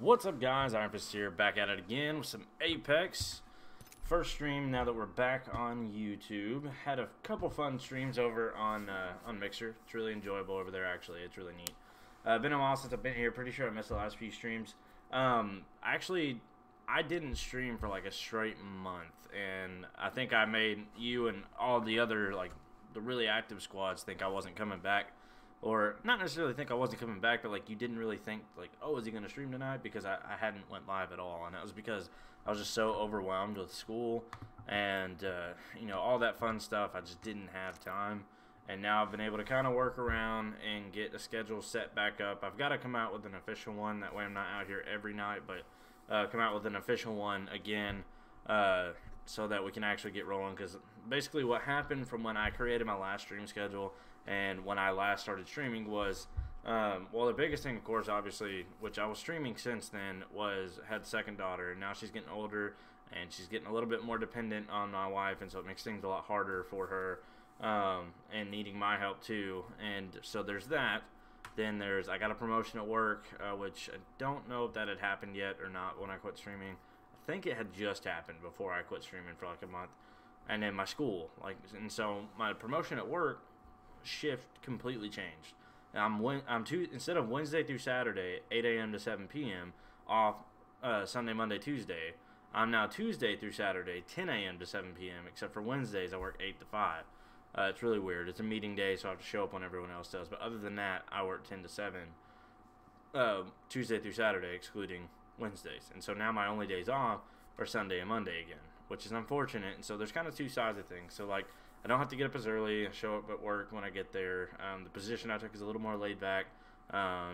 What's up, guys? Ironfist here, back at it again with some Apex. First stream now that we're back on YouTube. Had a couple fun streams over on Mixer. It's really enjoyable over there, actually. It's really neat. Been a while since I've been here. Pretty sure I missed the last few streams. Actually, I didn't stream for like a straight month, and I think I made you and all the other, like, the really active squads think I wasn't coming back. Or not necessarily think I wasn't coming back, but like you didn't really think like, oh, is he going to stream tonight? Because I hadn't went live at all, and that was because I was just so overwhelmed with school and you know, all that fun stuff. I just didn't have time, and now I've been able to kind of work around and get a schedule set back up. I've got to come out with an official one. That way I'm not out here every night, but come out with an official one again so that we can actually get rolling. Because basically what happened from when I created my last stream schedule and when I last started streaming was, well, the biggest thing, of course, obviously, which I was streaming since then, was had second daughter, and now she's getting older, and she's getting a little bit more dependent on my wife, and so it makes things a lot harder for her, and needing my help too. And so there's that. Then I got a promotion at work, which I don't know if that had happened yet or not when I quit streaming. I think it had just happened before I quit streaming for like a month. And then my school, and so my promotion at work shift completely changed. Instead of Wednesday through Saturday, 8 a.m. to 7 p.m. off, Sunday, Monday, Tuesday, I'm now Tuesday through Saturday, 10 a.m. to 7 p.m. Except for Wednesdays, I work 8 to 5. It's really weird. It's a meeting day, so I have to show up when everyone else does. But other than that, I work 10 to 7, Tuesday through Saturday, excluding Wednesdays. And so now my only days off are Sunday and Monday again, which is unfortunate. And so there's kind of two sides of things. So like, I don't have to get up as early. I show up at work when I get there. The position I took is a little more laid back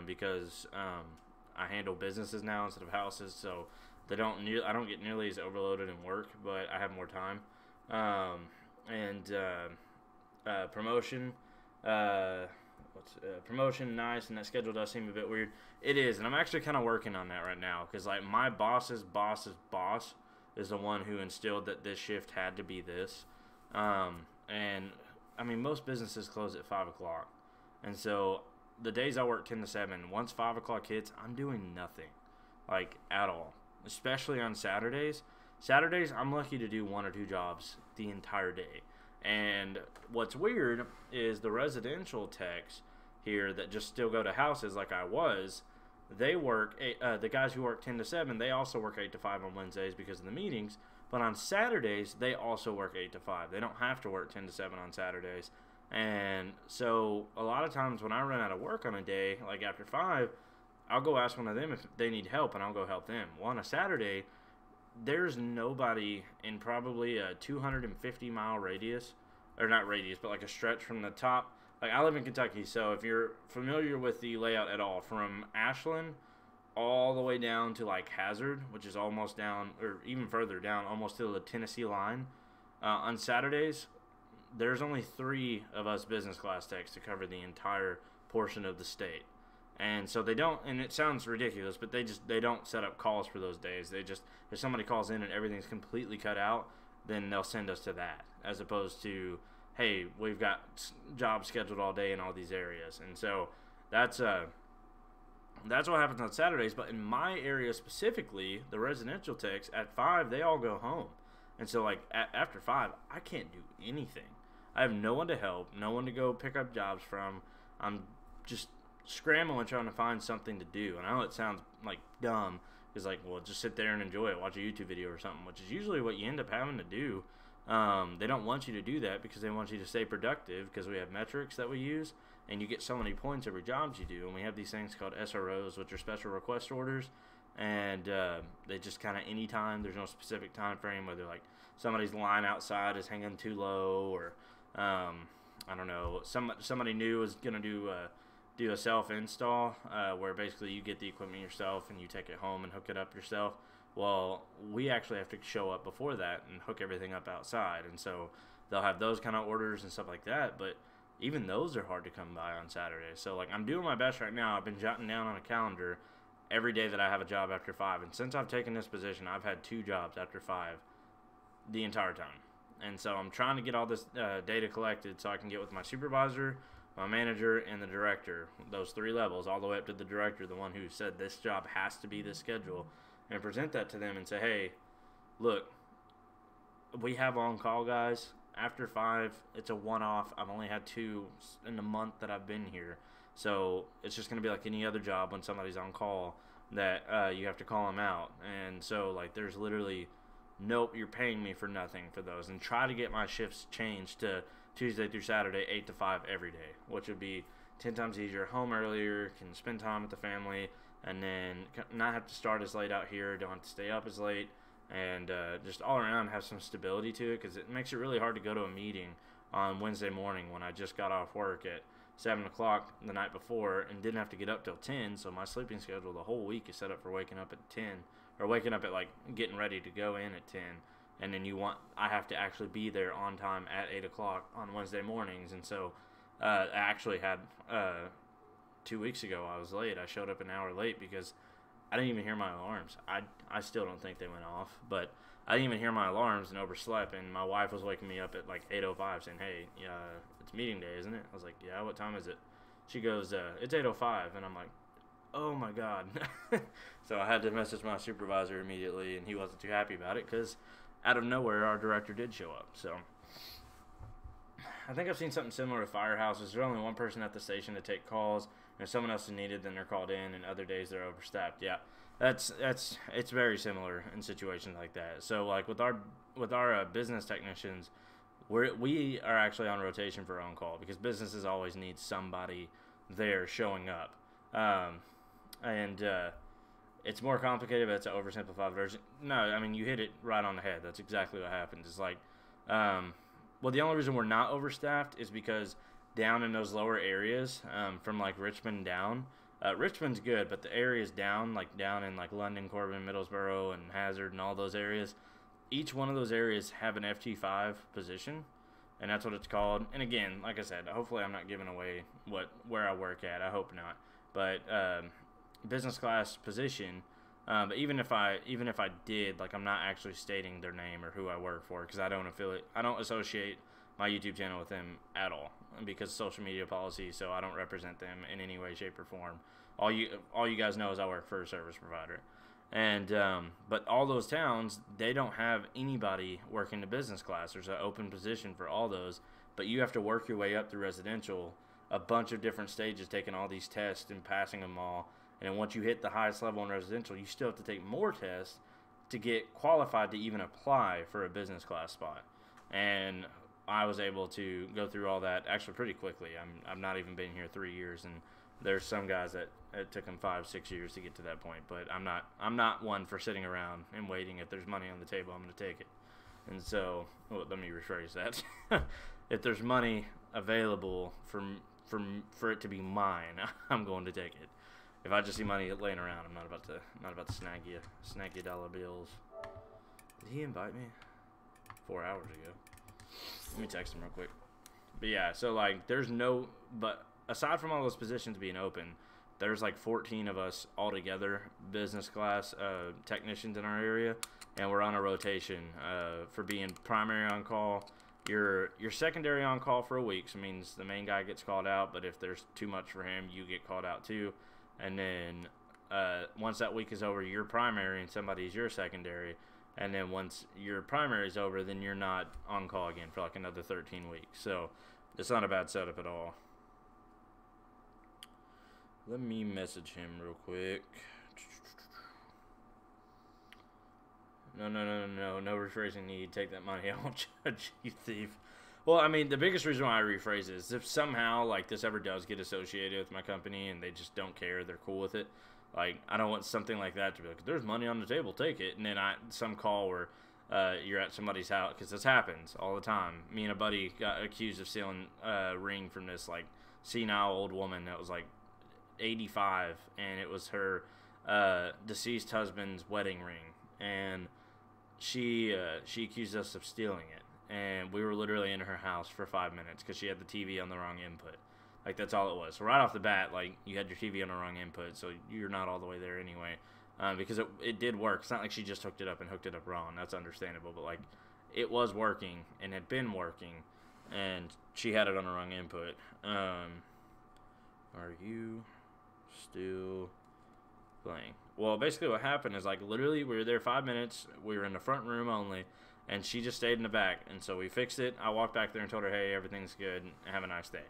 because I handle businesses now instead of houses, so I don't get nearly as overloaded in work, but I have more time. Promotion, promotion, nice, and that schedule does seem a bit weird. It is, and I'm actually kind of working on that right now because like my boss's boss is the one who instilled that this shift had to be this. And I mean, most businesses close at 5 o'clock, and so the days I work 10 to 7, once 5 o'clock hits, I'm doing nothing, like, at all, especially on Saturdays. Saturdays, I'm lucky to do 1 or 2 jobs the entire day. And what's weird is the residential techs here that just still go to houses like I was, they work, the guys who work 10 to 7, they also work 8 to 5 on Wednesdays because of the meetings. But on Saturdays, they also work 8 to 5. They don't have to work 10 to 7 on Saturdays. And so a lot of times when I run out of work on a day, like after 5, I'll go ask one of them if they need help, and I'll go help them. Well, on a Saturday, there's nobody in probably a 250-mile radius, or not radius, but like a stretch from the top. Like, I live in Kentucky, so if you're familiar with the layout at all, from Ashland all the way down to like Hazard, which is almost down, or even further down, almost to the Tennessee line. On Saturdays, there's only 3 of us business class techs to cover the entire portion of the state. And so they don't, and it sounds ridiculous, but they don't set up calls for those days. They just, if somebody calls in and everything's completely cut out, then they'll send us to that, as opposed to, hey, we've got jobs scheduled all day in all these areas. And so that's what happens on Saturdays. But in my area specifically, the residential techs, at 5, they all go home. And so, like, after 5, I can't do anything. I have no one to help, no one to go pick up jobs from. I'm just scrambling trying to find something to do. And I know it sounds, like, dumb. It's like, well, just sit there and enjoy it, watch a YouTube video or something, which is usually what you end up having to do. They don't want you to do that because they want you to stay productive, because we have metrics that we use, and you get so many points every job you do. And we have these things called SROs, which are special request orders, and they just kind of anytime. There's no specific time frame, whether like somebody's line outside is hanging too low, or I don't know, somebody new is gonna do a self install where basically you get the equipment yourself and you take it home and hook it up yourself. Well, we actually have to show up before that and hook everything up outside, and so they'll have those kind of orders and stuff like that. But even those are hard to come by on Saturdays. So like, I'm doing my best right now. I've been jotting down on a calendar every day that I have a job after 5, and since I've taken this position, I've had 2 jobs after 5 the entire time. And so I'm trying to get all this data collected so I can get with my supervisor my manager, and the director. Those 3 levels, all the way up to the director, the one who said this job has to be this schedule, and present that to them and say, hey, look, we have on-call guys. After 5, it's a one-off. I've only had 2 in the month that I've been here. So it's just going to be like any other job when somebody's on call that you have to call them out. And so, like, there's literally, nope, you're paying me for nothing for those. And try to get my shifts changed to Tuesday through Saturday, 8 to 5 every day, which would be 10 times easier. Home earlier, can spend time with the family, and then not have to start as late out here, don't have to stay up as late. And just all around have some stability to it, because it makes it really hard to go to a meeting on Wednesday morning when I just got off work at 7 o'clock the night before and didn't have to get up till 10. So my sleeping schedule the whole week is set up for waking up at 10, or waking up at, like, getting ready to go in at 10. And then I have to actually be there on time at 8 o'clock on Wednesday mornings. And so I actually had 2 weeks ago I was late. I showed up an hour late because I didn't even hear my alarms. I still don't think they went off, but I didn't even hear my alarms and overslept, and my wife was waking me up at like 8:05 saying, hey, it's meeting day, isn't it? I was like, yeah, what time is it? She goes, it's 8:05, and I'm like, oh my God. So I had to message my supervisor immediately, and he wasn't too happy about it because out of nowhere our director did show up. So I think I've seen something similar with firehouses. There's only one person at the station to take calls. And if someone else is needed, then they're called in, and other days they're overstaffed. Yeah, it's very similar in situations like that. So like with our business technicians, we are actually on rotation for on call because businesses always need somebody there showing up. It's more complicated, but it's an oversimplified version. No, I mean, you hit it right on the head. That's exactly what happens. It's like, well, the only reason we're not overstaffed is because down in those lower areas, from like Richmond down, Richmond's good, but the areas down in like London, Corbin, Middlesboro, and Hazard, and all those areas, each one of those areas have an FT5 position, and that's what it's called. And again, like I said, hopefully I'm not giving away where I work at. I hope not. But business class position. But even if I did, like, I'm not actually stating their name or who I work for, because I don't associate my YouTube channel with them at all, because social media policy. So I don't represent them in any way, shape, or form. All you guys know is I work for a service provider, and but all those towns, they don't have anybody working the business class. There's an open position for all those, but you have to work your way up through residential, a bunch of different stages, taking all these tests and passing them all. And then once you hit the highest level in residential, you still have to take more tests to get qualified to even apply for a business class spot. And I was able to go through all that actually pretty quickly. I've not even been here 3 years, and there's some guys that it took them 5-6 years to get to that point. But I'm not one for sitting around and waiting. If there's money on the table, I'm going to take it. And so, well, let me rephrase that. If there's money available for it to be mine, I'm going to take it. If I just see money laying around, I'm not about to snag you dollar bills. Did he invite me 4 hours ago? Let me text him real quick. But yeah, so like but aside from all those positions being open, there's like 14 of us all together, business class technicians in our area, and we're on a rotation for being primary on call. You're secondary on call for a week, so it means the main guy gets called out, but if there's too much for him, you get called out too. And then once that week is over, you're primary and somebody's your secondary. And then once your primary is over, then you're not on call again for like another 13 weeks. So it's not a bad setup at all. Let me message him real quick. No rephrasing need. Take that money. I won't judge you, thief. Well, I mean, the biggest reason why I rephrase it is if somehow, like, this ever does get associated with my company and they just don't care, they're cool with it. Like, I don't want something like that to be like, there's money on the table, take it. And then some call where you're at somebody's house, because this happens all the time. Me and a buddy got accused of stealing a ring from this, like, senile old woman that was, like, 85, and it was her deceased husband's wedding ring. And she accused us of stealing it. And we were literally in her house for 5 minutes because she had the TV on the wrong input. Like, that's all it was. So right off the bat, like, you had your TV on the wrong input, so you're not all the way there anyway. Because it did work. It's not like she just hooked it up wrong. That's understandable. But, like, it was working and had been working. and she had it on the wrong input. Are you still playing? Well, basically what happened is, like, literally we were there 5 minutes. We were in the front room only, and she just stayed in the back. And so we fixed it. I walked back there and told her, hey, everything's good. Have a nice day.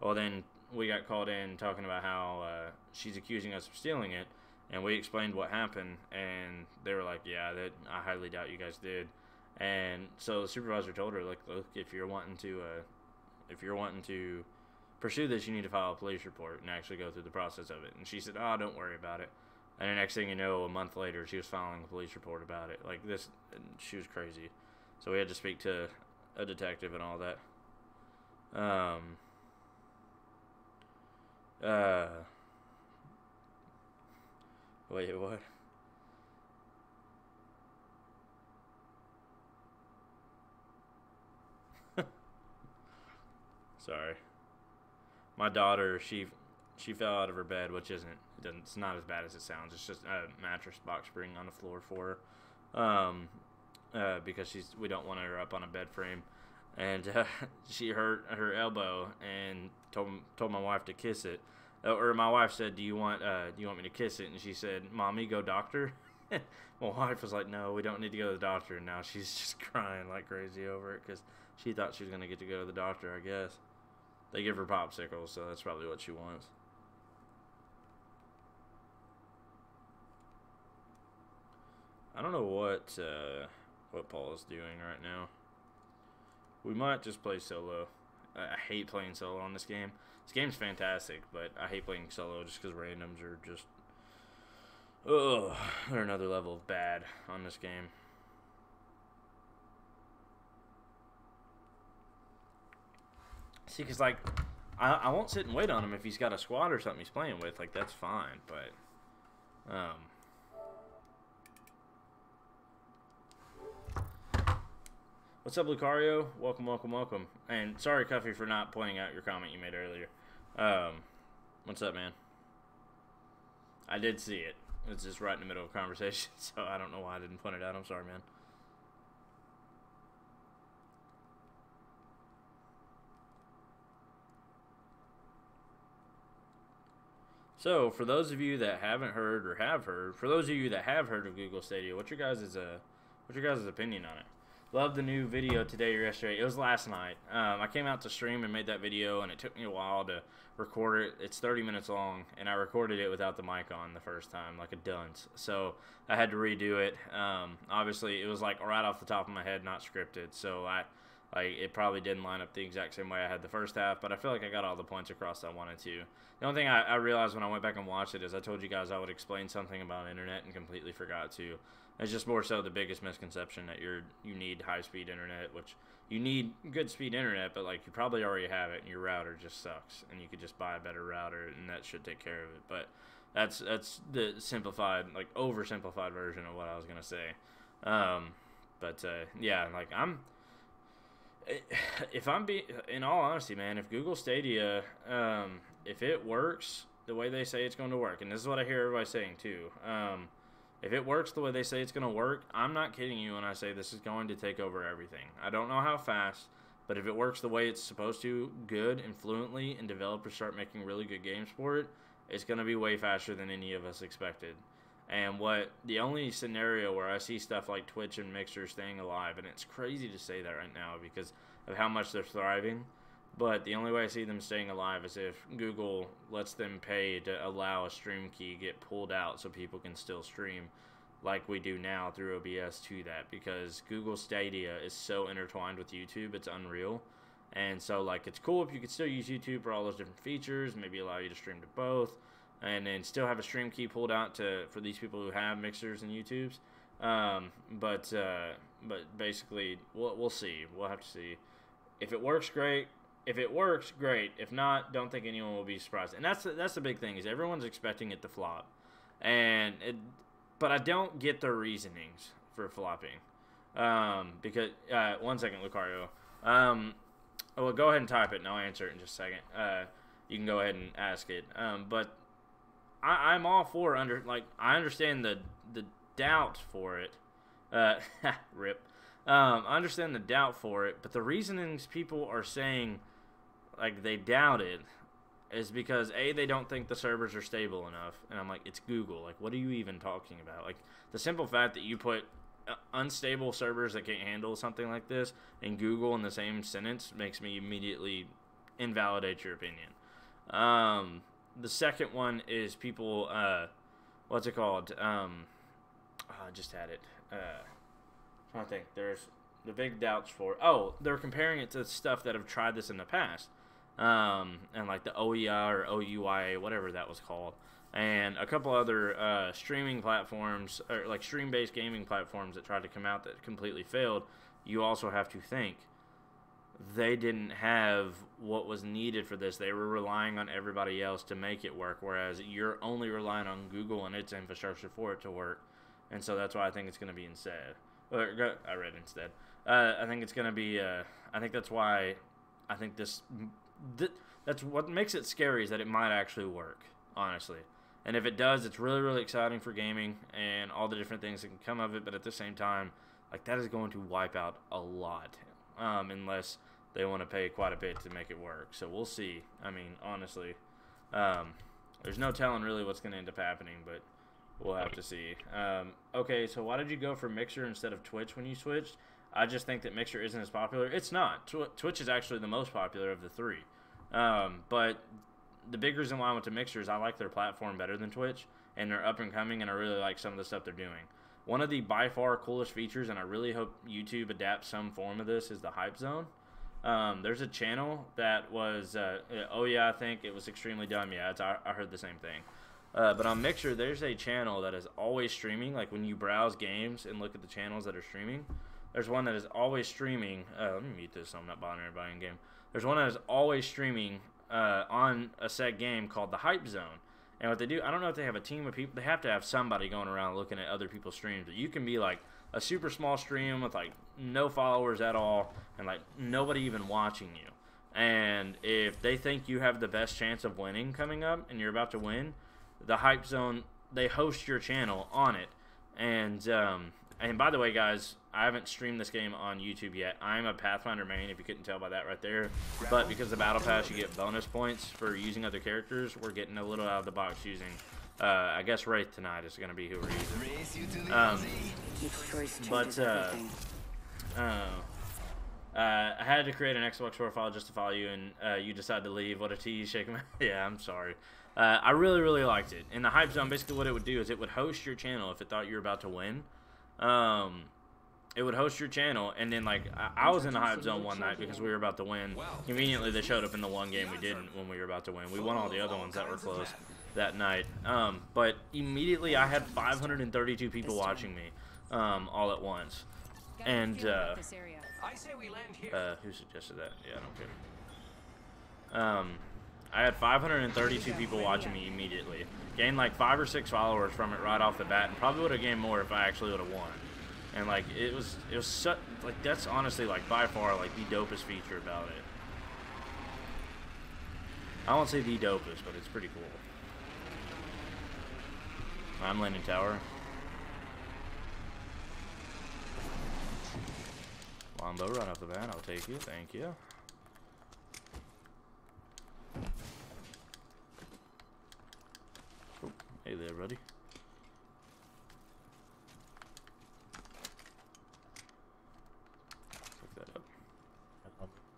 Well, then we got called in talking about how she's accusing us of stealing it. And we explained what happened, and they were like, yeah, that I highly doubt you guys did. And so the supervisor told her, like, look, if you're wanting to pursue this, you need to file a police report and actually go through the process of it. And she said, oh, don't worry about it. And the next thing you know, a month later, she was filing a police report about it. Like, this, she was crazy. So we had to speak to a detective and all that. Wait, what? Sorry. My daughter, she fell out of her bed, which it's not as bad as it sounds. It's just a mattress box spring on the floor for her. Because we don't want her up on a bed frame. And she hurt her elbow and told my wife to kiss it. Or my wife said, do you want me to kiss it? And she said, Mommy, go doctor. My wife was like, no, we don't need to go to the doctor. And now she's just crying like crazy over it because she thought she was going to get to go to the doctor, I guess. They give her popsicles, so that's probably what she wants. I don't know what Paul is doing right now. We might just play solo. I hate playing solo on this game. This game's fantastic, but I hate playing solo just because randoms are just... Ugh, they're another level of bad on this game. See, because, like, I won't sit and wait on him if he's got a squad or something he's playing with. Like, that's fine, but... What's up, Lucario? Welcome, welcome, welcome. And sorry, Cuffy, for not pointing out your comment you made earlier. What's up, man? I did see it. It's just right in the middle of a conversation, so I don't know why I didn't point it out. I'm sorry, man. So, for those of you that haven't heard or have heard, for those of you that have heard of Google Stadia, what's your guys' opinion on it? Love the new video today or yesterday. It was last night. I came out to stream and made that video, and it took me a while to record it. It's 30 minutes long, and I recorded it without the mic on the first time, like a dunce. So I had to redo it. Obviously, it was like right off the top of my head, not scripted. So it probably didn't line up the exact same way I had the first half, but I feel like I got all the points across I wanted to. The only thing I realized when I went back and watched it is I told you guys I would explain something about internet and completely forgot to. It's just more so the biggest misconception that you need high-speed internet, which you need good speed internet, but like you probably already have it and your router just sucks, and you could just buy a better router and that should take care of it. But that's the simplified, like oversimplified version of what I was gonna say. Yeah, like if I'm being in all honesty, man, if Google Stadia, if it works the way they say it's going to work, and this is what I hear everybody saying too. If it works the way they say it's going to work, I'm not kidding you when I say this is going to take over everything. I don't know how fast, but if it works the way it's supposed to, good and fluently, and developers start making really good games for it, it's going to be way faster than any of us expected. And the only scenario where I see stuff like Twitch and Mixer staying alive, and it's crazy to say that right now because of how much they're thriving, but the only way I see them staying alive is if Google lets them pay to allow a stream key get pulled out so people can still stream like we do now through OBS to that, because Google Stadia is so intertwined with YouTube, it's unreal. And so, like, it's cool if you could still use YouTube for all those different features, maybe allow you to stream to both, and then still have a stream key pulled out for these people who have Mixers and YouTubes. But basically, we'll see. We'll have to see. If it works, great. If it works, great. If not, don't think anyone will be surprised. And that's the big thing, is everyone's expecting it to flop. But I don't get their reasonings for flopping. Because, one second, Lucario. Well, go ahead and type it, and I'll answer it in just a second. You can go ahead and ask it. But I'm all for I understand the doubt for it. Rip. I understand the doubt for it, but the reasonings people are saying, like, they doubt it, is because, A, they don't think the servers are stable enough. And I'm like, it's Google. Like, what are you even talking about? Like, the simple fact that you put unstable servers that can't handle something like this and Google in the same sentence makes me immediately invalidate your opinion. The second one is people, what's it called? I just had it. I think there's the big doubts for. Oh, they're comparing it to stuff that have tried this in the past, and like the OEI or OUIA, whatever that was called, and a couple other streaming platforms or like stream-based gaming platforms that tried to come out that completely failed. You also have to think they didn't have what was needed for this. They were relying on everybody else to make it work, whereas you're only relying on Google and its infrastructure for it to work. And so that's why I think it's going to be instead. I read instead. I think it's going to be, I think that's why I think that's what makes it scary, is that it might actually work, honestly. And if it does, it's really, really exciting for gaming and all the different things that can come of it. But at the same time, like, that is going to wipe out a lot, unless they want to pay quite a bit to make it work. So we'll see. I mean, honestly, there's no telling really what's going to end up happening, but we'll have to see. Okay, so why did you go for Mixer instead of Twitch when you switched? I just think that Mixer isn't as popular. It's not. Twitch is actually the most popular of the three. But the big reason why I went to Mixer is I like their platform better than Twitch, and they're up and coming, and I really like some of the stuff they're doing. One of the by far coolest features, and I really hope YouTube adapts some form of this, is the Hype Zone. There's a channel that was, oh yeah, I think it was extremely dumb. Yeah, I heard the same thing. But on Mixer, there's a channel that is always streaming. Like when you browse games and look at the channels that are streaming, there's one that is always streaming. Let me mute this so I'm not bothering everybody in game. There's one that is always streaming on a set game called the Hype Zone. And what they do, I don't know if they have a team of people. They have to have somebody going around looking at other people's streams. But you can be like a super small stream with like no followers at all and like nobody even watching you. And if they think you have the best chance of winning coming up and you're about to win, the Hype Zone, they host your channel on it. And by the way, guys, I haven't streamed this game on YouTube yet. I'm a Pathfinder main, if you couldn't tell by that right there. But because the Battle Pass, you get bonus points for using other characters, we're getting a little out of the box using, I guess Wraith tonight is going to be who we're using. I had to create an Xbox profile just to follow you, and you decided to leave. What a tease, shake him. Yeah, I'm sorry. I really, really liked it. In the Hype Zone, basically what it would do is it would host your channel if it thought you were about to win. It would host your channel, and then, like, I was in the Hype Zone one night because we were about to win. Conveniently, they showed up in the one game we didn't when we were about to win. We won all the other ones that were close that night. But immediately, I had 532 people watching me all at once. And, who suggested that? Yeah, I don't care. I had 532 people watching me immediately. Gained like 5 or 6 followers from it right off the bat, and probably would have gained more if I actually would have won. And like it was such, like, that's honestly like by far like the dopest feature about it. I won't say the dopest, but it's pretty cool. I'm landing tower. Lombo right off the bat. I'll take you. Thank you. Oh, hey there, buddy. Pick that up.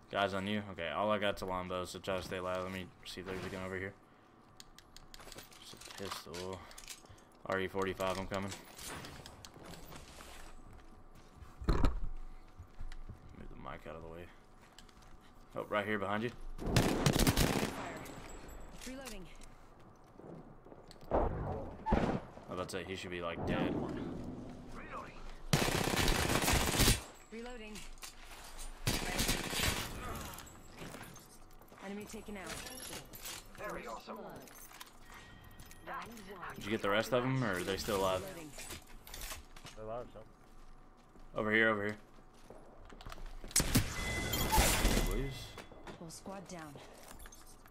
Guys on you? Okay, all I got's a Lombo, so try to stay loud. Let me see if there's a gun over here. Just a pistol. RE45, I'm coming. Move the mic out of the way. Oh, right here behind you. Reloading. I was about to say, he should be like dead. Reloading. Enemy taken out. Very awesome. Did you get the rest of them, or are they still alive? They're alive, so. Over here, over here. Please. Whole squad down.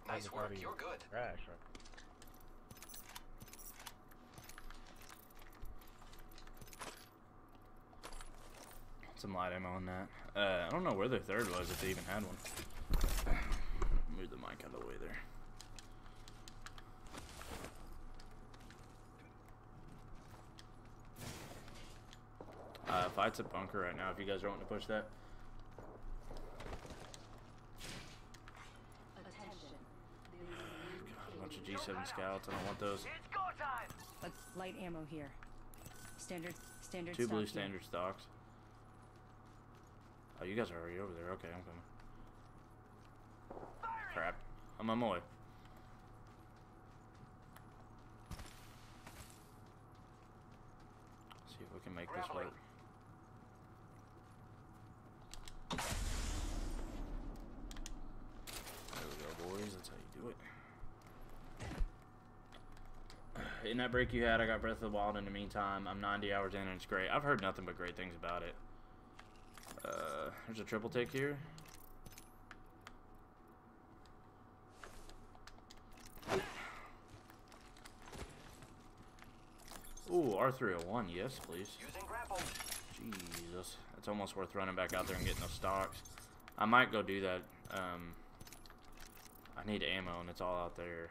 Nice work, you're good. Crash, right? some light ammo on that. I don't know where their third was, if they even had one. Move the mic out of the way there. Fight's a bunker right now, if you guys are wanting to push that. God, a bunch of G7 scouts, I don't want those. Let's light ammo here. Standard Two blue stock standard stocks. Oh, you guys are already over there. Okay, I'm coming. Crap. I'm on my way. See if we can make this work. There we go, boys. That's how you do it. In that break you had, I got Breath of the Wild in the meantime. I'm 90 hours in and it's great. I've heard nothing but great things about it. There's a triple tick here. Ooh, R301, yes, please. Using grapple. Jesus, it's almost worth running back out there and getting those stocks. I might go do that. I need ammo and it's all out there.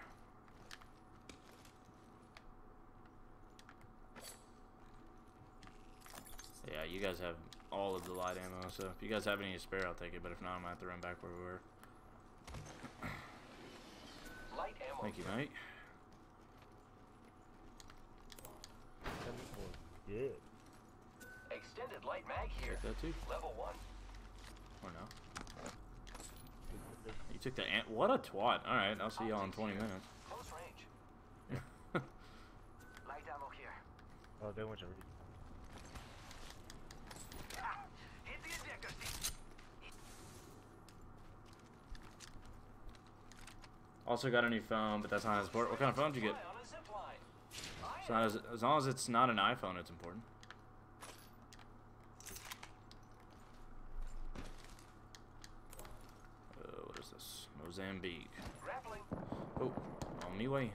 Yeah, you guys have all of the light ammo, so if you guys have any to spare, I'll take it, but if not, I'm going to have to run back where we were. Light ammo. Thank you, mate. Yeah. Extended light mag here. Take that too. Level 1. Or no. You took the ant. What a twat. Alright, I'll see y'all in 20 minutes. Close range. Light ammo here. Oh, they went to read. Hit the ejector seat. Also got a new phone, but that's not as important. What kind of phone did you get? Fly on a zip line. It's not as long as it's not an iPhone, it's important. What is this? Mozambique. Grappling. Oh, on me way.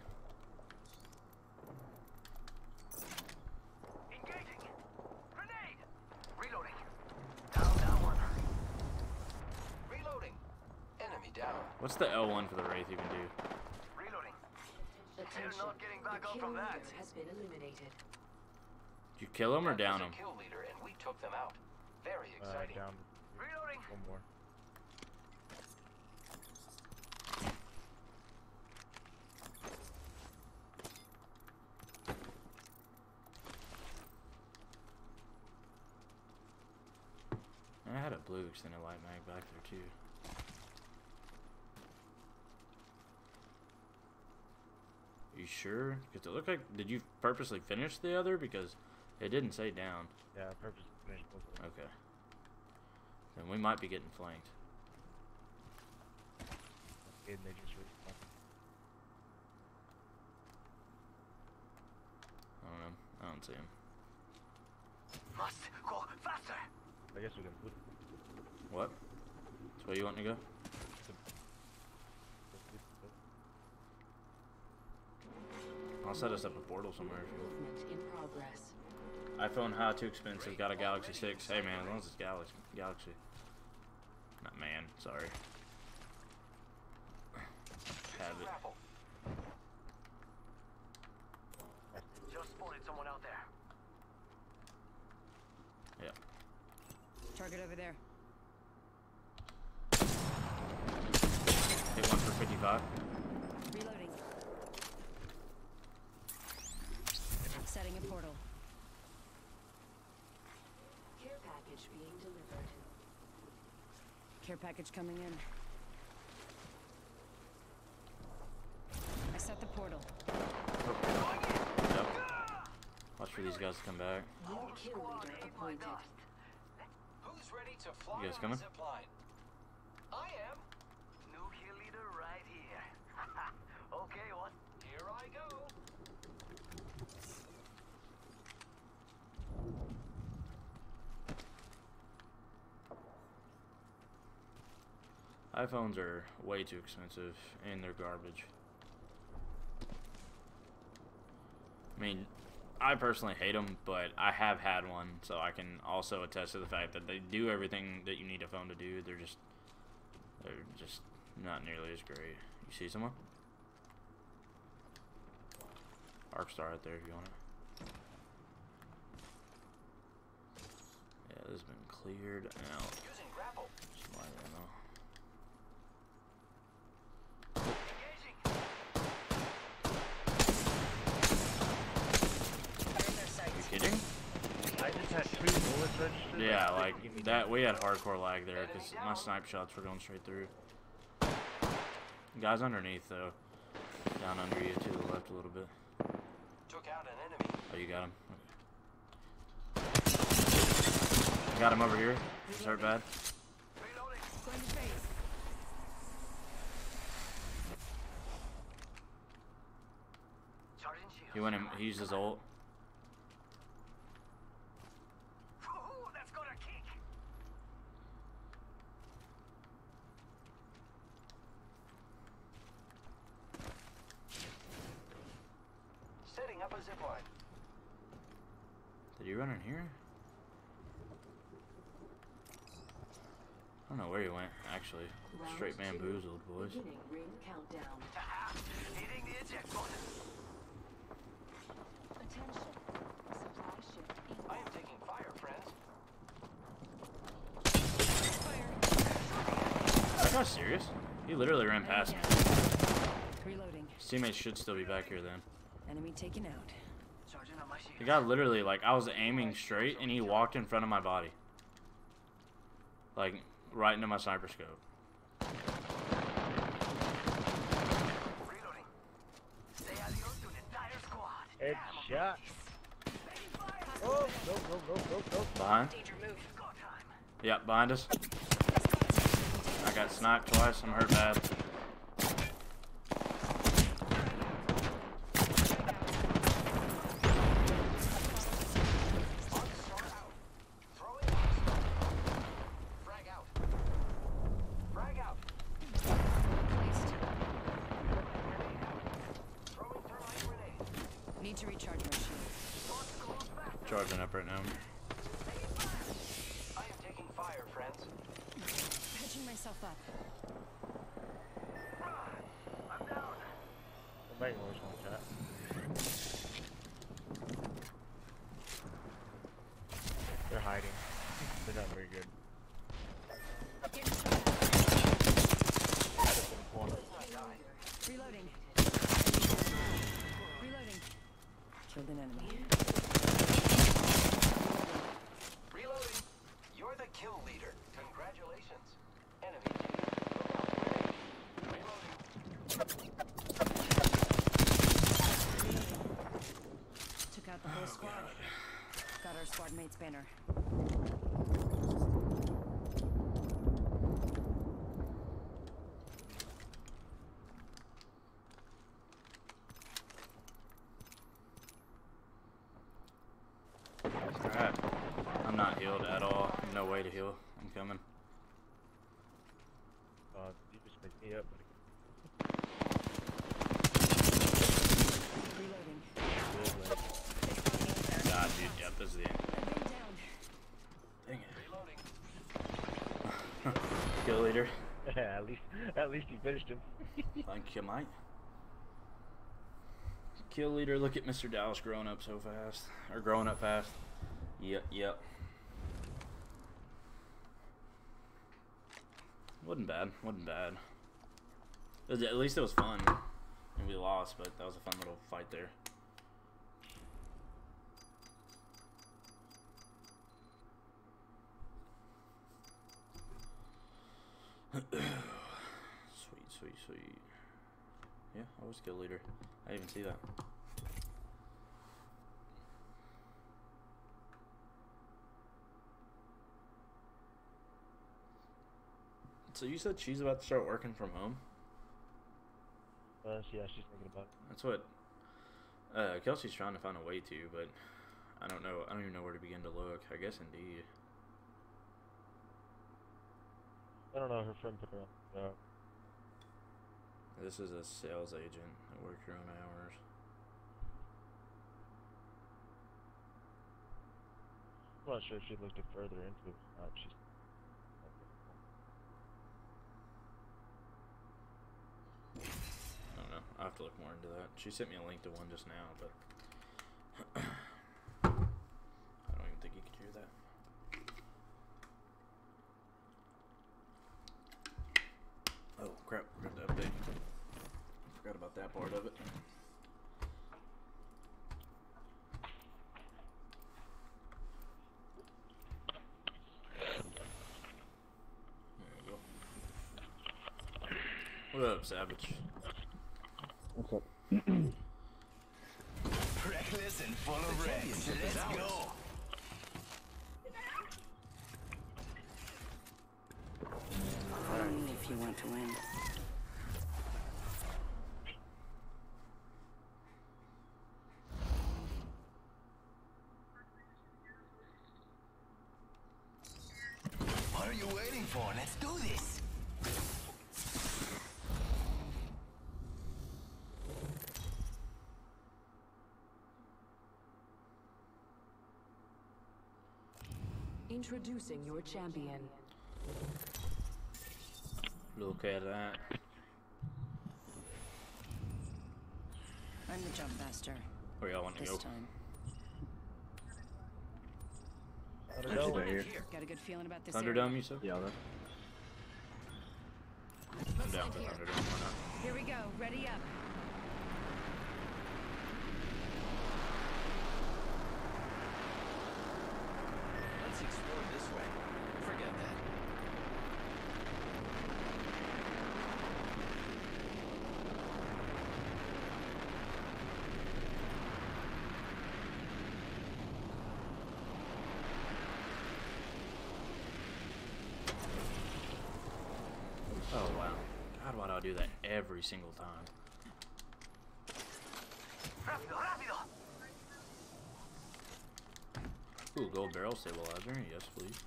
Engaging. Grenade. Reloading. Down one. Reloading. Enemy down. What's the L1 for the Wraith you can do? Reloading. Attention. They're not getting back The up kill from that. leader has been eliminated. Did you kill him or That was down a him? kill leader, and we took them out. Very exciting. Down Reloading. one more. I had a blue extended light mag back there too. You sure? Because it looked like, did you purposely finish the other? Because it didn't say down. Yeah, I purposely finished both of them. Okay. Then we might be getting flanked. And they just respawned. I don't know. I don't see him. Must go faster. I guess we can put What? That's where you want to go? I'll set us up a portal somewhere if you want. Movement in progress. iPhone high, too expensive. Got a Galaxy 6. Hey man, as long as it's Galaxy. Not man, sorry. Have it. Grapple. Just spotted someone out there. Yeah. Target over there. Hit one for 55. Reloading. Setting a portal. Care package being delivered. Care package coming in. I set the portal. Yep. Watch for these guys to come back. New kill leader appointed. Who's ready to fly You guys on coming? the zip line? I am. New kill leader right here. Okay, what? Here I go. iPhones are way too expensive and they're garbage. I mean, I personally hate them, but I have had one, so I can also attest to the fact that they do everything that you need a phone to do. They're just not nearly as great. You see someone? Arc star right there if you want it. Yeah, this has been cleared out. Using grapple. Some light ammo. You kidding? I just had 2 bullets registered. Yeah, like that. We had hardcore lag there because my snipe shots were going straight through. Guys underneath though, down under you to the left a little bit. Took out an enemy. Oh, you got him. Okay. Got him over here. He's hurt bad. Reloading. Going to face. Charging shield. He went in. He used his ult. Ooh, that's gonna kick. Setting up a zipline. Did he run in here? I don't know where he went, actually. Straight bamboozled, boys. Beginning ring countdown. Hitting the eject button. Attention. Supply ship I am taking fire, friends. That guy's serious? He literally ran past me. Reloading. His teammates should still be back here then. Enemy taken out. Charging on my shield. The guy literally, like, I was aiming straight and he walked in front of my body. Like, right into my sniper scope. Reloading. Say adios to the entire squad. Headshot. Oh, no. Behind? Danger move. Go time. Yep, behind us. I got sniped twice. I'm hurt bad. Frag out. Frag out. Placed. Throwing thermite grenade. Need to recharge my shield. Squad's close back. Charging up right now. I am taking fire, friends. Patching myself up. I'm down. I'm making one shot. They're hiding. They're not very good. Reloading. Reloading. Killed an enemy. Reloading. You're the kill leader. Congratulations. Enemy team. Reloading. Took out the whole squad. Got our squad mate's banner. Alright. I'm not healed at all. No way to heal. I'm coming. You just picked me up. Reloading. God, dude. Yep, this is the end. Bring down. Dang Reloading. it. Kill leader. at least you finished him. Thank you, mate. Kill leader. Look at Mr. Dallas growing up so fast. Or growing up fast. Yep. Wasn't bad. At least it was fun. And we lost, but that was a fun little fight there. Sweet. Yeah, I was kill leader. I didn't even see that. So you said she's about to start working from home? Yeah, she's thinking about it. That's what Kelsey's trying to find a way to, but I don't know. I don't even know where to begin to look. I guess Indeed. I don't know, her friend put her on the job. This is a sales agent that works her own hours. I'm not sure if she looked it further into it. She's. I don't know. I'll have to look more into that. She sent me a link to one just now, but I don't even think you could hear that. Oh crap! Forgot to update. Forgot about that part of it. What up, Savage? What's up? Reckless and full of wrecks. Let's go. Follow me if you want to win. What are you waiting for? Let's do this. Introducing your champion. Look at that. I'm the jump master. Where y'all want to This go? time. Thunderdome here. Got a good feeling about this Thunderdome, you said? Yeah, that's I'm down for Thunderdome. Why not? Here we go. Ready up. Let's explore this way. Forget that. Oh wow. God, why do I do that every single time? Rápido, rápido. Ooh, gold barrel stabilizer. Yes, please.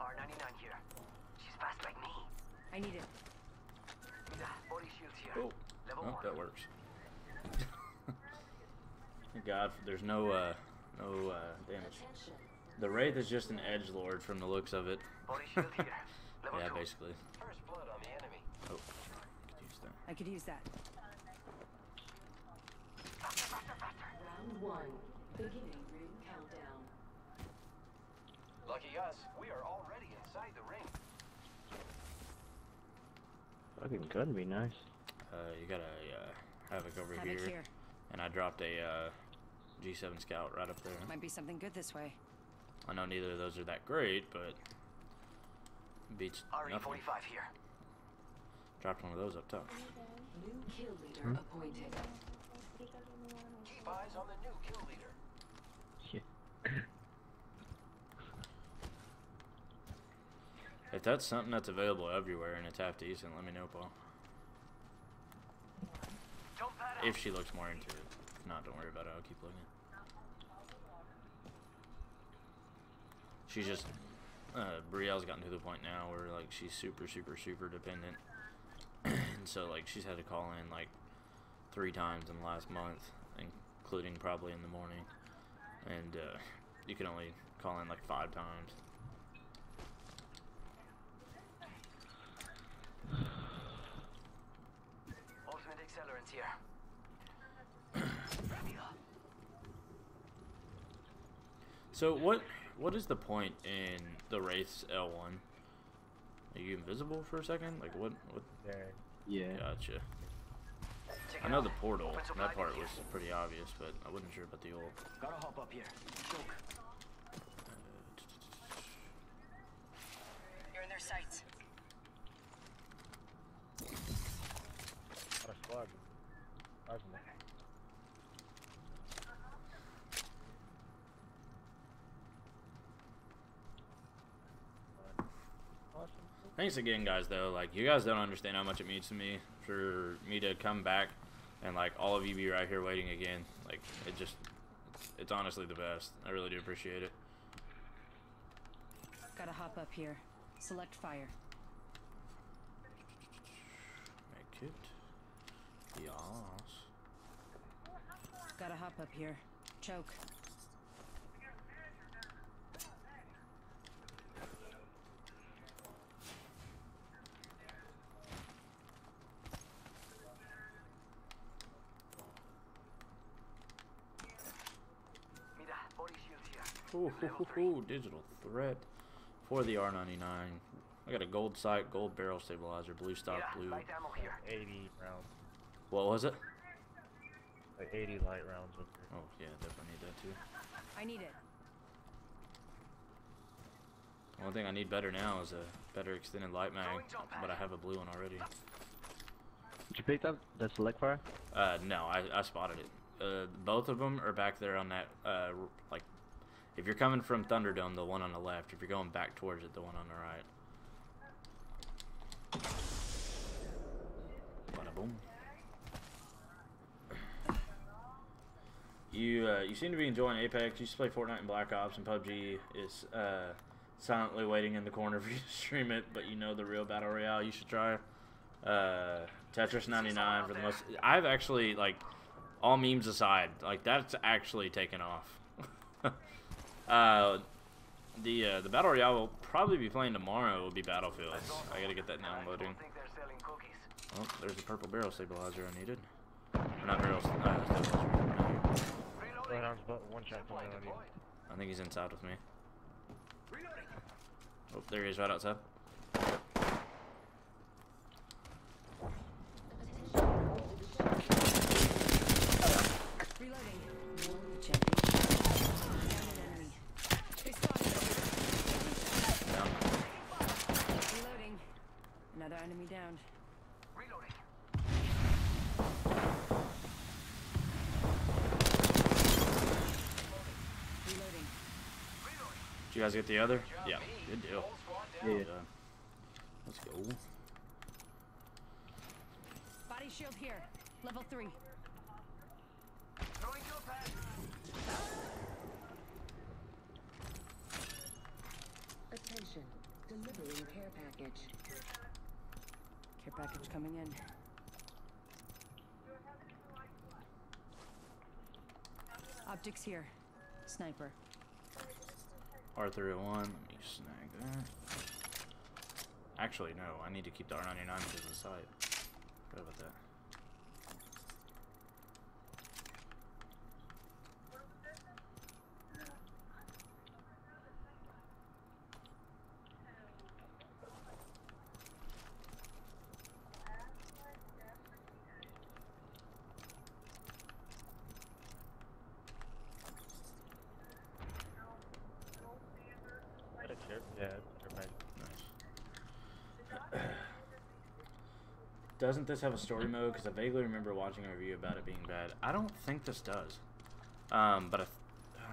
R99 here. She's fast like me. I need it. Mira, body shields here. Oh, Level oh, 1. that works. Thank God, there's no damage. Attention. The Wraith is just an edgelord from the looks of it. Body shield here. Level Yeah, 2. basically. First blood on the enemy. Oh, could use that. I could use that. Round 1. Beginning ring countdown. Lucky us, we are already inside the ring. fucking could be nice. You got a Havoc over Havoc here, here. and I dropped a G7 Scout right up there. Might be something good this way. I know neither of those are that great, but beats nothing. RE45 here. Dropped one of those up top. New kill leader appointed. Keep eyes on the new kill leader. If that's something that's available everywhere and it's half decent, let me know, Paul. Jump that up. If she looks more into it. If not, don't worry about it. I'll keep looking. She's just Brielle's gotten to the point now where like she's super dependent, and so like she's had to call in like 3 times in the last month, including probably in the morning, and you can only call in like 5 times. Ultimate accelerants here. So what is the point in the Wraith's L1? Are you invisible for a second? Like what? There. Yeah. Gotcha. Check I it know out. the portal. Open supply That part bin was here. pretty obvious, but I wasn't sure about the ult. Gotta hop up here. Choke. You're in their sights. Got a squad. Five of them. Awesome. Thanks again, guys, though. Like, you guys don't understand how much it means to me for me to come back and, like, all of you be right here waiting again. Like, it's honestly the best. I really do appreciate it. hop up here. Select fire. Make it. Yes. Gotta hop up here. Choke. Mira, body shield here. Ooh, digital threat for the R99. I got a gold sight, gold barrel stabilizer, blue stock, Mira, blue. light ammo here. 80 rounds. What was it? Like 80 light rounds over here. Oh yeah, definitely need that too. I need it. The one thing I need better now is a better extended light mag, but I have a blue one already. Did you pick up the select fire? No, I spotted it. Both of them are back there on that, like, if you're coming from Thunderdome, the one on the left. If you're going back towards it, the one on the right. Bada boom. You seem to be enjoying Apex. You used to play Fortnite and Black Ops, and PUBG is silently waiting in the corner for you to stream it, but you know the real Battle Royale you should try. Tetris 99 for the most. I've actually, like, all memes aside, like, that's actually taken off. The Battle Royale will probably be playing tomorrow. Will be Battlefields. I gotta get that downloading. Think they're selling cookies. Oh, there's a purple barrel stabilizer I needed. Or not barrel stabilizer. Right arms, but one shot coming on you. I think he's inside with me. Oh, there he is, right outside. Reloading. Champion. Down an enemy. They spotted us. Down. Reloading. Another enemy downed. Reloading. Reloading. Did you guys get the other? Yeah, good deal. Yeah. Let's go. Body shield here. Level 3. Throwing to a pad. Attention. Delivering care package. Care package coming in. Optics here. Sniper. R301. Let me snag that. Actually, no. I need to keep the R99 because of the sight. Forgot about that. Yeah, right. Nice. Doesn't this have a story mode? Because I vaguely remember watching a review about it being bad. I don't think this does. But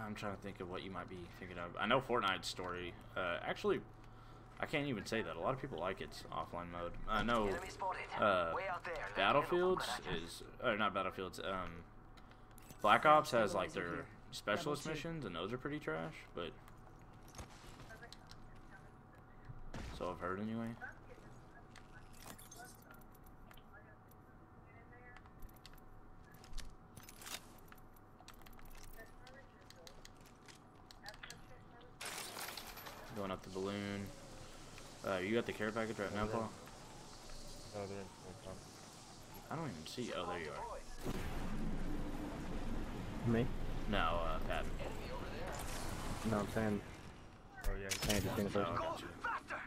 I'm trying to think of what you might be thinking of. I know Fortnite's story. Actually, I can't even say that. A lot of people like its offline mode. I know Enemy spotted. Way out there. Let me Battlefields get up. is... Or not Battlefields. Black Ops has, like, their specialist missions, and those are pretty trash, but... So I've heard anyway. Going up the balloon. You got the care package right now, Paul? Oh, they're in full pump. I don't even see. Oh, there you are. Me? No, Pat. No, I'm saying. Oh, yeah. I ain't just seen the Oh, first I one. got you. Faster.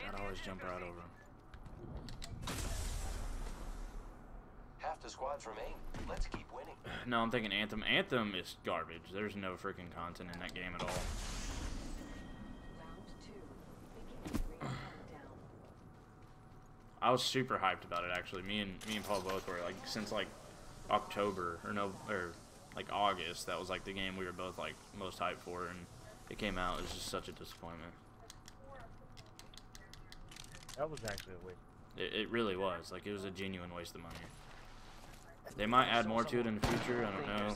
I'd always jump right over him. Half the squads remain. Let's keep winning. No, I'm thinking Anthem. Anthem is garbage. There's no freaking content in that game at all. Round 2. Beginning ring countdown. I was super hyped about it actually. Me and Paul both were like since like October or like August. That was like the game we were both like most hyped for, and it came out. It was just such a disappointment. That was actually a waste. It really was. Like it was a genuine waste of money. They might add more to it in the future. I don't know.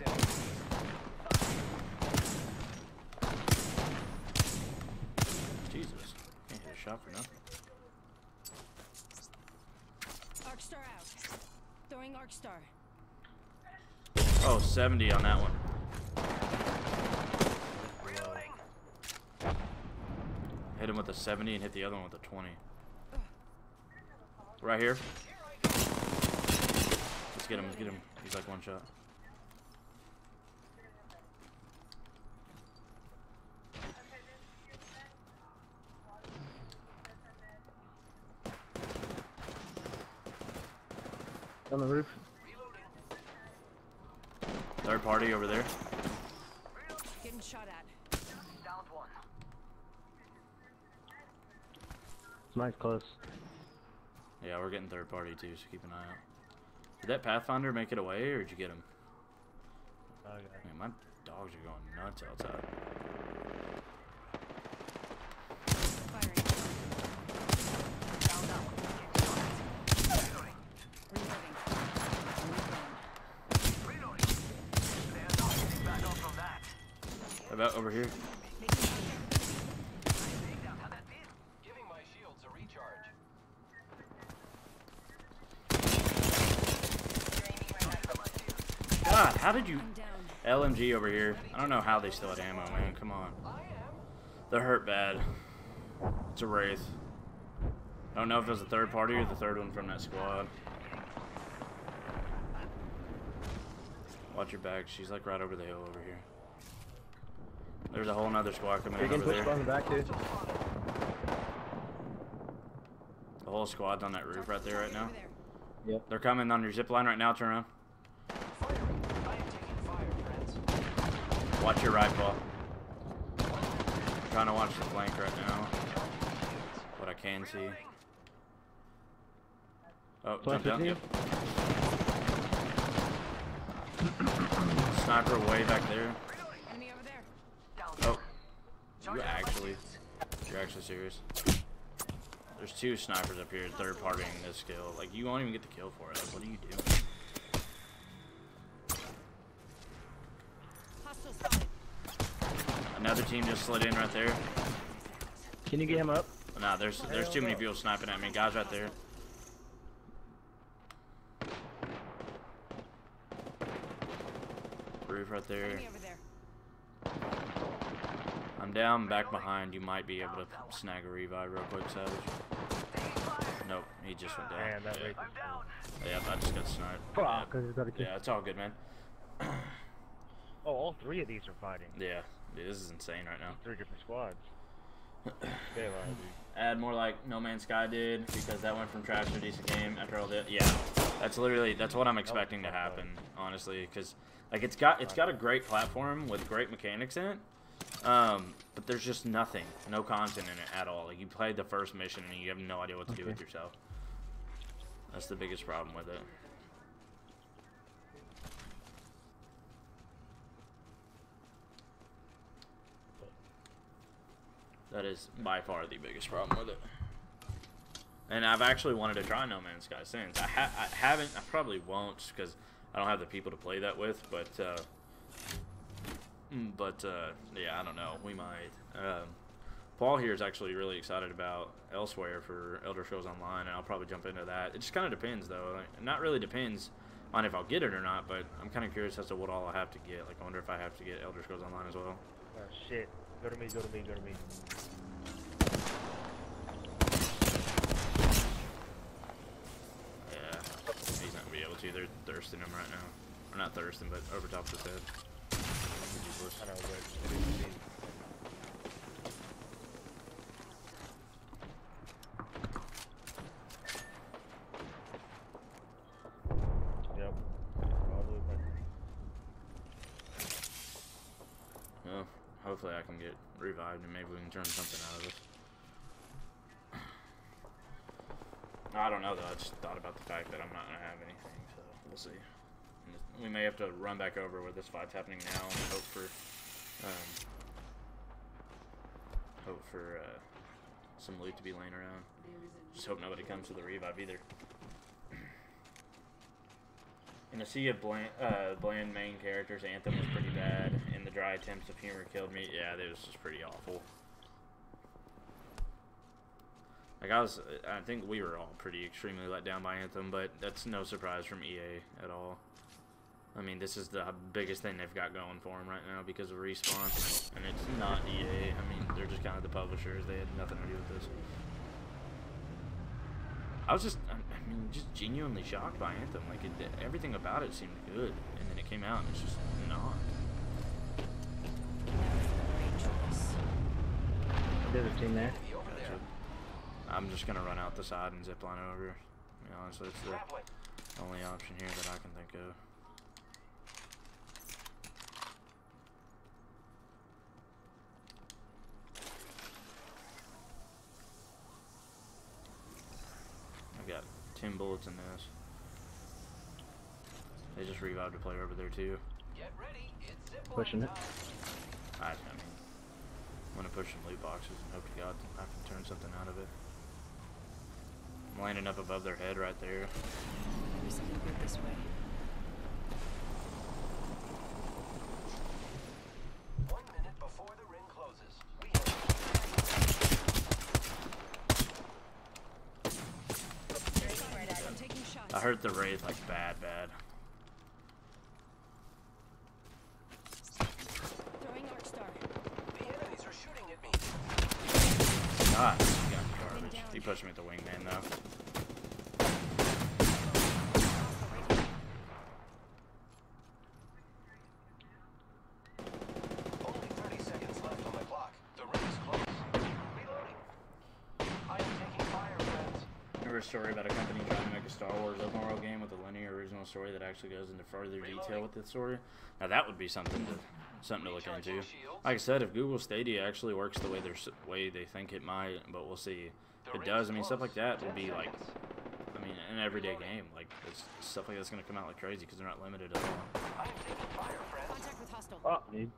star. Oh, 70 on that one. Hit him with a 70 and hit the other one with a 20. Right here. Let's get him. Let's get him. He's like one shot. On the roof. Third party over there. Getting shot at. Down one. Nice close. Yeah, we're getting third party too, so keep an eye out. Did that Pathfinder make it away, or did you get him? Okay. Man, my dogs are going nuts outside. Firing. Down. Reloading. Reloading. Reloading. They're not getting back up from that. How about over here? Making contact. Take down how that did. Giving my shields a recharge. God, how did you... I'm down. LMG over here. I don't know how they still had ammo, man. Come on. They're hurt bad. It's a Wraith. I don't know if it was the third party or the third one from that squad. Watch your back. She's like right over the hill over here. There's a whole nother squad coming You're in getting over pushed on there. the back, dude. The whole squad's on that roof right there right now. Over there. Yep. They're coming on your zip line right now. Turn around. Firing. I am taking fire, friends. Watch your right, Paul. Trying to watch the flank right now. What I can see. Oh, jump down. Yep. Sniper way back there. Enemy over there. Oh, you're actually serious. There's two snipers up here, third partying this kill. Like, you won't even get the kill for it. Like, what are you doing? Hostile spotted. Another team just slid in right there. Can you get him up? Nah, there's too many people sniping at me. Guys right there. Roof right there. Enemy over there. I'm down back behind. You might be able to snag a revive real quick, Savage. Nope, he just went down. Man, that yeah. Wraith is cool. Yeah, I just got sniped. Fuck, because he's got a kill. Yeah, it's all good, man. Oh, all three of these are fighting. Yeah, dude, this is insane right now. 3 different squads. Stay alive, dude. Add more like No Man's Sky did, because that went from trash to a decent game after all that. Yeah, that's what I'm expecting to happen, honestly, because like it's got a great platform with great mechanics in it, but there's just nothing, no content in it at all. Like, you played the first mission and you have no idea what to do with yourself. That's the biggest problem with it. That is by far the biggest problem with it. And I've actually wanted to try No Man's Sky since. I haven't. I probably won't because I don't have the people to play that with. But yeah, I don't know. We might. Paul here is actually really excited about Elsewhere for Elder Scrolls Online, and I'll probably jump into that. It just kind of depends, though. Like, not really depends on if I'll get it or not, but I'm kind of curious as to what all I have to get. Like, I wonder if I have to get Elder Scrolls Online as well. Oh, shit. Go to me, go to me, go to me. Yeah, he's not gonna be able to. They're thirsting him right now. Or not thirsting, but over top of his head. Useless. I know, but it is me. Yep. All the way back. Well, hopefully I can get revived and maybe we can turn something out of this. I don't know, though. I just thought about the fact that I'm not going to have anything, so we'll see. And we may have to run back over where this fight's happening now and hope for some loot to be laying around. Just hope nobody comes to the revive either. In a sea of bland main characters, Anthem was pretty bad, and the dry attempts of humor killed me. Yeah, it was just pretty awful. Like I think we were all pretty extremely let down by Anthem, but that's no surprise from EA at all. I mean, this is the biggest thing they've got going for them right now because of Respawn, and it's not EA. I mean, they're just kind of the publishers. They had nothing to do with this. I was just, I mean, just genuinely shocked by Anthem. Like, everything about it seemed good, and then it came out and it's just not. There's a team there. Gotcha. I'm just gonna run out the side and zip line over. I mean, honestly, it's the only option here that I can think of. I've got 10 bullets in this. They just revived a player over there too. Get ready. It's zip Pushing it. I mean, I'm gonna push some loot boxes and hope to God I can turn something out of it. I'm landing up above their head right there. Maybe something good this way. 1 minute before the ring closes. We I'm taking shots. I heard the Wraith like bad. Throwing Arc Star. The enemies are shooting at me. God, he got me garbage. He pushed me at the wingman though. Only 30 seconds left on the clock. The ring is close. Reloading. I am taking fire, friends. Remember a story about a company trying to make a Star Wars open world game with a linear original story that actually goes into further detail with the story? Now that would be something to look into. Like I said, if Google Stadia actually works the way they think it might, but we'll see. If it does, I mean, stuff like that will be like, I mean, an everyday game. Like, stuff like that's gonna come out like crazy because they're not limited at all. I am taking fire, friends. Contact with hostile. Oh, dude.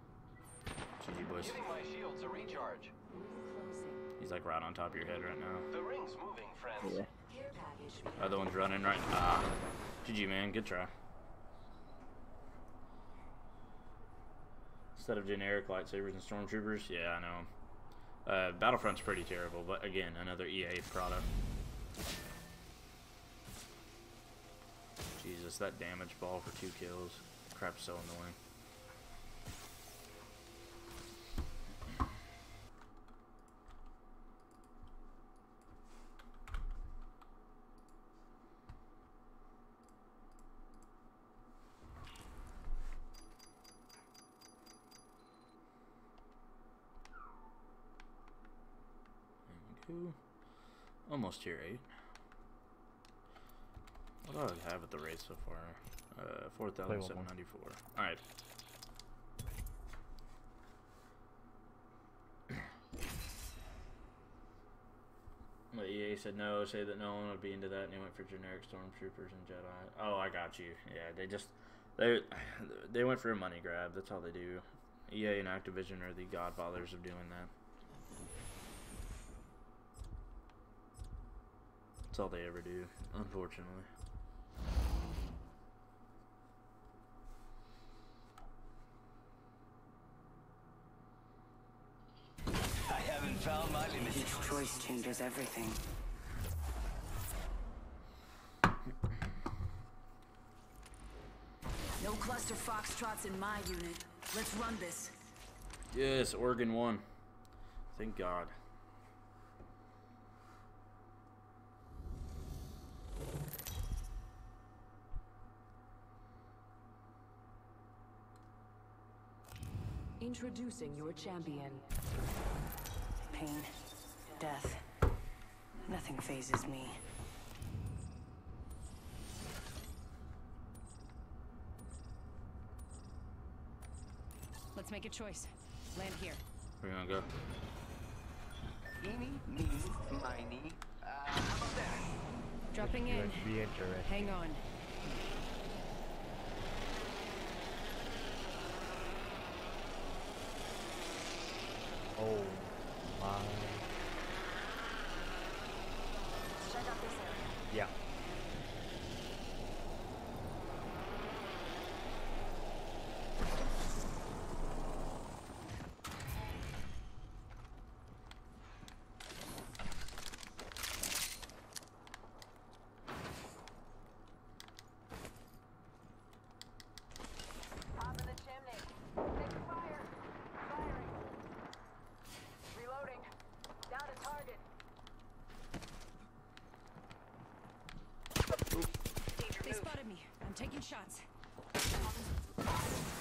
GG boys. Giving my shields a recharge. Closing. He's like right on top of your head right now. The ring's moving, friends. Yeah. Care package. Other one's running right. Ah, GG man, good try. Instead of generic lightsabers and stormtroopers, yeah, I know. Battlefront's pretty terrible, but again, another EA product. Jesus, that damage ball for 2 kills. Crap's so annoying. Almost tier 8. What do I have at the rate so far? 4,794. Alright. But EA said no, say that no one would be into that, and they went for generic stormtroopers and Jedi. Oh, I got you. Yeah, they went for a money grab. That's all they do. EA and Activision are the godfathers of doing that. That's all they ever do, unfortunately. I haven't found my limit. Each choice changes everything. No cluster foxtrots in my unit. Let's run this. Yes, Oregon won. Thank God. Introducing your champion. Pain. Death. Nothing phases me. Let's make a choice. Land here. Where you gonna go? Eeny, meeny, miny. How about that? Dropping You in. would be interested. Hang on. Oh my. Check out this area. Yeah. Taking shots.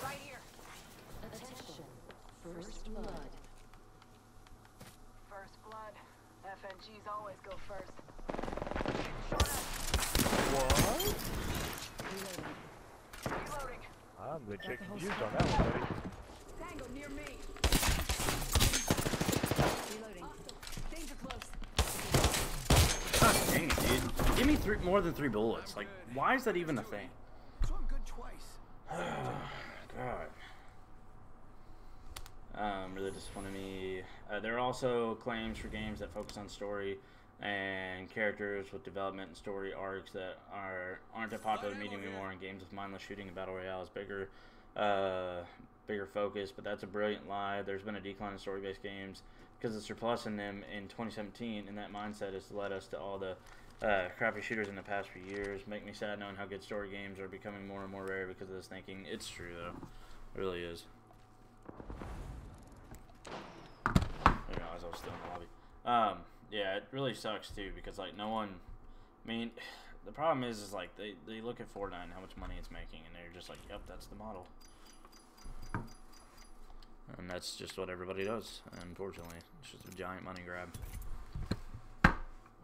Right here. Attention. First blood. First blood. FNGs always go first. What? Reloading. Reloading. I'm legit confused on that one, buddy. Tango near me. Reloading. Danger close. God dang it, dude. Give me more than 3 bullets. Like, why is that even a thing? So I'm good twice. God. Really disappointed me. There are also claims for games that focus on story and characters with development and story arcs that aren't a popular medium anymore, and games with mindless shooting and battle royale is bigger focus, but that's a brilliant lie. There's been a decline in story-based games because the surplus in them in 2017, and that mindset has led us to all the crappy shooters in the past few years. Make me sad knowing how good story games are becoming more and more rare because of this thinking. It's true though, it really is. I didn't realize I was still in the lobby. Yeah, it really sucks too because like no one. I mean, the problem is like they look at Fortnite and how much money it's making, and they're just like, yep, that's the model. And that's just what everybody does, unfortunately. It's just a giant money grab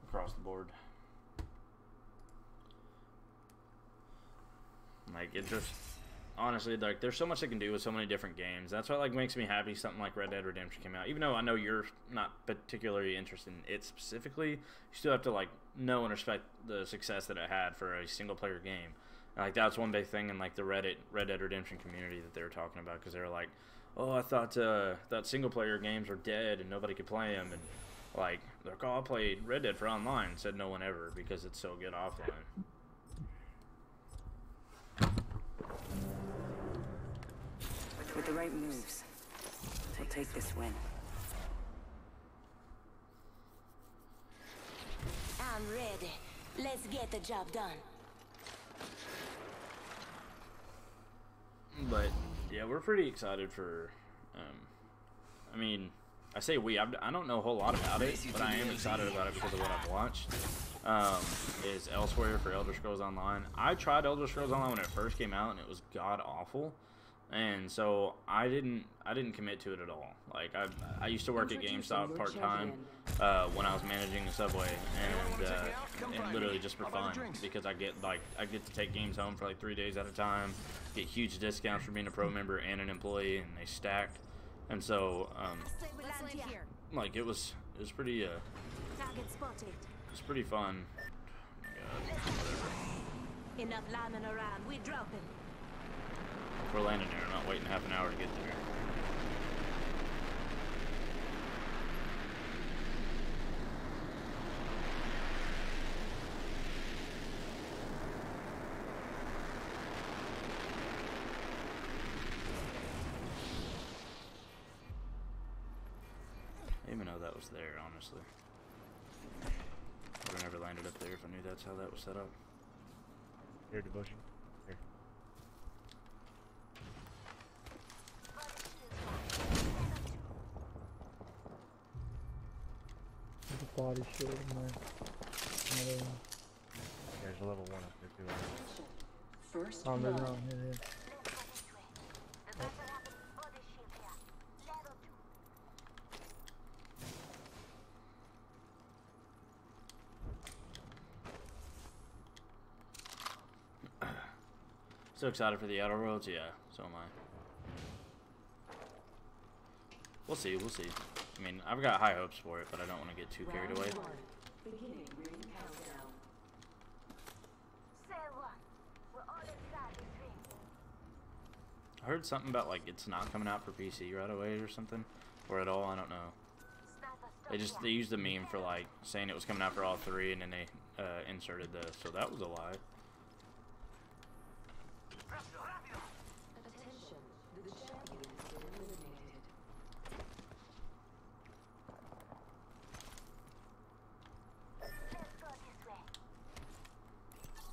across the board. Like, it just, honestly, like, there's so much they can do with so many different games. That's what, like, makes me happy something like Red Dead Redemption came out. Even though I know you're not particularly interested in it specifically, you still have to, like, know and respect the success that it had for a single-player game. And, like, that's one big thing in, like, the Red Dead Redemption community that they were talking about, because they were like, oh, I thought single-player games were dead and nobody could play them, and like, they're like, oh, I played Red Dead for online. Said no one ever because it's so good offline. With the right moves, we'll take this win. I'm ready. Let's get the job done. But yeah, we're pretty excited for. I mean, I say we. I don't know a whole lot about it, but I am excited about it because of what I've watched. Is Elsewhere for Elder Scrolls Online. I tried Elder Scrolls Online when it first came out, and it was god awful. And so I didn't commit to it at all. Like I used to work at GameStop part time when I was managing the Subway, and literally just for fun because I get to take games home for like 3 days at a time, get huge discounts for being a pro member and an employee, and they stacked. And so like it was pretty Target spotted. it's pretty fun. Oh my God, whatever. Enough lambing around. We're dropping. We're landing there. I'm not waiting half an hour to get there. I didn't even know that was there, honestly. I would have never landed up there if I knew that's how that was set up. Here, devotion. Here. There's a body shield in there. Another one. There's a level 1 up there too. First Oh, there's blood. one. Yeah. So excited for the Outer Worlds? Yeah, so am I. We'll see, we'll see. I mean, I've got high hopes for it, but I don't want to get too carried away. Beginning ring countdown. I heard something about, like, it's not coming out for PC right away or something, or at all, I don't know. They used the meme for, like, saying it was coming out for all 3, and then they inserted this, so that was a lie. Attention. The champion has been eliminated.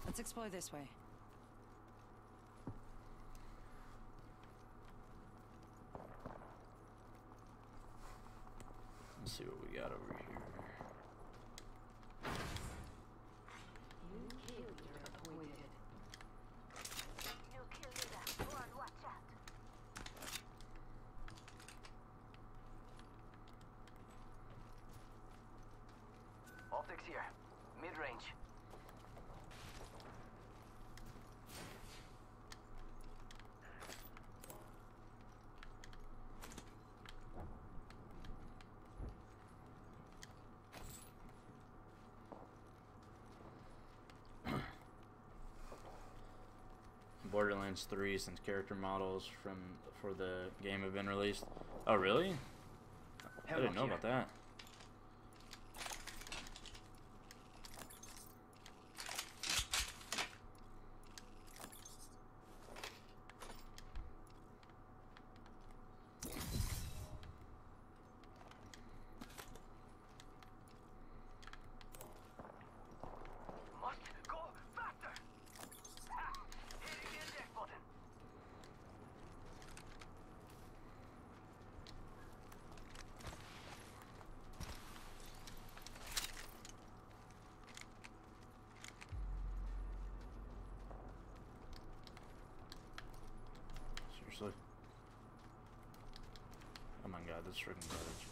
Let's explore this way. Let's see what we got over here. New character appointed. Rex here. Mid-range. Borderlands 3 since character models for the game have been released. Oh really? I didn't know about that. Must go faster. Ha! Hitting the eject button. Seriously? Oh my god, this freaking garbage.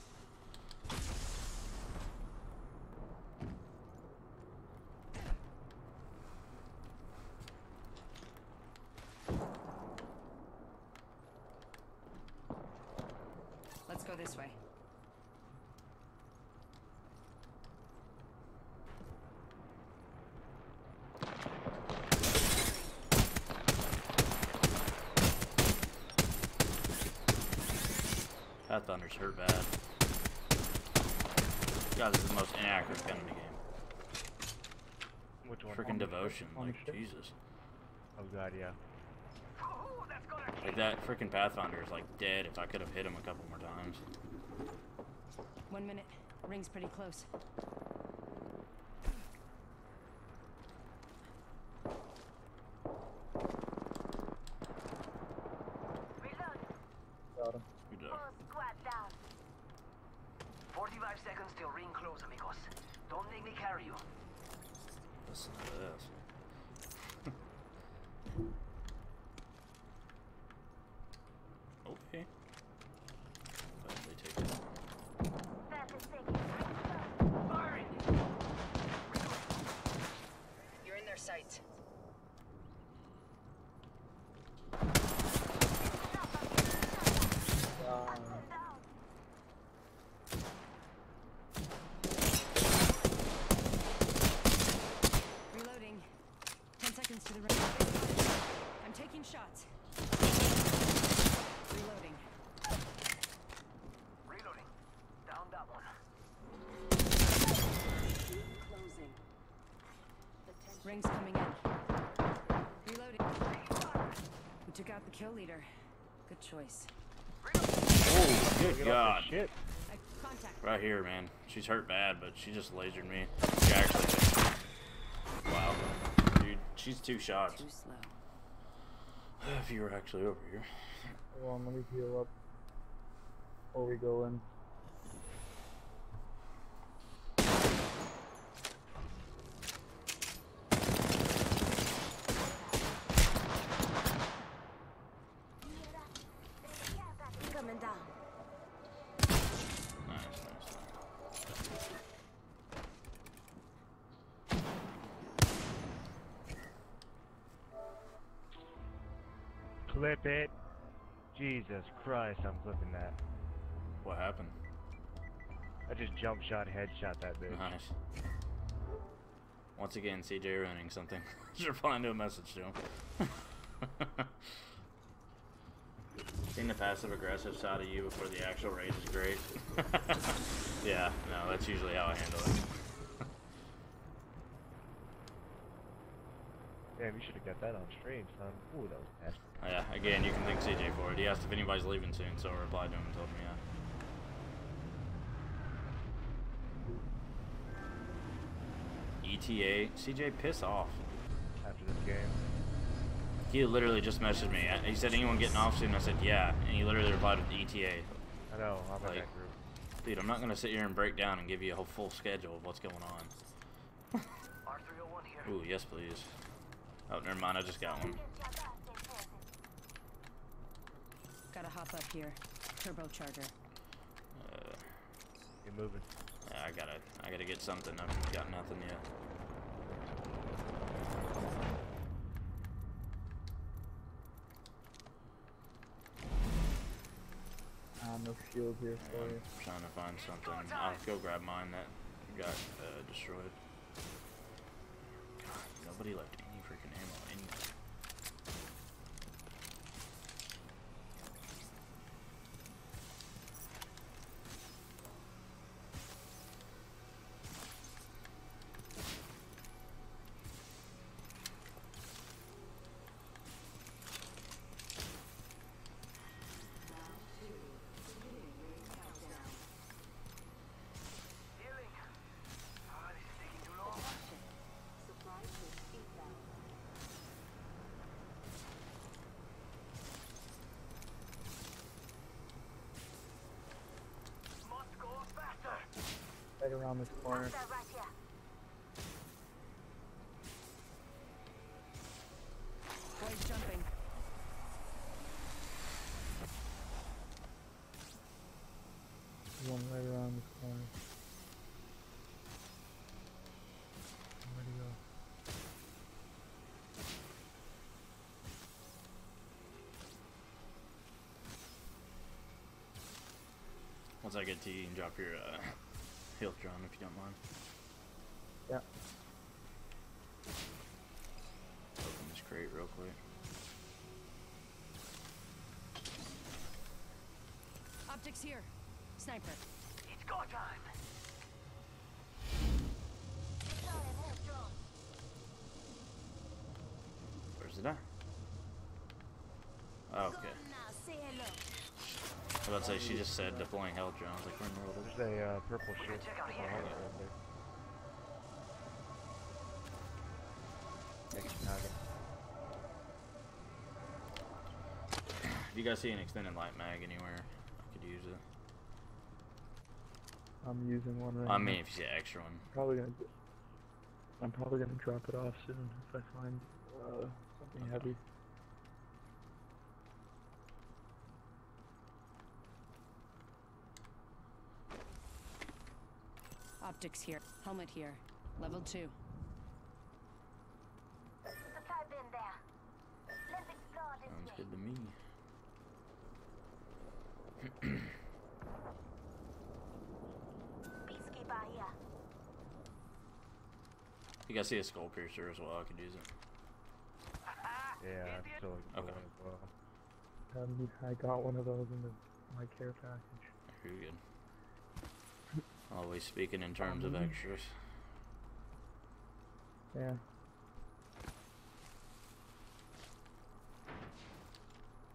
Let's go this way. That thunder's hurt bad. God, this is the most inaccurate gun in the game. Which one? Freaking devotion, like Jesus. Oh god, yeah. Ooh, that's gonna Like that freaking Pathfinder is like dead if I could have hit him a couple more times. 1 minute. Ring's pretty close. Got him. Good job. 45 seconds till ring close, amigos. Don't make me carry you. Listen to this. Okay. Gladly take it. Firing! You're in their sights. Reloading. 10 seconds to the ring. I'm taking shots. Reloading. Reloading. Down that one. Closing. Ring's coming in. Reloading. We took out the kill leader. Good choice. Oh, good God. Shit. Contact. Right here, man. She's hurt bad, but she just lasered me. She actually. Wow. Dude, she's 2 shots. Too slow. If you were actually over here. Hold on, let me heal up before we go in. Coming down. Nice, nice. Clip it. Jesus Christ, I'm clipping that. What happened? I just jump shot, headshot that bitch. Nice. Once again, CJ running something. Just replying to a message to him. Seeing the passive aggressive side of you before the actual rage is great. Yeah, no, that's usually how I handle it. Damn, you should have got that on stream, son. Ooh, that was nasty. Yeah, again, you can thank CJ for it. He asked if anybody's leaving soon, so I replied to him and told him yeah. ETA? CJ, piss off. After this game. He literally just messaged me. He said, anyone getting off soon? I said, yeah. And he literally replied with ETA. I know, I'm in Like, that group. dude, I'm not going to sit here and break down and give you a whole full schedule of what's going on. R301 here. Ooh, yes, please. Oh, never mind. I just got one. Gotta hop up here. Turbocharger. Get moving. Yeah, I gotta get something. I've got nothing yet. No shield here for I'm you. trying to find something. I'll go grab mine that got destroyed. God, nobody left any freaking ammo anywhere. Healing. Oh, this is taking too long. Supply kit inbound. Must go faster. Right around this corner. Right here. Boys jumping. One right around this corner. Where'd he go? Once I get to you, you can drop your health drum if you don't mind. Yeah. Open this crate real quick. Optics here. Sniper. It's go time. Where's it at? Oh, okay. Now say hello. I was about to say, she just said deploying health drone. I was like, where in the world is it? There's a purple shield. Check out here. Next target. If you guys see an extended light mag anywhere, I could use it. I'm using one right I now. mean, if you see an extra one. I'm probably gonna drop it off soon if I find something heavy. Optics here. Helmet here. Level 2. Supply bin there. Let's explore this Sounds way. good to me. Peacekeeper here. You guys see a skull piercer as well? I could use it. Yeah, I'm still looking Okay. for one as well. I got one of those in my care package. Very good. Always speaking in terms of extras. Yeah.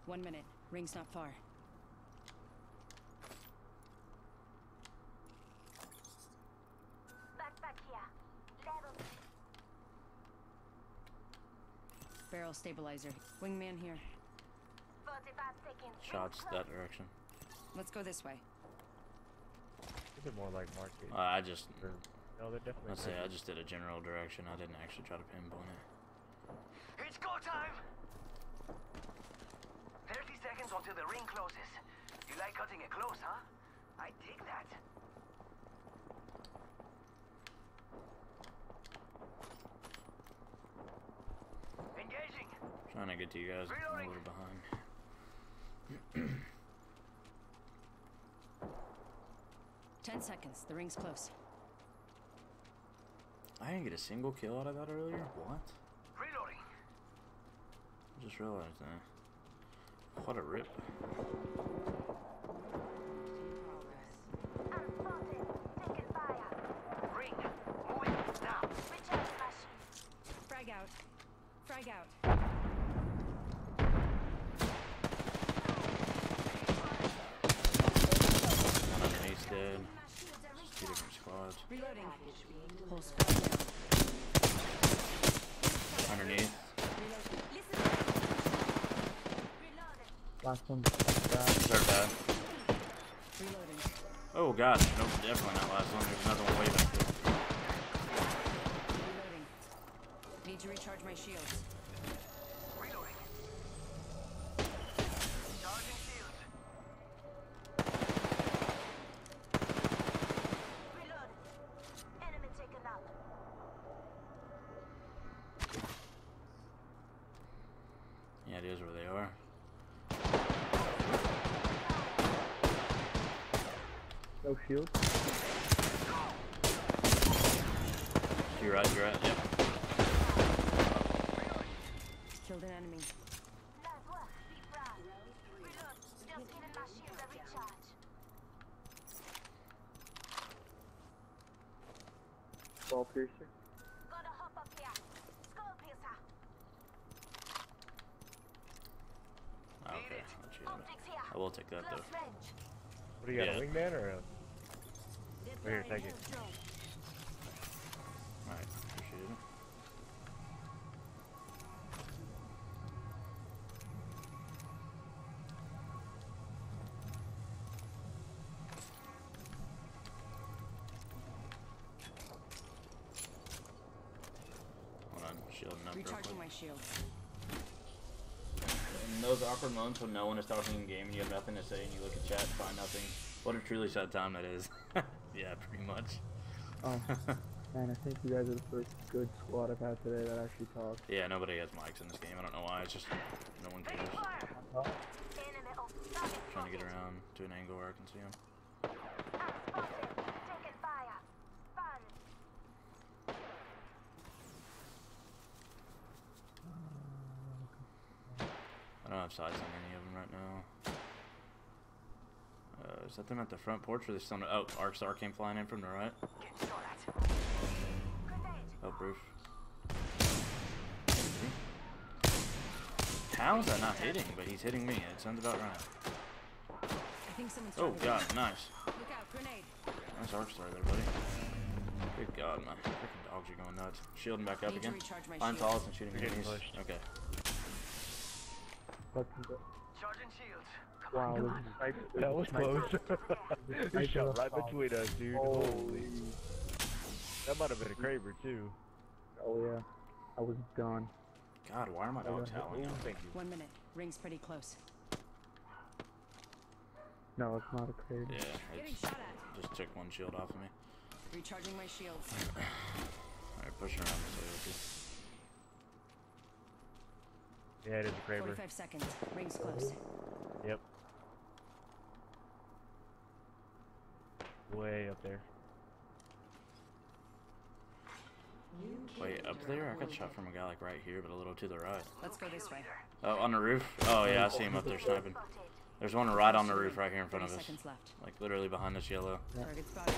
One minute. Ring's not far. Backpack here. Level. Barrel stabilizer. Wingman here. 45 seconds. Shots that direction. Let's go this way. They're more like market. I just, No, they're definitely. let's say I market. just did a general direction. I didn't actually try to pinpoint it. It's go time. 30 seconds until the ring closes. You like cutting it close, huh? I dig that. Engaging. Trying to get to you guys. I'm a Reloading. little behind. 10 seconds. The ring's close. I didn't get a single kill out of that earlier. What? Reloading. I just realized that. What a rip. I'm spotted. Taking fire. Ring. Moving. Now. Recharge machine. Frag out. Frag out. One underneath dead. Just two different squads. Reloading. Package being Whole delivered. squad down. Underneath. Last one's back. Start bad. Reloading. Oh god. Nope, definitely not last one. There's another one way back there. Reloading. Need to recharge my shields. Reloading. Charging shields. Reloading. No shield. You're right, yep. Killed an enemy. Nice work. Be proud. Reload. Just giving my shield a recharge. Ball piercer. Gotta hop up here. Skull piercer. Okay, I'll shoot it. Optics here. I will take that though. Close range. What do you got, Yeah. a wingman or a... Here, take it. Alright, appreciate it. Hold on, shielding up real Recharging quick. my shield. In those awkward moments when no one is talking in game and you have nothing to say and you look at chat and find nothing, what a truly sad time that is. Yeah, pretty much. Oh, man, I think you guys are the first good squad I've had today that actually talks. Yeah, nobody has mics in this game. I don't know why. It's just no one cares. Enemy off. Trying to get around to an angle where I can see him. Taking fire. Fun. I don't have sights on any of them right now. Is that them at the front porch or they still? Oh, Arcstar came flying in from the right. Get shot at. Oh, roof. How is that not hitting? But he's hitting me. It sounds about right. I think someone's Oh trying to god, nice. Look out, grenade. Nice Arcstar there, buddy. Good god, my freaking dogs are going nuts. Shielding back up Need to again. recharge my Find shield. tallest and shooting You're getting enemies. pushed. Okay. Charging shields. Wow, this is That was close. He shot right between us, dude. Holy. That might have been a Kraber, too. Oh yeah, I was done. God, why are my dogs howling? Thank you. 1 minute. Ring's pretty close. No, it's not a crate. Yeah, Getting it's shot at. just took one shield off of me. Recharging my shields. Alright, pushing around this way with you. Yeah, it is a Kraber. 45 seconds. Ring's close. Yep. Way up there. Wait, up there? I got shot from a guy like right here, but a little to the right. Let's go this way. Oh, on the roof? Oh yeah, I see him up there sniping. There's one right on the roof right here in front 30 of us. seconds left. Like literally behind this yellow. Target spotted.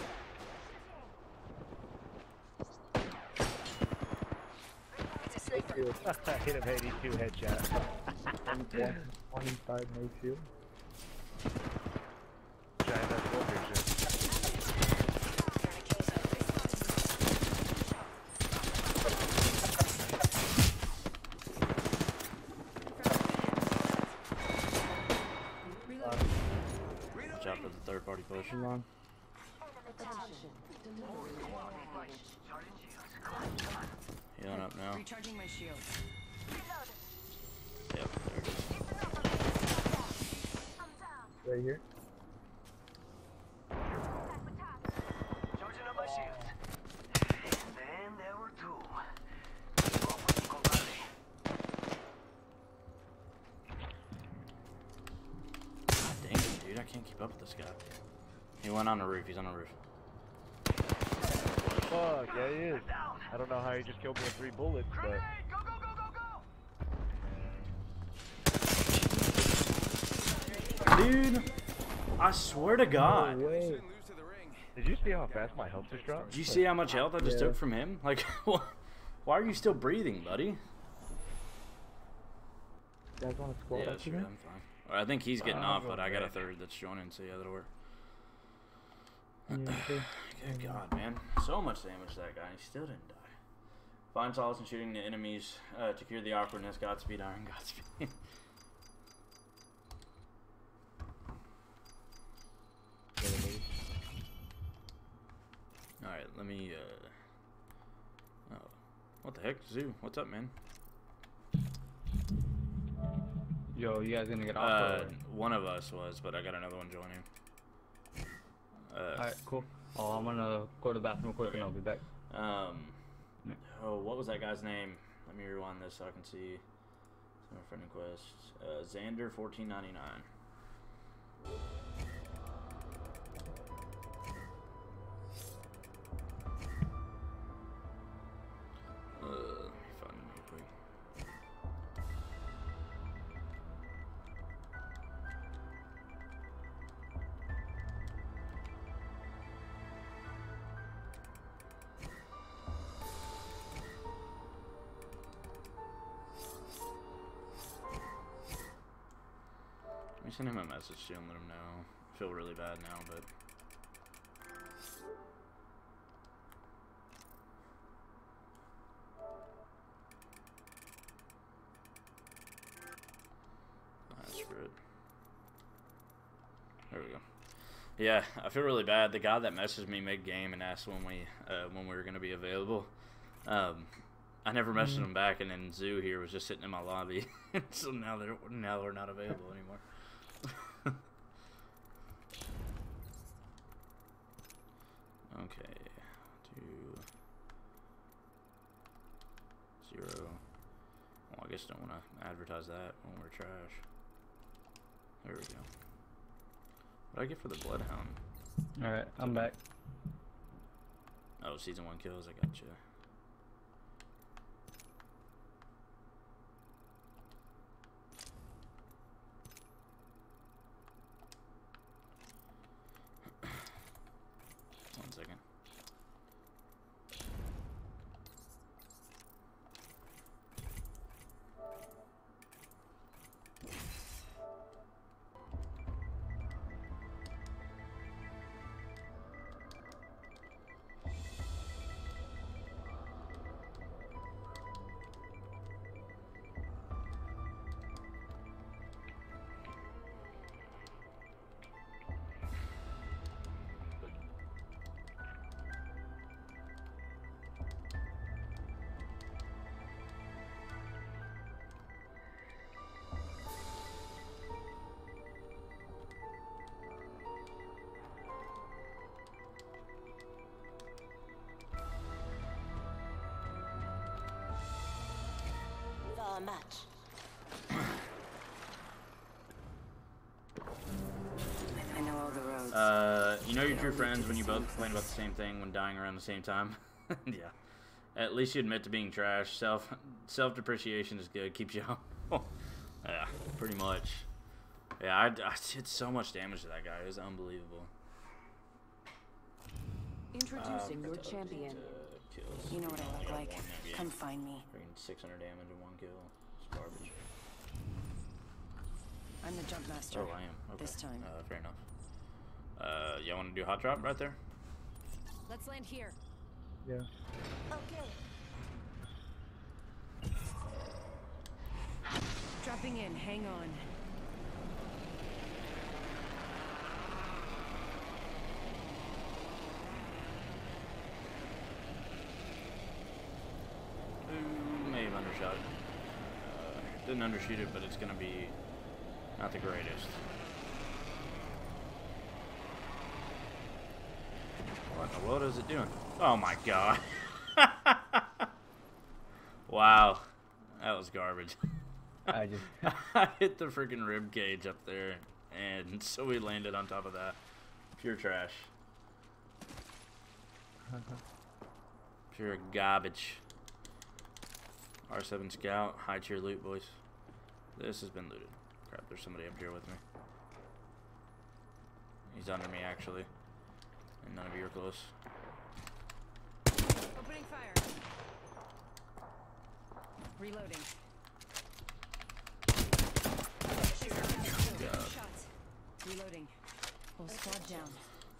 Hit him 82 headshot. 25 no shield. Giant that skull piercer. Watch out for the third party push. Come on. Healing up now. Recharging my shield. Yep, there it is. Right here. Charging up my shields. And then there were two. Keep up with me, compadre. God dang it, dude. I can't keep up with this guy. He went on the roof. He's on the roof. Fuck, yeah, he is. I don't know how he just killed me with 3 bullets, but... Grenade! Go, go, go, go, go! Dude, I swear to God. No way. Did you see how fast my health just dropped? Did you see how much health I just Yeah. took from him? Like, why are you still breathing, buddy? You guys want to squad Yeah, up sure, again? I'm fine. Well, I think he's getting I'll off, go but I got a back. third that's joining, so yeah, that'll work. Yeah, okay. Good God, man. So much damage to that guy, and he still didn't die. Find solace in shooting the enemies to cure the awkwardness. Godspeed, Iron. Godspeed. Alright, let me, oh. What the heck? Zoo, what's up, man? Yo, you guys gonna get off? One of us was, but I got another one joining. Alright, cool. Oh, I'm gonna go to the bathroom quick and I'll be back. Oh, what was that guy's name? Let me rewind this so I can see. Some friend requests. Xander 1499. send him a message too and let him know. I feel really bad now, but. That's for it. There we go. Yeah, I feel really bad. The guy that messaged me mid-game and asked when we were gonna be available, I never messaged him back, and then Zoo here was just sitting in my lobby, so now we're not available anymore. Okay, 2, 0. Well, I guess don't want to advertise that when we're trash. There we go. What did I get for the Bloodhound? Alright, I'm back. Oh, season 1 kills. I got you. One second. Match. I know all the roads. You know your true friends when you both complain about the same thing when dying around the same time. Yeah. At least you admit to being trash. Self-depreciation is good. Keeps you humble. Yeah, pretty much. Yeah, I did so much damage to that guy. It was unbelievable. Introducing your champion. You know what I look like. Come find me. 600 damage in 1 kill. It's garbage. I'm the jump master. Oh, I am. Okay. This time. Fair enough. Y'all want to do hot drop right there? Let's land here. Yeah. Okay. Dropping in. Hang on. May have undershot it. Didn't undershoot it, but it's gonna be not the greatest. What in the world is it doing? Oh my god. Wow. That was garbage. I just I hit the freaking rib cage up there, and so we landed on top of that. Pure trash. Pure garbage. R7 Scout, high tier loot, boys. This has been looted. Crap, there's somebody up here with me. He's under me, actually. And none of you are close. Opening fire. Reloading. Shots. Reloading. Whole squad down.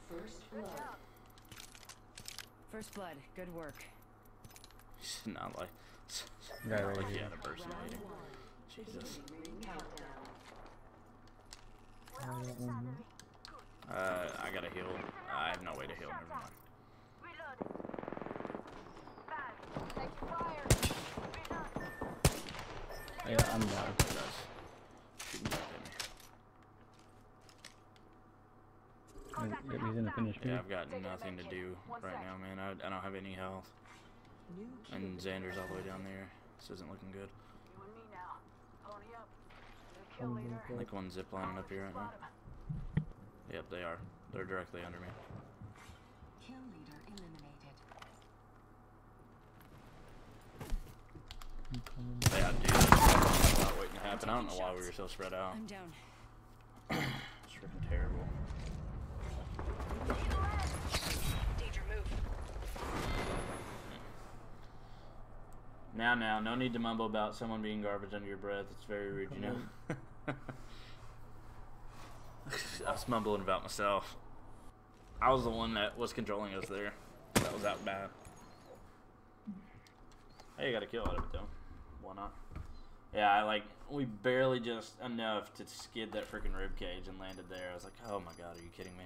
First blood. First blood. Good work. He's not like... Guy right like he here. had a personality. Jesus. I gotta heal. I have no way to heal. Never mind. Yeah, I'm down. Shooting back at me. He's in the finish. Yeah, I've got nothing to do right now, man. I don't have any health. And Xander's all the way down there. This isn't looking good. I think one's ziplining up here right now. Yep, they are. They're directly under me. Kill leader eliminated. Yeah, dude. Not waiting to happen. I don't know why we were so spread out. I'm down. It's freaking terrible. Danger move. Now, no need to mumble about someone being garbage under your breath. It's very rude, you know. was mumbling about myself. I was the one that was controlling us there. That was that bad. Hey, you got a kill out of it though. Why not? Yeah, we barely just enough to skid that freaking rib cage and landed there. I was like, oh my god, are you kidding me?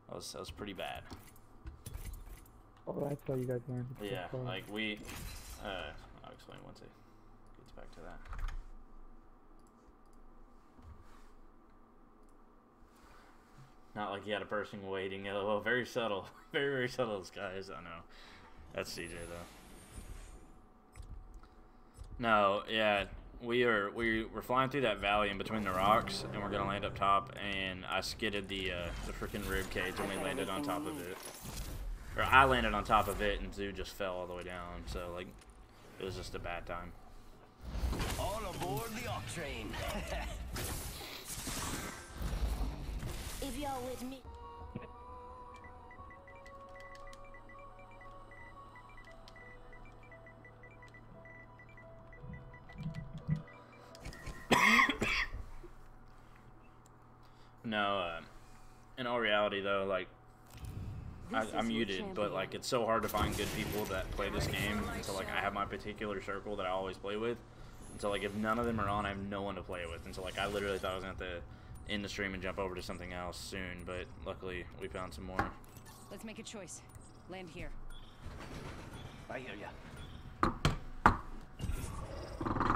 That was pretty bad. Oh, I thought you guys landed. Yeah, like we, I'll explain once it gets back to that. Not like you had a person waiting. Oh, very subtle. Very, very subtle, guys. I know. That's CJ, though. No, yeah. We're flying through that valley in between the rocks, and we're going to land up top, and I skidded the freaking rib cage, and we landed on top of it. Or I landed on top of it, and Zoo just fell all the way down. So, like, it was just a bad time. All aboard the op train. If you're with me. No, in all reality, though, like, I'm muted, but, like, it's so hard to find good people that play this game until, like, I have my particular circle that I always play with. And so, like, if none of them are on, I have no one to play it with. And so, like, I literally thought I was going to have to end the stream and jump over to something else soon, but luckily we found some more. Let's make a choice. Land here. I hear ya.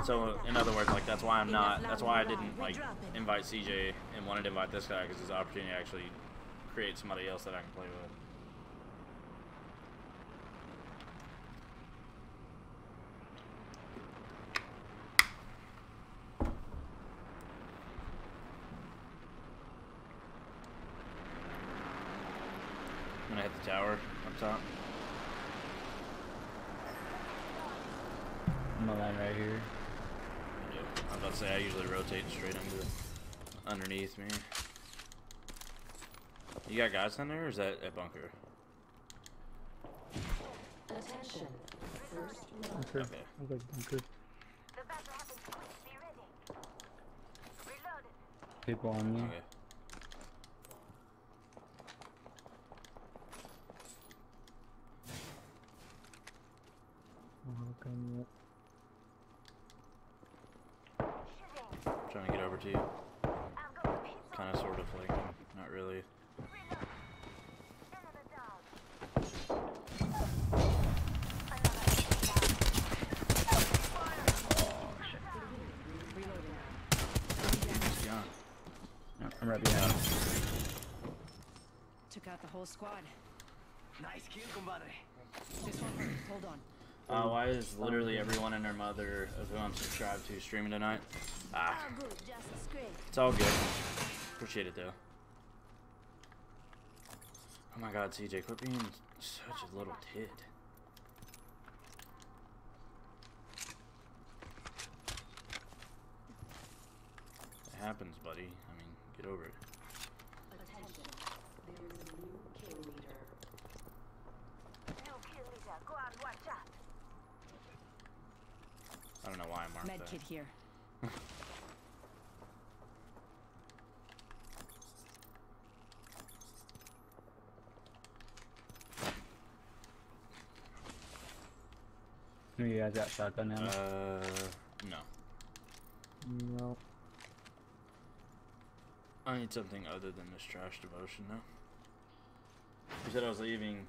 So, in other words, like, that's why I didn't, like, invite CJ and wanted to invite this guy, because it's an opportunity to actually create somebody else that I can play with. I'm gonna hit the tower up top. I'm gonna land right here. Yeah, I was about to say I usually rotate straight underneath me. You got guys in there, or is that a bunker? Attention. First Bunker. Okay. I was like bunker. The battle happens quick. Be ready. Reloaded. People on me. Okay. Oh, okay, Shooting. Trying to get over to you. I've got a pizza. Kind of, sort of, like, not really. Reload. Enemy down. He's gone. No, I'm right behind. Took out the whole squad. Nice kill, compadre. Just one hurt. Hold on. Why is literally everyone and their mother of who I'm subscribed to streaming tonight? Ah, Oh, good. Just great. it's all good. Appreciate it, though. Oh my god, CJ, quit being such a little tit. It happens, buddy. I mean, get over it. Attention. There is a new kill leader. New kill leader. Go and watch out. I don't know why I marked Med that. kit here. You guys got shotgun ammo? No. No. I need something other than this trash devotion, though. You said I was leaving.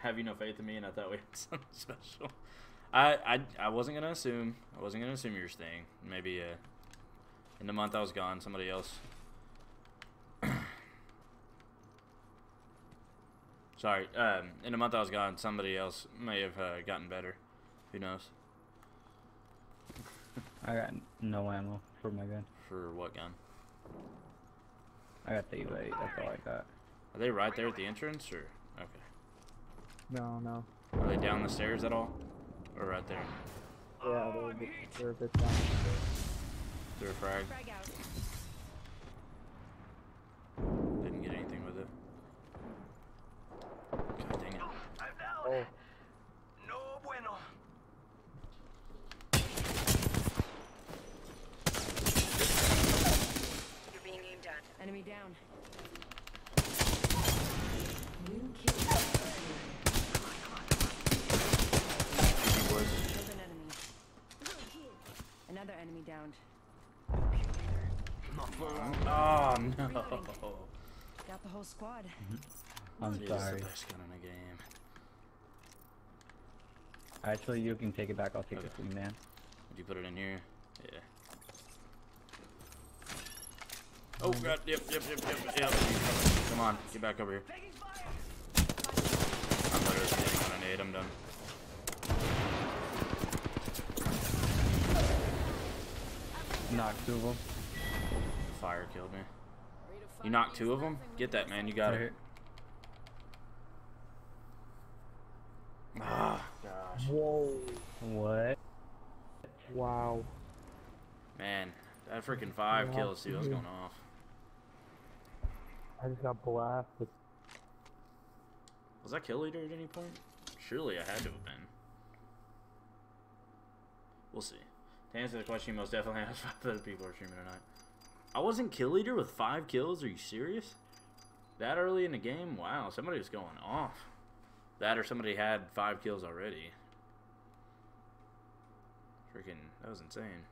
Have you no faith in me? And I thought we had something special. I wasn't gonna assume. I wasn't gonna assume you were staying. Maybe in the month I was gone, somebody else. Sorry. In the month I was gone, somebody else may have gotten better. Who knows? I got no ammo for my gun. For what gun? I got the E8, that's all I got. Are they right there at the entrance, or okay? No, no. Are they down the stairs at all, or right there? Yeah, they're a bit down. They're a frag. Frag out. Didn't get anything with it. God dang it. I'm down. Oh. No bueno. You're being aimed Enemy down. Killed an enemy. Another enemy downed. Oh no. Got the whole squad. I'm It is sorry. the best gun in the game. Actually, you can take it back. I'll take the queen, man. Would you put it in here? Yeah. Oh god, yep. Come on, get back over here. I'm literally standing on a nade, I'm done. Knocked 2 of them. Fire killed me. You knocked 2 of them? Get that, man, you got it. Ah, gosh. Whoa. What? Wow. Man, that freaking 5 kills, dude, I was going off. I just got blasted. Was that kill leader at any point? Surely I had to have been. We'll see. To answer the question, you most definitely asked 5 other people are streaming tonight. I wasn't kill leader with 5 kills? Are you serious? That early in the game? Wow, somebody was going off. That or somebody had 5 kills already. Freaking, that was insane.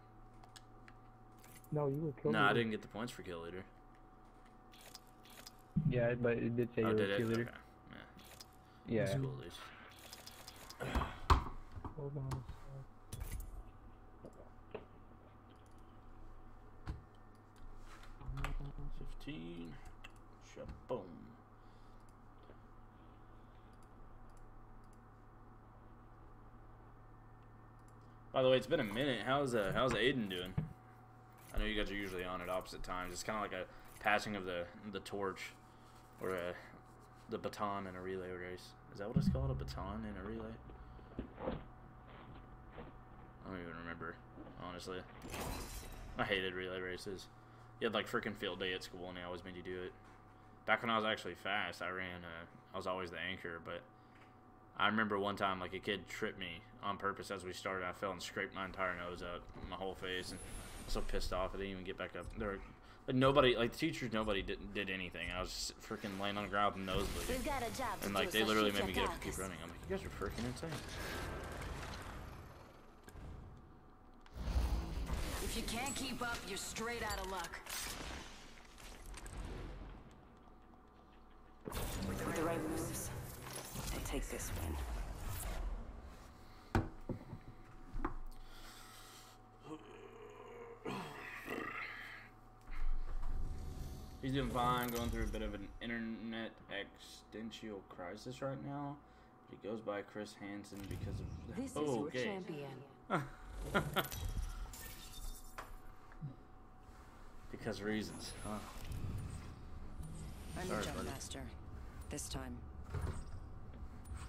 No, you were killed. No, I didn't get the points for kill leader. Yeah, but it did say you Oh, were did it? kill leader. Okay. Yeah. That's cool, at least. Hold on. 15. Shaboom. By the way, it's been a minute. How's Aiden doing? I know you guys are usually on at opposite times. It's kind of like a passing of the torch, or the baton in a relay race. Is that what it's called? A baton in a relay? I don't even remember, honestly. I hated relay races. You had like freaking field day at school, and they always made you do it. Back when I was actually fast, I was always the anchor, but I remember one time, like, a kid tripped me on purpose as we started. I fell and scraped my entire nose up, my whole face, and I was so pissed off I didn't even get back up. There were, like, nobody, like, the teachers, nobody did anything. I was just freaking laying on the ground with my nose bleeding. We've got a job to And, like, do, they so literally shoot made me your get up and keep targets. running. I'm like, you guys are freaking insane. If you can't keep up, you're straight out of luck. With the right moves, we'll take this win. He's doing fine, going through a bit of an internet existential crisis right now. But he goes by Chris Hansen because of... This is your champion. Because reasons, huh? I'm Sorry, the jump buddy. master. This time.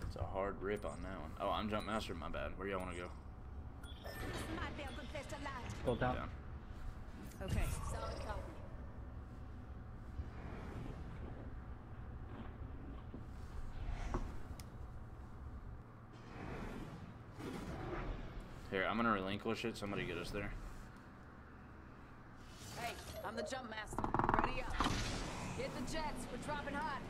It's a hard rip on that one. Oh, I'm jump master, my bad. Where y'all want to go? Might be a good place to land. Pull down. Down. Okay. Solid copy. Here, I'm gonna relinquish it. Somebody get us there. Hey, I'm the jump master. Ready up. Hit the jets. We're dropping hot.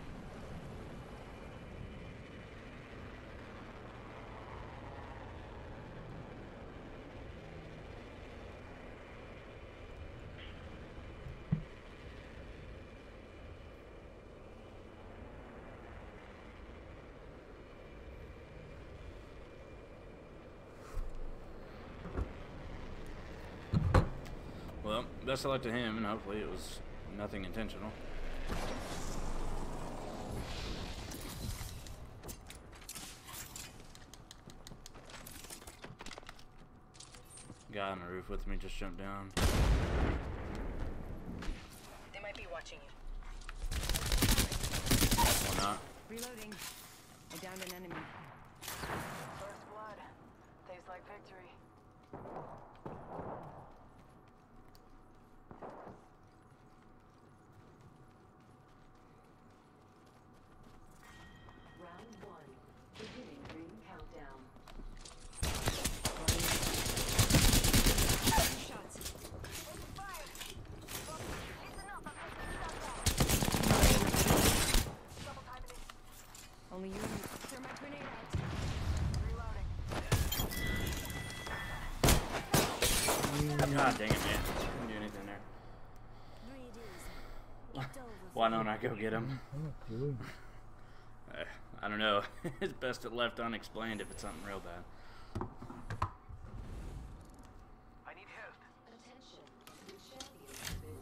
Well, best of luck to him, and hopefully it was nothing intentional. Guy on the roof with me just jumped down. They might be watching you. Why not? Reloading. I downed an enemy. First blood. Tastes like victory. Round 1. Beginning ring countdown. Shots. Taking fire. Listen up, I'm taking shots. Dang it, man. Couldn't do anything there. Breathe easy. It's over Why don't I go get him? I'm not doing I don't know. It's best it left unexplained if it's something real bad. I need help. Attention, the champion has been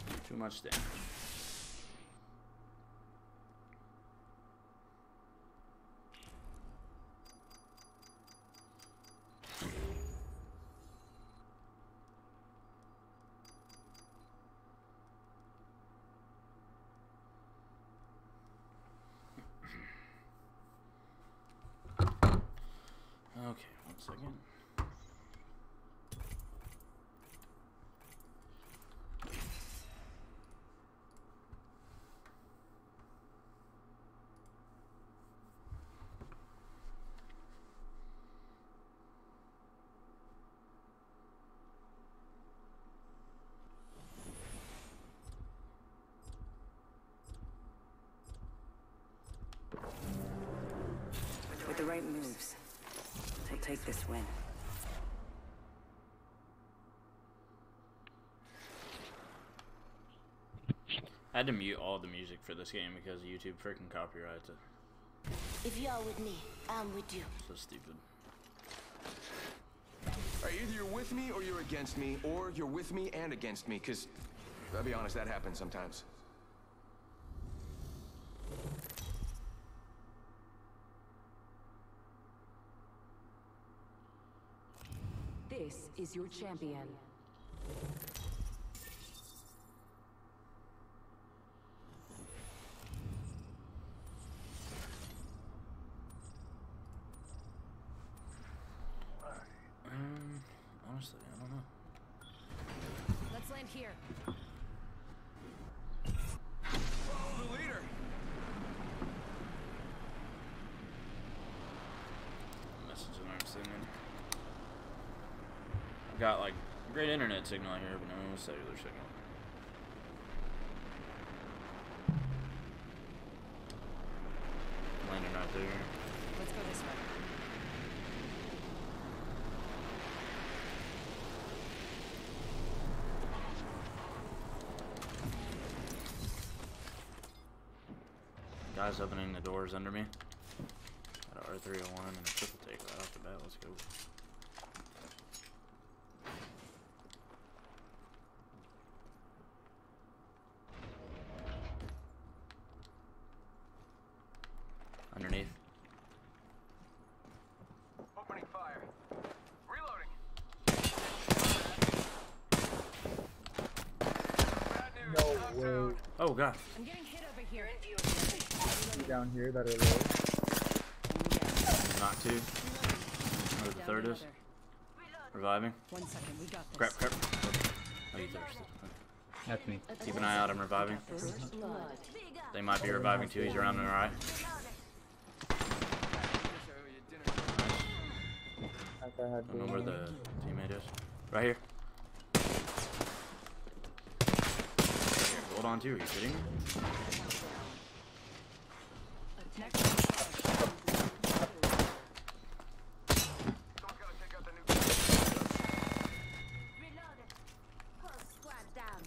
eliminated. Too much damage. Okay, 1 second. With the right moves, take this win. I had to mute all the music for this game because YouTube freaking copyrights it. If you're with me, I'm with you. So stupid. Either you're with me or you're against me, or you're with me and against me, because, I'll be honest, that happens sometimes. This is your champion. Honestly, I don't know. Let's land here. Follow the leader! Messaging I'm sending. I've got like great internet signal here, but no cellular signal. Landing right there. Let's go this way. Guys opening the doors under me. Got an R301 and a triple take right off the bat. Let's go. Underneath. Opening fire. Reloading. Bad news. No Knocked way. out. Oh god. I'm getting hit over here. Down here that are low. Not two. Where the third is. Reviving. 1 second, we got this. Crap, crap. Oh, you thirsty. That's me. Keep an eye out, I'm reviving. First blood. They might be reviving too. He's around on the right. Like I had I don't know where the teammate is. Right here. Hold on to. Are you kidding me? Next. Someone's gotta take out the new. Reloaded. Whole squad down.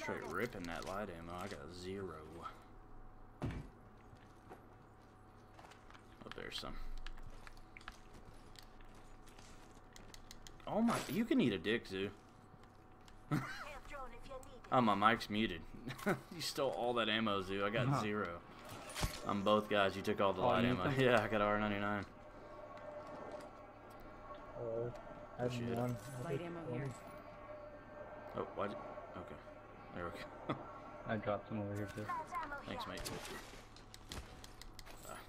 Straight ripping that light ammo. I got 0. Oh, there's some. Oh my! You can eat a dick, Zoo. Help drone if you need it. Oh, my mic's muted. You stole all that ammo, Zoo. I got 0. On both guys, you took all the light you ammo. took- Yeah, I got R99. I had Shit. one. Light ammo here. Oh, why'd you... Okay. There we go. I dropped some over here too. Large ammo Thanks, here. mate.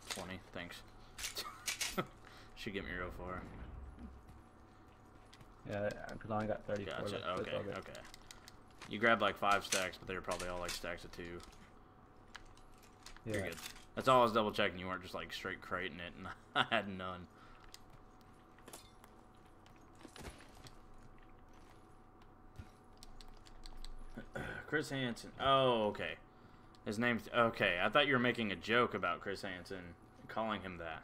20. Thanks. Should get me real far. Yeah, because I only got 34. Gotcha. left, so it's Okay, all good. okay. You grabbed like 5 stacks, but they were probably all like stacks of 2. Yeah. You're good. That's all I was double checking. You weren't just like straight crating it, and I had none. Chris Hansen. Oh, okay. His name's... Okay, I thought you were making a joke about Chris Hansen, calling him that.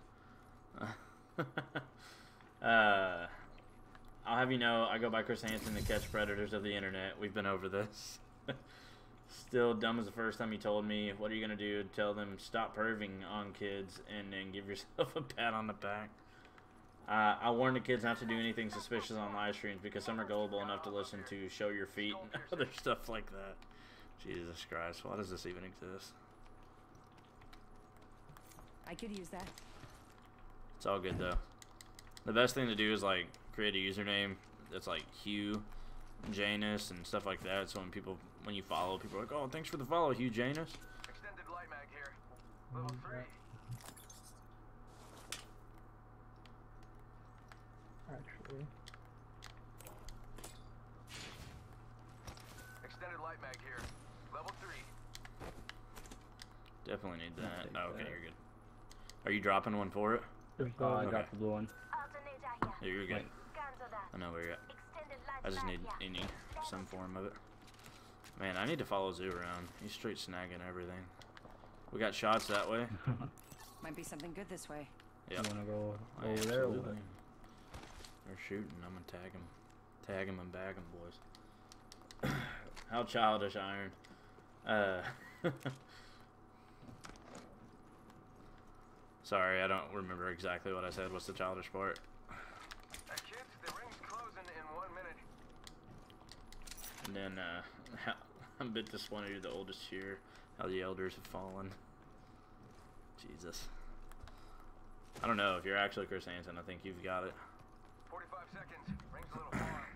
I'll have you know, I go by Chris Hansen to catch predators of the internet. We've been over this. Still dumb as the first time you told me. What are you going to do? Tell them stop perving on kids and then give yourself a pat on the back. I warn the kids not to do anything suspicious on live streams because some are gullible enough to listen to Show Your Feet and other stuff like that. Jesus Christ, why does this even exist? I could use that. It's all good though. The best thing to do is like create a username that's like Hugh Janus and stuff like that. So when you follow, people are like, "Oh, thanks for the follow, Hugh Janus." Extended light mag here. Level 3. Actually. Extended light mag here. Level 3. Definitely need that. Oh, okay, you're good. Are you dropping one for it? I got the blue one. Yeah, you're good. I know where you're at. I just need some form of it. Man, I need to follow Zoo around. He's straight snagging everything. We got shots that way. Might be something good this way. Yep. You wanna go over Absolutely. there? Or what? They're shooting. I'm gonna tag him. Tag him and bag him, boys. How childish, Iron. Sorry, I don't remember exactly what I said. What's the childish part? Hey kids, the ring's closing in 1 minute. And then, I'm a bit disappointed you're the oldest here. How the elders have fallen. Jesus. I don't know. If you're actually Chris Hansen, I think you've got it. 45 seconds. Ring's a little far.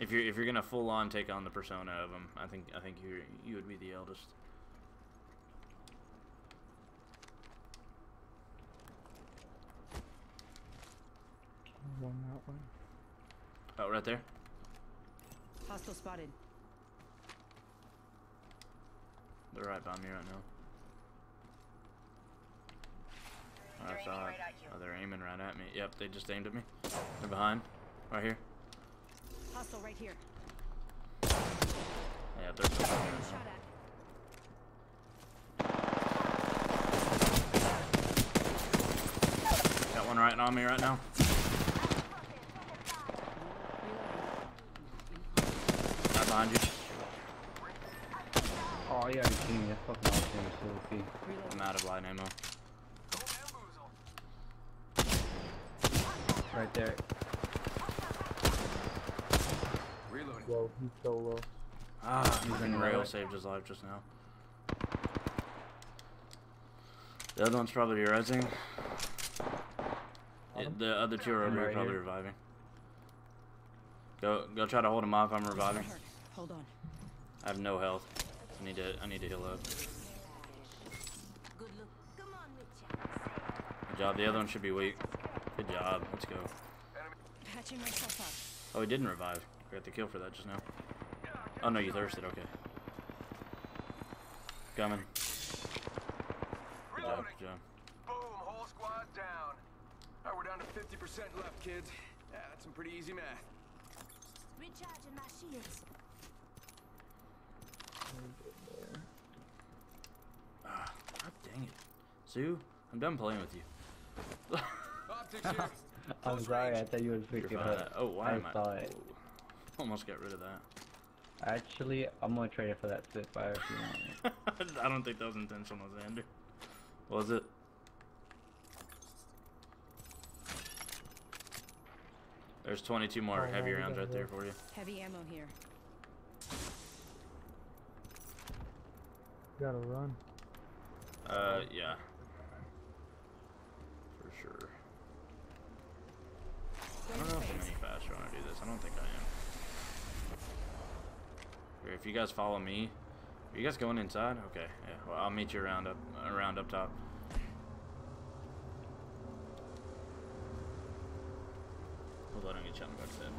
If you're gonna full on take on the persona of him, I think you would be the eldest. One that way. Oh, right there. Hostile spotted. They're right by me right now. I saw it. Oh, they're aiming right at me. Yep, they just aimed at me. They're behind. Right here. Hostile right here. Yeah, they're behind Getting right shot now. at. Got one right on me right now. Right behind you. Oh, yeah, you're kidding me. That fucking Alexander is so OP. I'm out of light ammo. Right there. Reloading. Whoa, he's so low. Ah, He's even in Rail right. saved his life just now. The other one's probably rezzing. The other two are over here, Right probably here. reviving. Go try to hold him off. I'm reviving. Hurt. Hold on. I have no health. I need to heal up. Good job. The other one should be weak. Good job. Let's go. Patching myself up. Oh, he didn't revive. We got the kill for that just now. Oh no, you thirsted. Okay. Coming. Good job. Good job. Boom, whole squad down. Alright, we're down to 50% left, kids. Yeah, that's some pretty easy math. Recharging my shields. Ah, God dang it. Sue, I'm done playing with you. Optics here. I'm sorry, I thought you would pick You're it fine. up. Oh, why am I? saw it. Whoa. Almost got rid of that. Actually, I'm gonna trade it for that Spitfire if you want it. I don't think that was intentional, Xander. Was it? There's 22 more heavy rounds right there for you. Heavy ammo here. Gotta run. Yeah. For sure. I don't know if I'm any faster when I do this. I don't think I am. Here, if you guys follow me, are you guys going inside? Okay, yeah. Well, I'll meet you around up top. Hold on, I'm gonna back to that.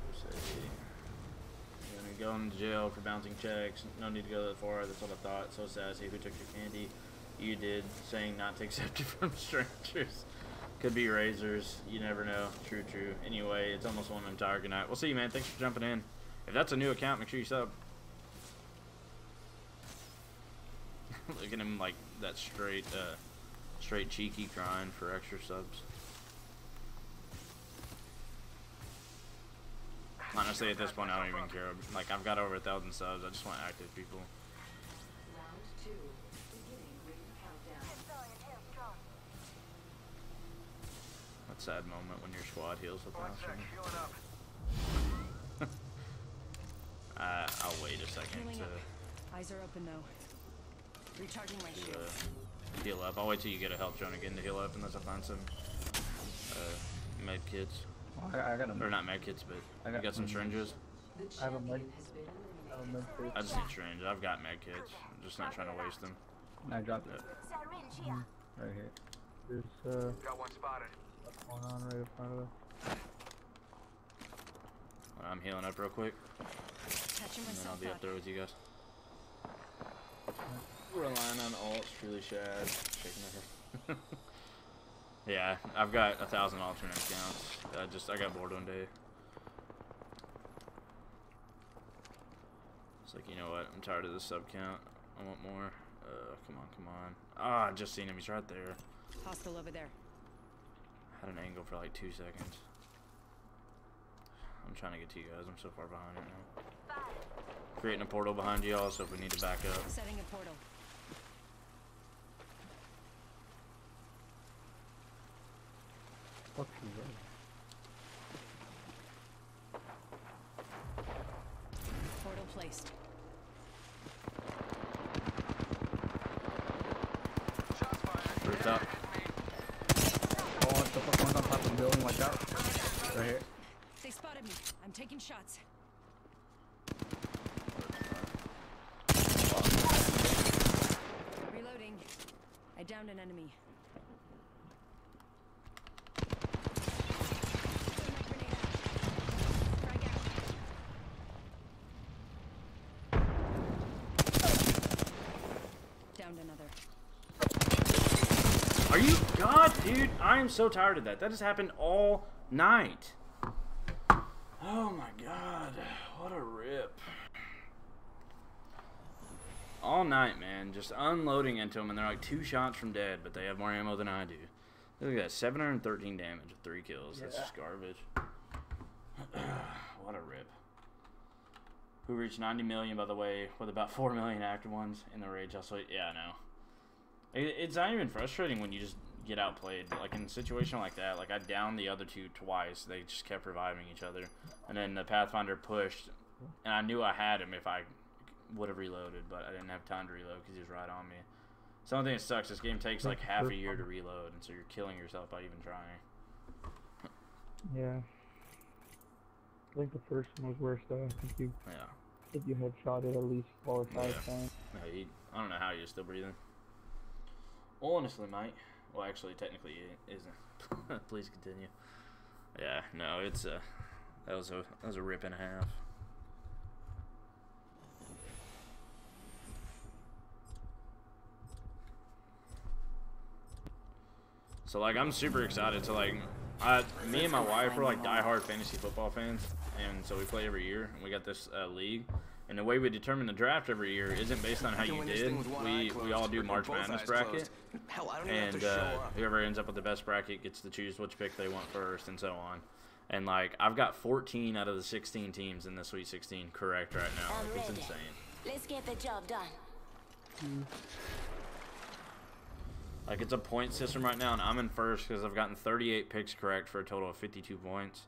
What's that? You're gonna go into jail for bouncing checks. No need to go that far. That's what I thought. So sassy. Who took your candy? You did. Saying not to accept it from strangers. Could be razors. You never know. True, true. Anyway, it's almost 1 entire good night. We'll see you, man. Thanks for jumping in. If that's a new account, make sure you sub. Look at him like that straight cheeky crying for extra subs. Honestly, at this point, I don't even care. Like, I've got over 1,000 subs. I just want active people. Round 2. Beginning ring countdown. That sad moment when your squad heals with One that. sec, healing up. I'll wait a second Healing to up. Eyes are open though. Recharging my shield. heal up. I'll wait till you get a health drone again to heal up unless I find some med kits. Well, I got them. Or not med kits, but I got some syringes. I have a med. I just need syringes. I've got med kits. I'm just not trying to waste them. I dropped it. Syringe here. Right here. There's Got one spotted. what's going on right in front of us. I'm healing up real quick, Catching and then I'll myself be up up. there with you guys. Relying on ults, truly Shad. Shaking my head. Yeah, I've got 1,000 alternate accounts. I got bored one day. It's like, you know what? I'm tired of this sub count. I want more. Come on. Ah, I just seen him. He's right there. Hostile over there. Had an angle for like 2 seconds. I'm trying to get to you guys. I'm so far behind right now. Creating a portal behind you all, so if we need to back up. Setting a portal. Fuck you, bro. Portal placed. Shots fired. Rooftop. Oh, what the fuck? One's on top of the building. Watch out. Right here. They spotted me. I'm taking shots. Reloading. I downed an enemy. Frag out. Downed another. Are you? God, dude, I am so tired of that. That has happened all night. Oh my God, what a rip. All night, man, just unloading into them, and they're like 2 shots from dead, but they have more ammo than I do. Look at that, 713 damage with 3 kills. That's just garbage. What a rip. Who reached 90 million, by the way, with about 4 million active ones in the Rage. Also, yeah, I know. It's not even frustrating when you just get outplayed. Like in a situation like that, like I downed the other 2 twice. They just kept reviving each other. And then the Pathfinder pushed, and I knew I had him if I would have reloaded, but I didn't have time to reload because he was right on me. Something that sucks, this game takes like half a year to reload, and so you're killing yourself by even trying. Yeah. I think the first one was worse though. I think you had shot it at least 4 or 5 times. No, I don't know how you're still breathing. Honestly, mate. Well, actually, technically, it isn't. Please continue. Yeah, no, it's that was a rip and a half. So like, I'm super excited. So like, me and my wife were like diehard fantasy football fans, and so we play every year, and we got this league. And the way we determine the draft every year isn't based on how you did. We all do March Madness bracket, and whoever ends up with the best bracket gets to choose which pick they want first, and so on. And like, I've got 14 out of the 16 teams in the Sweet 16 correct right now. Like, it's insane. Let's get the job done. Like, it's a point system right now, and I'm in first because I've gotten 38 picks correct for a total of 52 points.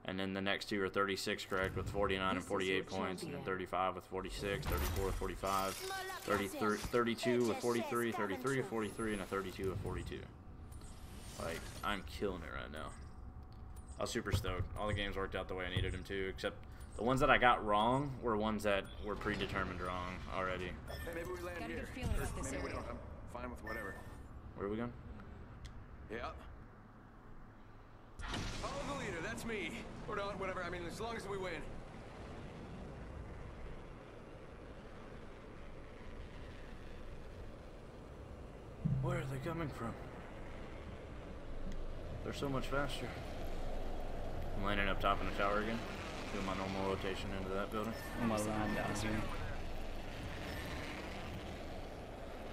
And then the next 2 are 36 correct with 49 and 48 points, and then 35 with 46, 34 with 45, 32 with 43, 33 with 43, and a 32 with 42. Like, I'm killing it right now. I was super stoked. All the games worked out the way I needed them to, except the ones that I got wrong were ones that were predetermined wrong already. Hey, maybe we land Got a here. good feeling about this Maybe we area. don't. I'm fine with whatever. Where are we going? Yeah. Follow the leader, that's me. Or not, whatever, I mean, as long as we win. Where are they coming from? They're so much faster. I'm landing up top in the tower again. Do my normal rotation into that building. I'm gonna line down here.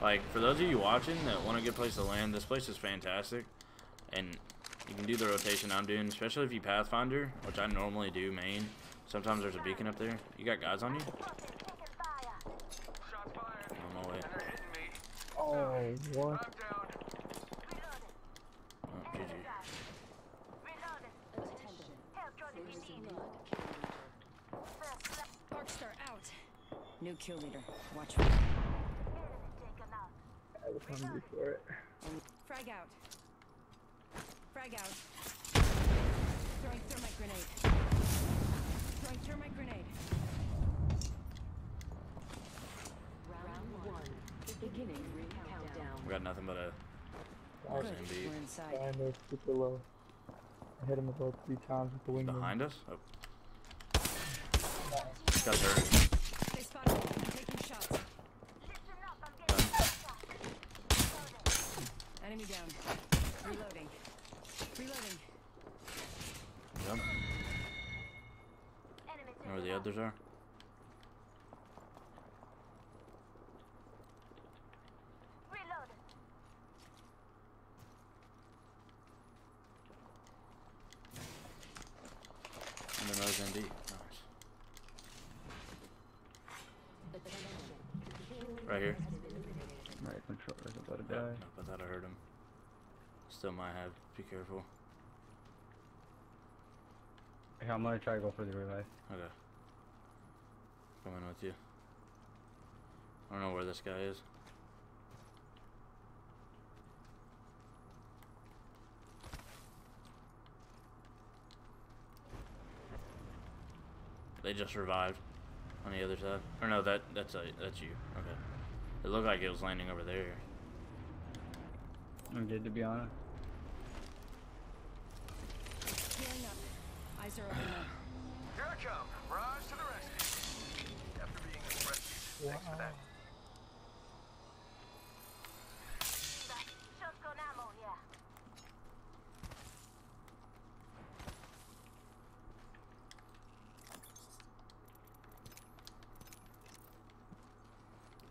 Like, for those of you watching that want a good place to land, this place is fantastic. And you can do the rotation I'm doing, especially if you Pathfinder, which I normally do main. Sometimes there's a beacon up there. You got guys on you? On my way. Oh, what? Oh, GG. Arcstar out. New kill leader. Watch for it. I was hungry for it. Frag out. Frag out. Throwing thermite grenade. Throwing thermite grenade. Round 1. Beginning ring countdown. We got nothing but a Good. Mozambique. We're inside. Behind us, super low. I hit him about 3 times with the wing. Behind us? Oh. Got her. They spotted me. I'm taking shots. Enemy down. Reloading. Reloading. Yep. Know where the others are? And then Mozambique. Nice. Right here. Right controller's about to Yep. die. Nope, I thought I heard him. Still might have. Be careful. Here, I'm gonna try to go for the revive. Okay. Coming with you. I don't know where this guy is. They just revived on the other side. Or no, that's you. Okay. It looked like it was landing over there. I'm good, to be honest. Healing up. Eyes are open now. Here I come. Rise to the rescue. After being rescued. Thanks for that. Shotgun ammo here.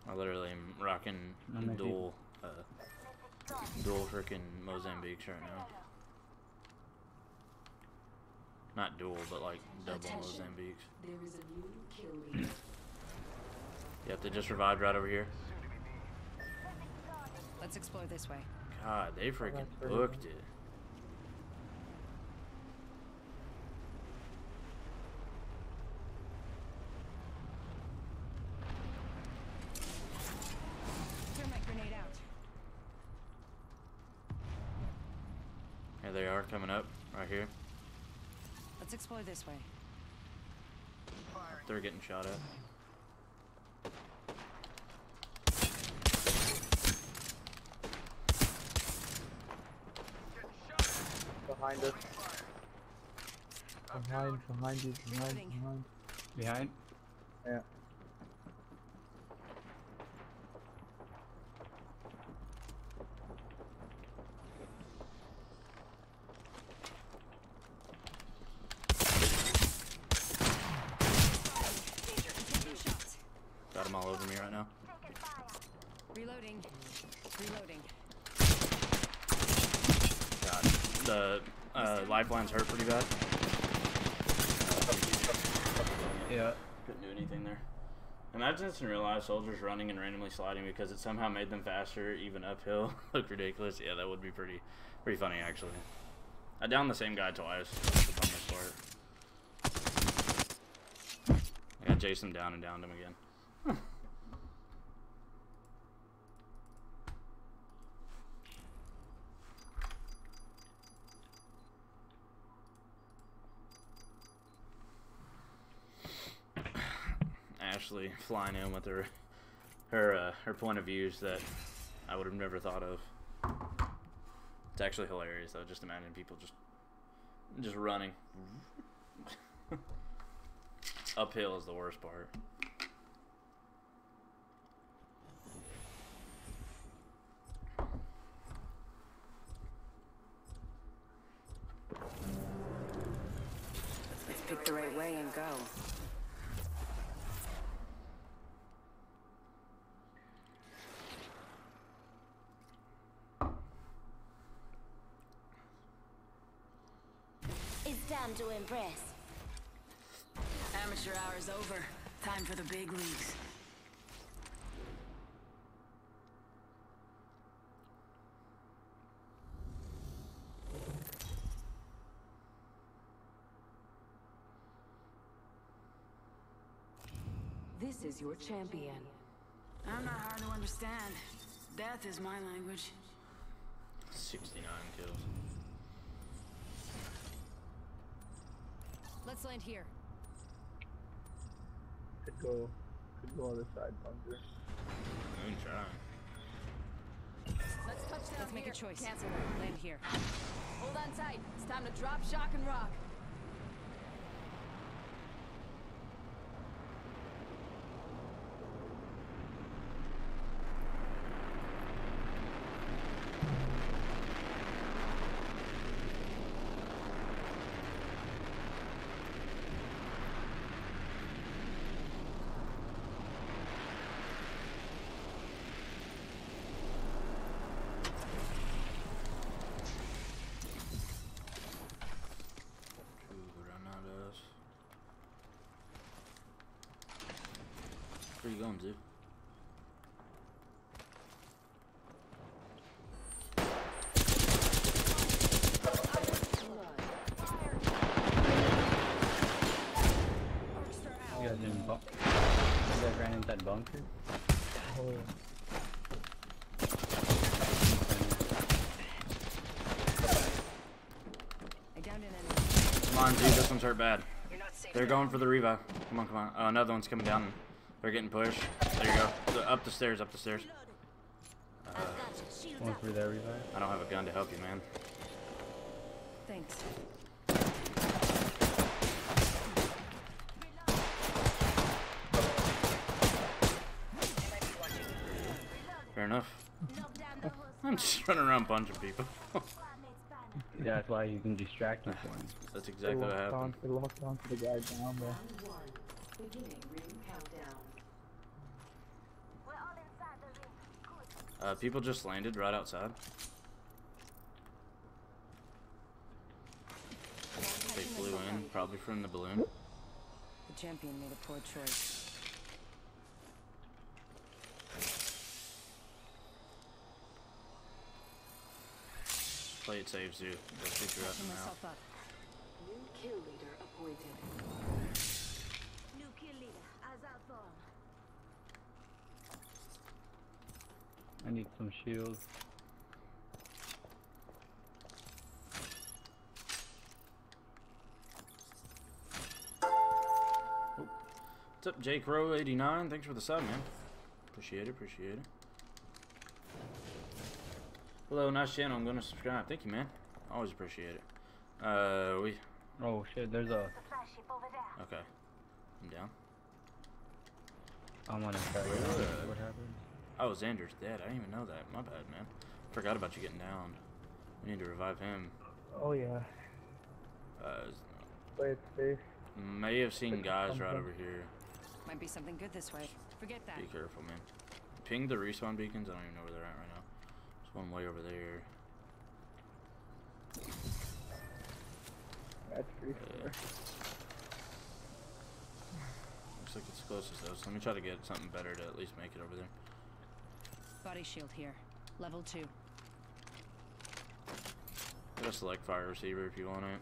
I literally am rocking dual freaking Mozambiques right now. Not dual, but like double Mozambiques. There is a new kill leader. Yep, they just revived right over here. Let's explore this way. God, they freaking booked it. Thermite grenade out. Here they are coming up right here. Let's explore this way. They're getting shot at. Behind us. Behind you, Reloading. Behind? Yeah. Taking shots. Got them all over me right now. Reloading. Reloading. God, the lifeline's hurt pretty bad. Yeah. Couldn't do anything there. Imagine this in real life, soldiers running and randomly sliding because it somehow made them faster, even uphill. Looked ridiculous. Yeah, that would be pretty funny actually. I downed the same guy twice. That's the funnest part. I got Jason down and downed him again. Ashley flying in with her point of views that I would have never thought of. It's actually hilarious though. Just imagine people just running. Uphill is the worst part. Let's pick look the right way and go. It's time to impress. Amateur hour's over. Time for the big leagues. This is your champion. I'm not hard to understand. Death is my language. 69 kills. Let's land here. Could go other side, bunker. I'm trying. Let's touch down. Let's make a choice. Cancel that. Land here. Hold on tight. It's time to drop, shock, and rock. Where you going, dude? You guys didn't bunk. You guys ran into that bunker? Oh, yeah. I downed an enemy. Come on, dude. This one's hurt bad. They're going for the revive. Come on, come on. Oh, another one's coming down. They're getting pushed. There you go. Up the stairs, up the stairs. One for their revive. I don't have a gun to help you, man. Thanks. Fair enough. I'm just running around punching people. Yeah, that's why you can distract them. That's exactly what happened. They locked onto the guy down there. Beginning ring countdown. People just landed right outside. They flew in, probably from the balloon. The champion made a poor choice. Play it safe, dude. They'll shoot you out Catching in the mouth. myself up. New kill leader appointed. New kill leader, as our form. I need some shields. What's up, Jake Rowe 89? Thanks for the sub, man. Appreciate it, appreciate it. Hello, nice channel. I'm gonna subscribe. Thank you, man. Always appreciate it. Oh shit, there's a... Okay. I'm down. I'm on a track. Where? What happened? Oh, Xander's dead. I didn't even know that. My bad, man. Forgot about you getting downed. We need to revive him. Oh yeah. Play it safe. May have seen guys right over here. Might be something good this way. Forget that. Be careful, man. Ping the respawn beacons. I don't even know where they're at right now. There's one way over there. That's pretty far. Looks like it's closest though. So let me try to get something better to at least make it over there. Body shield here. Level 2. Got a select fire receiver if you want it.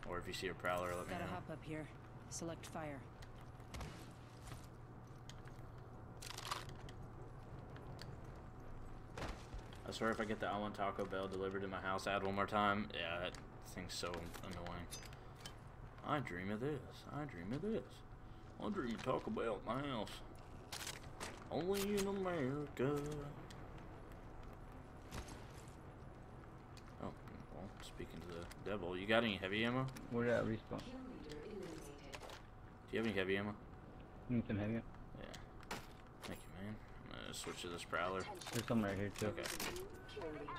Or if you see a prowler, let me Gotta know. hop up here. Select fire. I swear if I get the I want Taco Bell delivered to my house ad one more time, yeah, that thing's so annoying. I dream of this. I dream of this. I dream of Taco Bell at my house. Only in America. Oh, well, speaking to the devil, you got any heavy ammo? Where that respawn? Kill leader eliminated. Do you have any heavy ammo? You need some heavy? Yeah. Thank you, man. I'm gonna switch to this prowler. There's some right here too. Okay. New kill leader.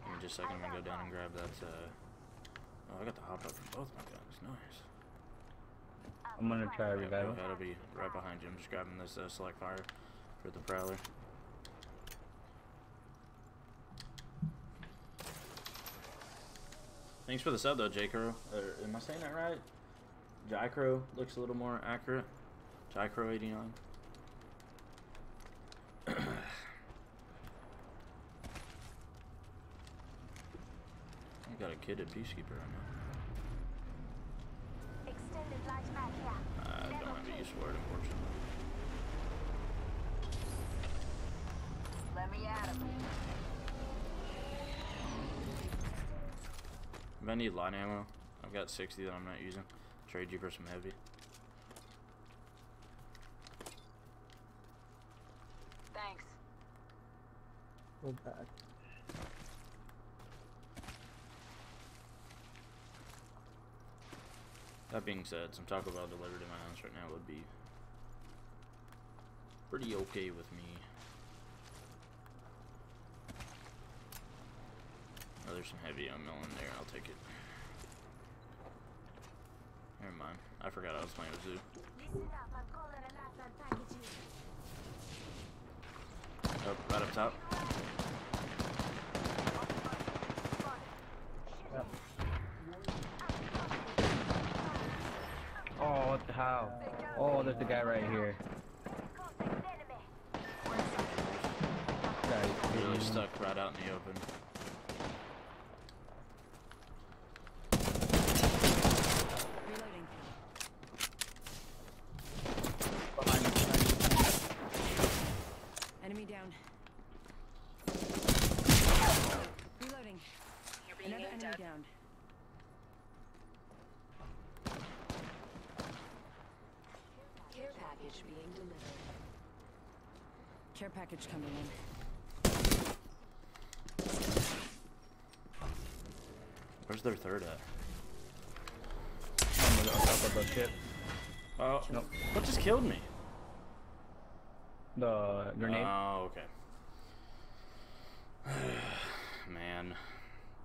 Let me a second. I'm gonna go down and grab that. Oh, I got the hop up for both my guns. Nice. I'm gonna try revival. That'll be right behind you. I'm just grabbing this select fire for the prowler. Thanks for the sub though, J-Crow. Am I saying that right? J-Crow looks a little more accurate. J-Crow 89. I got a kid at Peacekeeper right now. Extended light back here. I don't have a use for it, unfortunately. Let me at him. If I need light ammo, I've got 60 that I'm not using. Trade you for some heavy. Thanks. Go back. That being said, some Taco Bell delivered to my house right now would be pretty okay with me. Oh, there's some heavy ammo in there. I'll take it. Never mind. I forgot I was playing with Zoo. Listen up, I'm calling a lifeline package. Oh, right up top. Oh, what the hell? Oh, there's a guy right here. Really stuck right out in the open. Reloading. Behind me. Enemy down. Reloading. Another enemy down. Care package being delivered. Care package coming in. Where's their third at? On top of the ship. Oh, Nope. What just killed me? The grenade. Oh, okay. Man.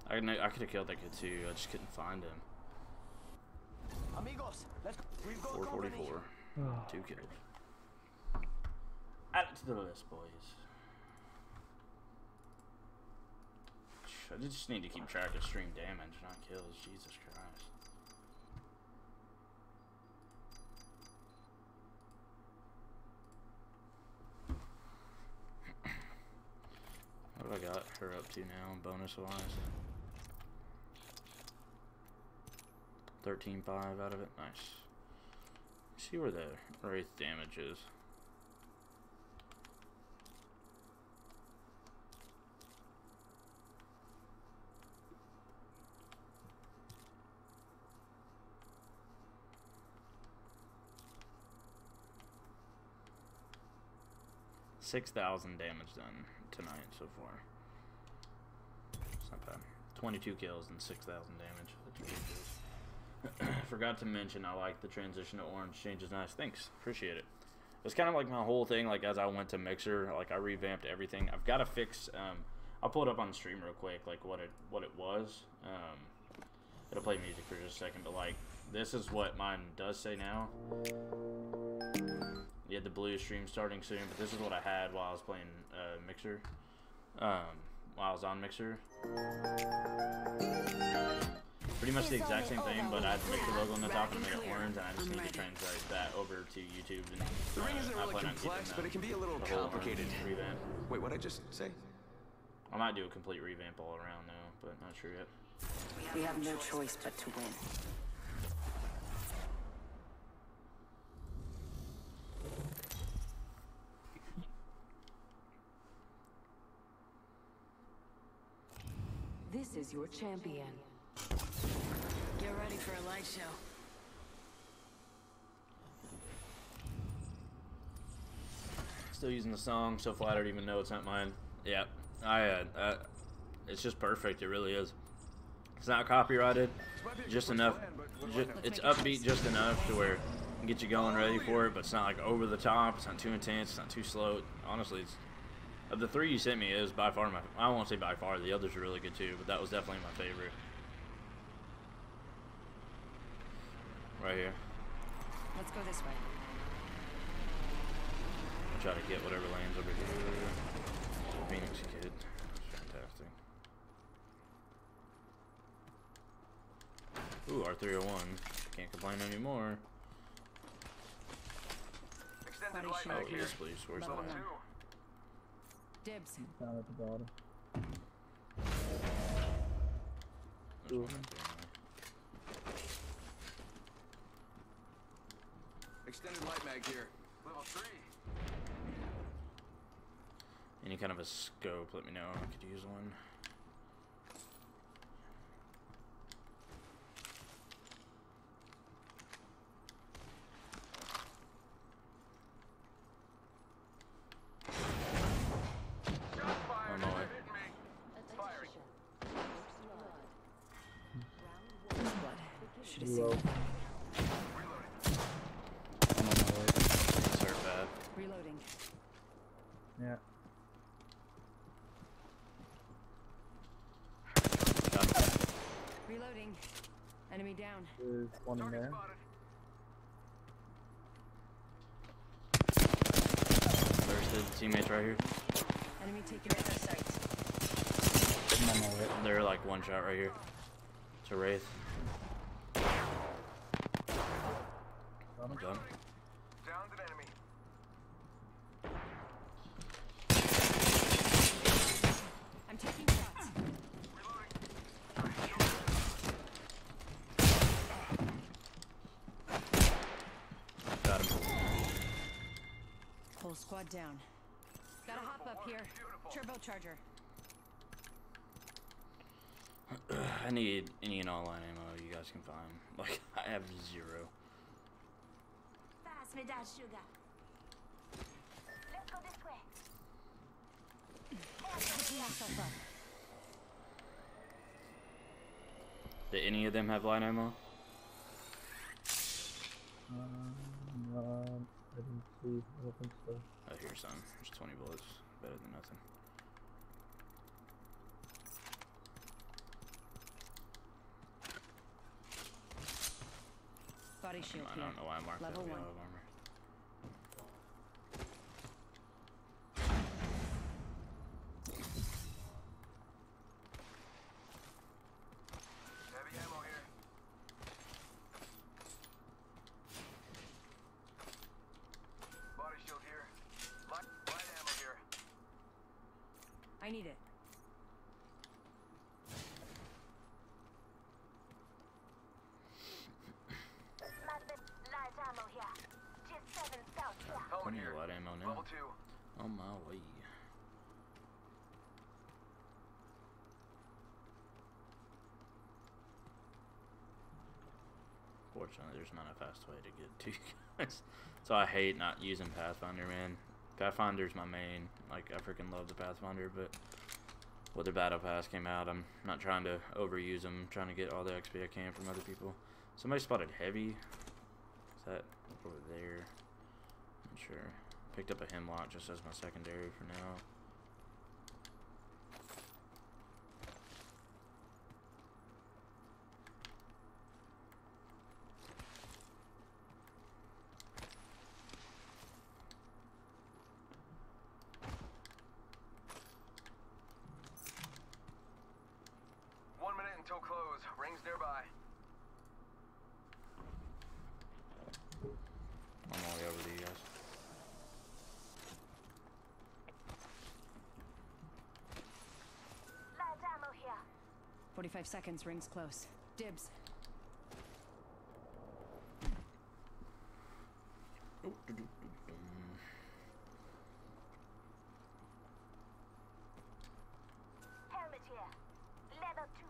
I could have killed that kid too. I just couldn't find him. Amigos, let's go. We've got 444. 2 kills. Add it to the list, boys. I just need to keep track of stream damage, not kills. Jesus Christ. What have I got her up to now, bonus-wise? 13.5 out of it. Nice. Let's see where the Wraith damage is. $6,000 damage done tonight so far. It's not bad. 22 kills and 6,000 damage. That's ridiculous. Forgot to mention, I like the transition to orange. Change is nice. Thanks. Appreciate it. It's kind of like my whole thing. Like as I went to Mixer, like I revamped everything. I've got to fix. I'll pull it up on the stream real quick, like what it was. It'll play music for just a second, but like this is what mine does say now. Yeah, the blue stream starting soon, but this is what I had while I was playing Mixer. While I was on Mixer. Pretty much the exact same thing, but I had the Mixer logo on the top and made it orange, and I just need to translate that over to YouTube. And The ring isn't really complex, but it can be a little complicated. Revamp. Wait, what'd I just say? I might do a complete revamp all around now, but not sure yet. We have no choice but to win. This is your champion. Get ready for a light show. Still using the song, so flattered even though it's not mine. Yeah, it's just perfect. It really is. It's not copyrighted, just enough. It's upbeat just enough to where it can get you going ready for it, but it's not like over the top. It's not too intense. It's not too slow. Honestly, Of the 3 you sent me, it was by far my... I won't say by far, the others are really good too, but that was definitely my favorite. Right here. Let's go this way. I'll try to get whatever lands over here. Phoenix kid. That's fantastic. Ooh, R301. Can't complain anymore. Extended Body light shield mag Oh, here. yes, please. Where's the Level land? 1. Dibs. Down at the bottom. There's one right there. Extended light mag here. Level 3. Any kind of a scope, let me know. I could use one. Shot fired. On my way. Hit me. Firing. Blood. Should have seen Reload. that. I'm on my way. Insert bad. Reloading. Yeah. Reloading. Enemy down. There's one in there. There's the teammates right here. Enemy taking out their sights. I'm on my way. They're like one shot right here. It's a Wraith. I'm done. Downed an enemy. I'm taking shots. Got him. Whole squad down. Gotta hop up here. Turbocharger. I need any and all line ammo you guys can find. Like, I have 0. Pass me that sugar. Let's go this way. Picking myself up. Did any of them have line ammo? I didn't see. I don't think so. Oh, here's some. There's 20 bullets. Better than nothing. Body shield I here. don't know why I marked Level that. We 1. all have armor. Heavy ammo here. Body shield here. Light ammo here. I need it. Light ammo here. Just 7 scouts here. Helmet Plenty here. of light ammo now. Level 2. On my way. Fortunately, there's not a fast way to get to you guys. So I hate not using Pathfinder, man. Pathfinder's my main. Like, I freaking love the Pathfinder, but with the Battle Pass came out, I'm not trying to overuse them. I'm trying to get all the XP I can from other people. Somebody spotted heavy. Is that over there? Not sure. Picked up a hemlock just as my secondary for now. Until close. Rings nearby. I'm all the way over to you guys. Light ammo here. 45 seconds. Rings close. Dibs. Helmet here. Level 2.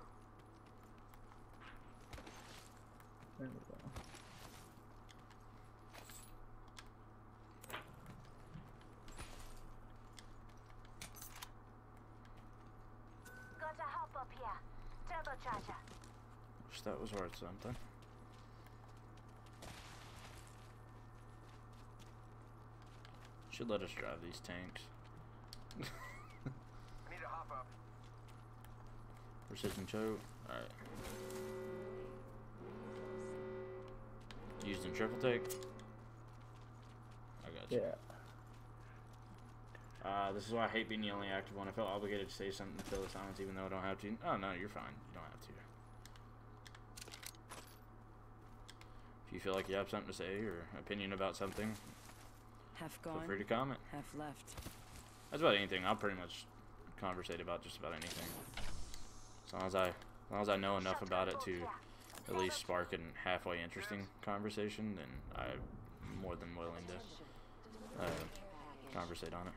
There we go. Gotta hop up here. Turbocharger. Wish that was worth something. Should let us drive these tanks. I need to hop up. Precision choke. Alright. Used in triple take. I got you. Yeah. This is why I hate being the only active one. I felt obligated to say something to fill the silence even though I don't have to. Oh, no, you're fine. You don't have to. If you feel like you have something to say or opinion about something, Half feel gone, free to comment. half left. That's about anything. I'll pretty much conversate about just about anything. As long as I know enough about it to at least spark a halfway interesting conversation, then I'm more than willing to conversate on it.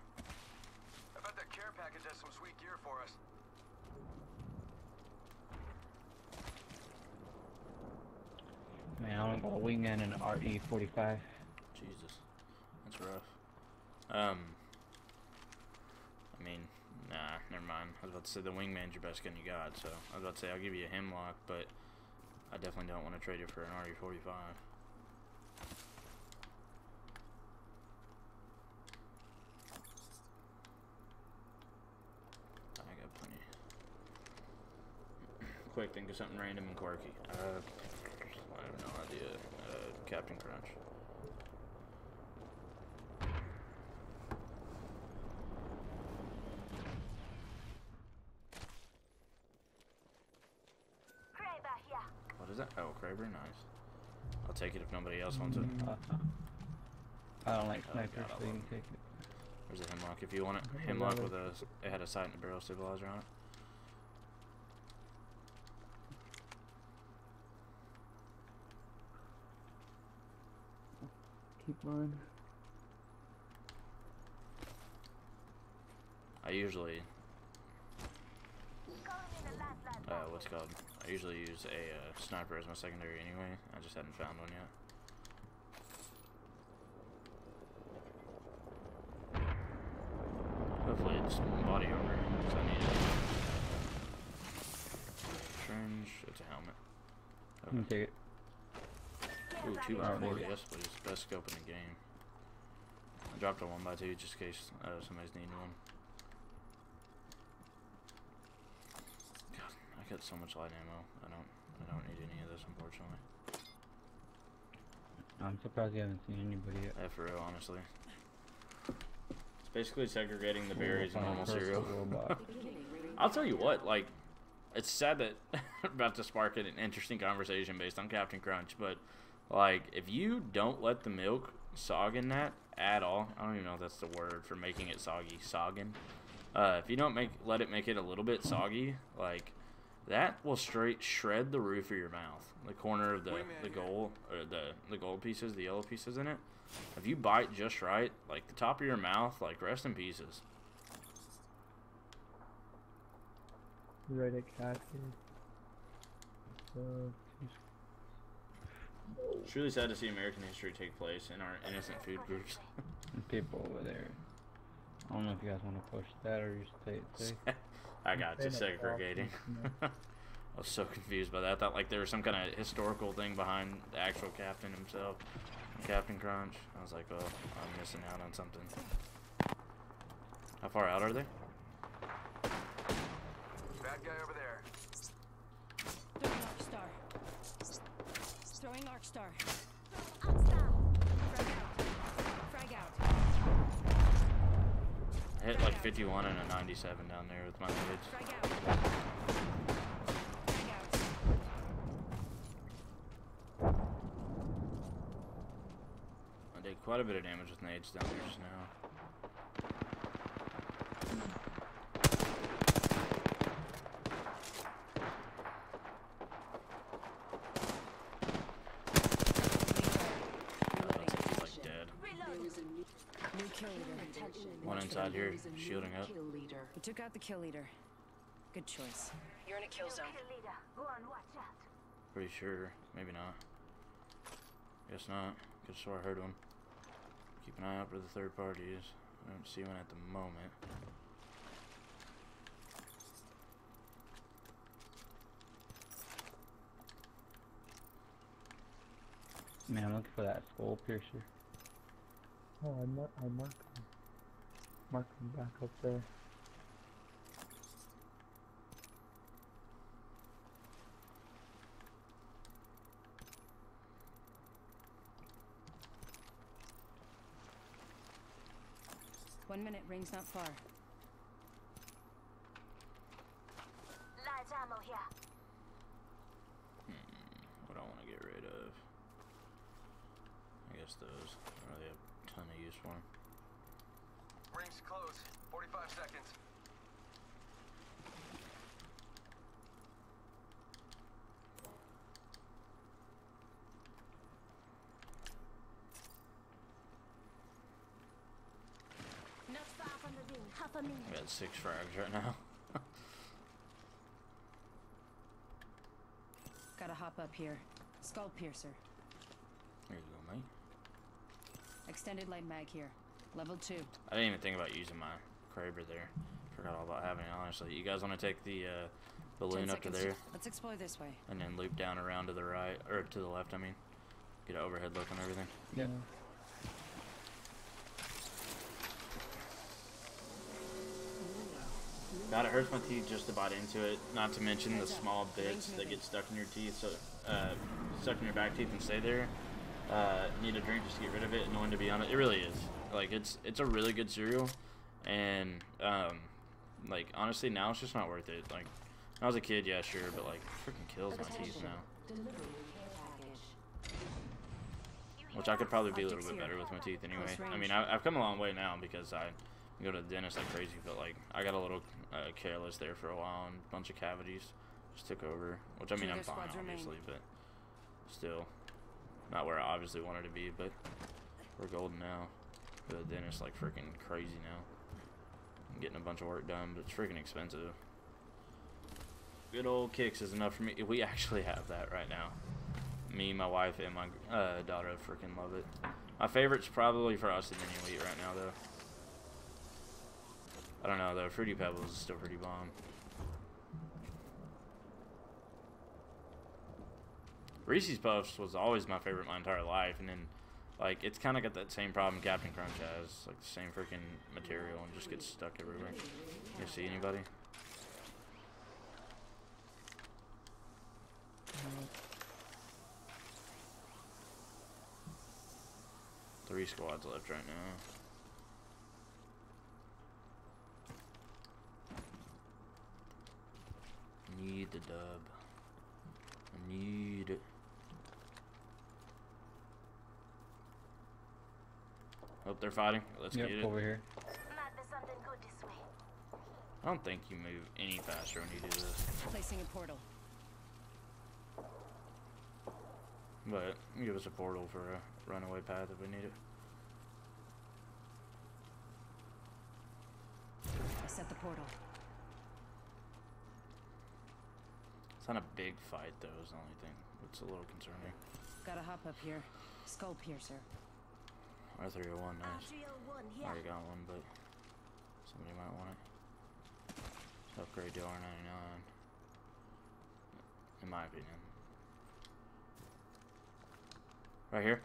I bet that care package has some sweet gear for us. Man, I only got a wingman and an RE45. Jesus, that's rough. I mean, nah, never mind. I was about to say the wingman's your best gun you got, so I was about to say I'll give you a hemlock, but I definitely don't want to trade it for an RE45. I got plenty. Quick, think of something random and quirky. I have no idea. Captain Crunch. What is that? Oh, Kraber, nice. I'll take it if nobody else wants it. I don't like snipers, God, so you can take it. There's a hemlock if you want it. Hemlock with a, it had a sight and a barrel stabilizer on it. Keep mine. I usually, what's it called? I usually use a sniper as my secondary anyway. I just hadn't found one yet. Hopefully it's body armor, because I need it. Fringe, it's a helmet. You can take it. Ooh, 2x40, yes please. Best scope in the game. I dropped a 1x2 just in case somebody's needing one. God, I got so much light ammo. I don't need any of this, unfortunately. I'm surprised you haven't seen anybody yet. Yeah, for real, honestly. It's basically segregating the berries in normal cereal. I'll tell you what, like, it's sad that I'm about to spark an interesting conversation based on Captain Crunch, but like, if you don't let the milk sog in that at all, I don't even know if that's the word for making it soggy, sogging. If you don't let it make it a little bit soggy, like, that will straight shred the roof of your mouth. The corner of the gold, or the gold pieces, the yellow pieces in it. If you bite just right, like, the top of your mouth, like, rest in pieces. Right at cat here. It's really sad to see American history take place in our innocent food groups. People over there. I don't know if you guys want to push that or just stay safe. I got you, segregating. I was so confused by that. I thought like there was some kind of historical thing behind the actual captain himself, Captain Crunch. I was like, oh, I'm missing out on something. How far out are they? Bad guy over there. Throwing Arc Star. Throwing Arc Star. Frag out. I hit like 51 and a 97 down there with my nades. Frag out. Frag out. I did quite a bit of damage with nades down there just now. One inside here, shielding up. We took out the kill leader. Good choice. You're in a kill zone. Pretty sure. Maybe not. Guess not. Could've swore I heard one. Keep an eye out for the third parties. I don't see one at the moment. Man, I'm looking for that skull piercer. Oh, I marked him. Mark him back up there. One minute, ring's not far. Light ammo here. What I want to get rid of. I guess those. I don't really have a ton of use for them. Rings close. 45 seconds. Not far from the ring. Half a minute. I got 6 frags right now. Gotta hop up here. Skull piercer. There you go, mate. Extended light mag here. Level 2. I didn't even think about using my Kraber there. Forgot all about having it, honestly. You guys want to take the balloon 10 up to seconds. there? Let's explore this way. And then loop down around to the right, or to the left, I mean. Get an overhead look on everything. Yeah. God, it hurts my teeth just to bite into it. Not to mention the small bits that get stuck in your teeth, so stuck in your back teeth and stay there. Need a drink just to get rid of it. Annoying to be honest. It really is. Like it's a really good cereal, and like honestly now it's just not worth it. Like when I was a kid, yeah, sure, but like it freaking kills my teeth now. Which I could probably be a little bit better with my teeth anyway. I mean, I've come a long way now because I go to the dentist like crazy, but like I got a little careless there for a while and a bunch of cavities just took over. Which I mean I'm fine obviously, but still not where I obviously wanted to be. But we're golden now. Go to the dentist like freaking crazy now. I'm getting a bunch of work done, but it's freaking expensive. Good old Kicks is enough for me. We actually have that right now. Me, my wife, and my daughter freaking love it. My favorite's probably for us and then you eat right now though. I don't know though, Fruity Pebbles is still pretty bomb. Reese's Puffs was always my favorite my entire life, and then like it's kind of got that same problem Captain Crunch has, like the same freaking material and just gets stuck everywhere. You see anybody? Three squads left right now. Need the dub. I need it. Hope they're fighting. Let's get it. Over here. Might be something good this way. I don't think you move any faster when you do this. Placing a portal. But give us a portal for a runaway path if we need it. I set the portal. It's not a big fight though, is the only thing. It's a little concerning. Gotta hop up here. Skull piercer. R301, nice. R301 I here. already got one, but somebody might want it. Let's upgrade to R99. In my opinion. Right here.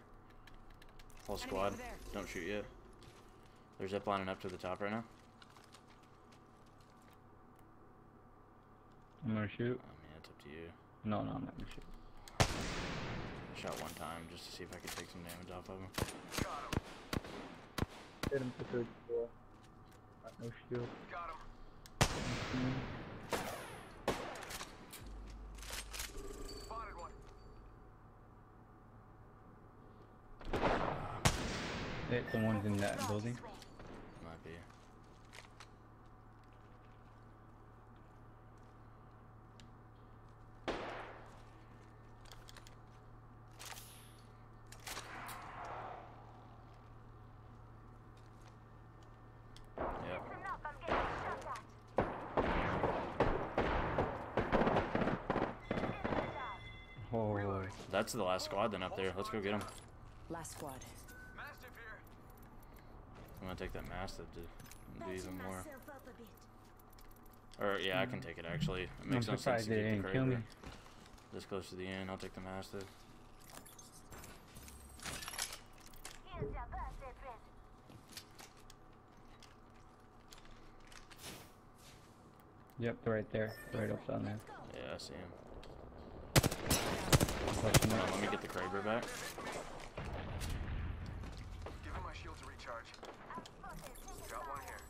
Whole squad. over there. Don't shoot yet. They're ziplining up to the top right now. I'm gonna shoot. I mean, it's up to you. No, I'm not gonna shoot. I shot one time just to see if I could take some damage off of him. Hit him for 34. Got no shield. Got him. Spotted one. Hey, someone's in that building. Might be. Yep. Enough, I'm getting shot at. Oh, That's the last squad then up there. Let's go get them. Last squad. Mastiff here. I'm gonna take that Mastiff to do Patching even more. myself up a bit. Or yeah, I can take it actually. It makes no sense surprised to they get the didn't kill me. Kraber this close to the end. I'll take the Mastiff. Here's your birthday present. Yep, they're right there. Right up on there. Yeah, I see him. Pushing Hold it. on, let me get the Kraber back. Give him my shield to recharge. Got one here.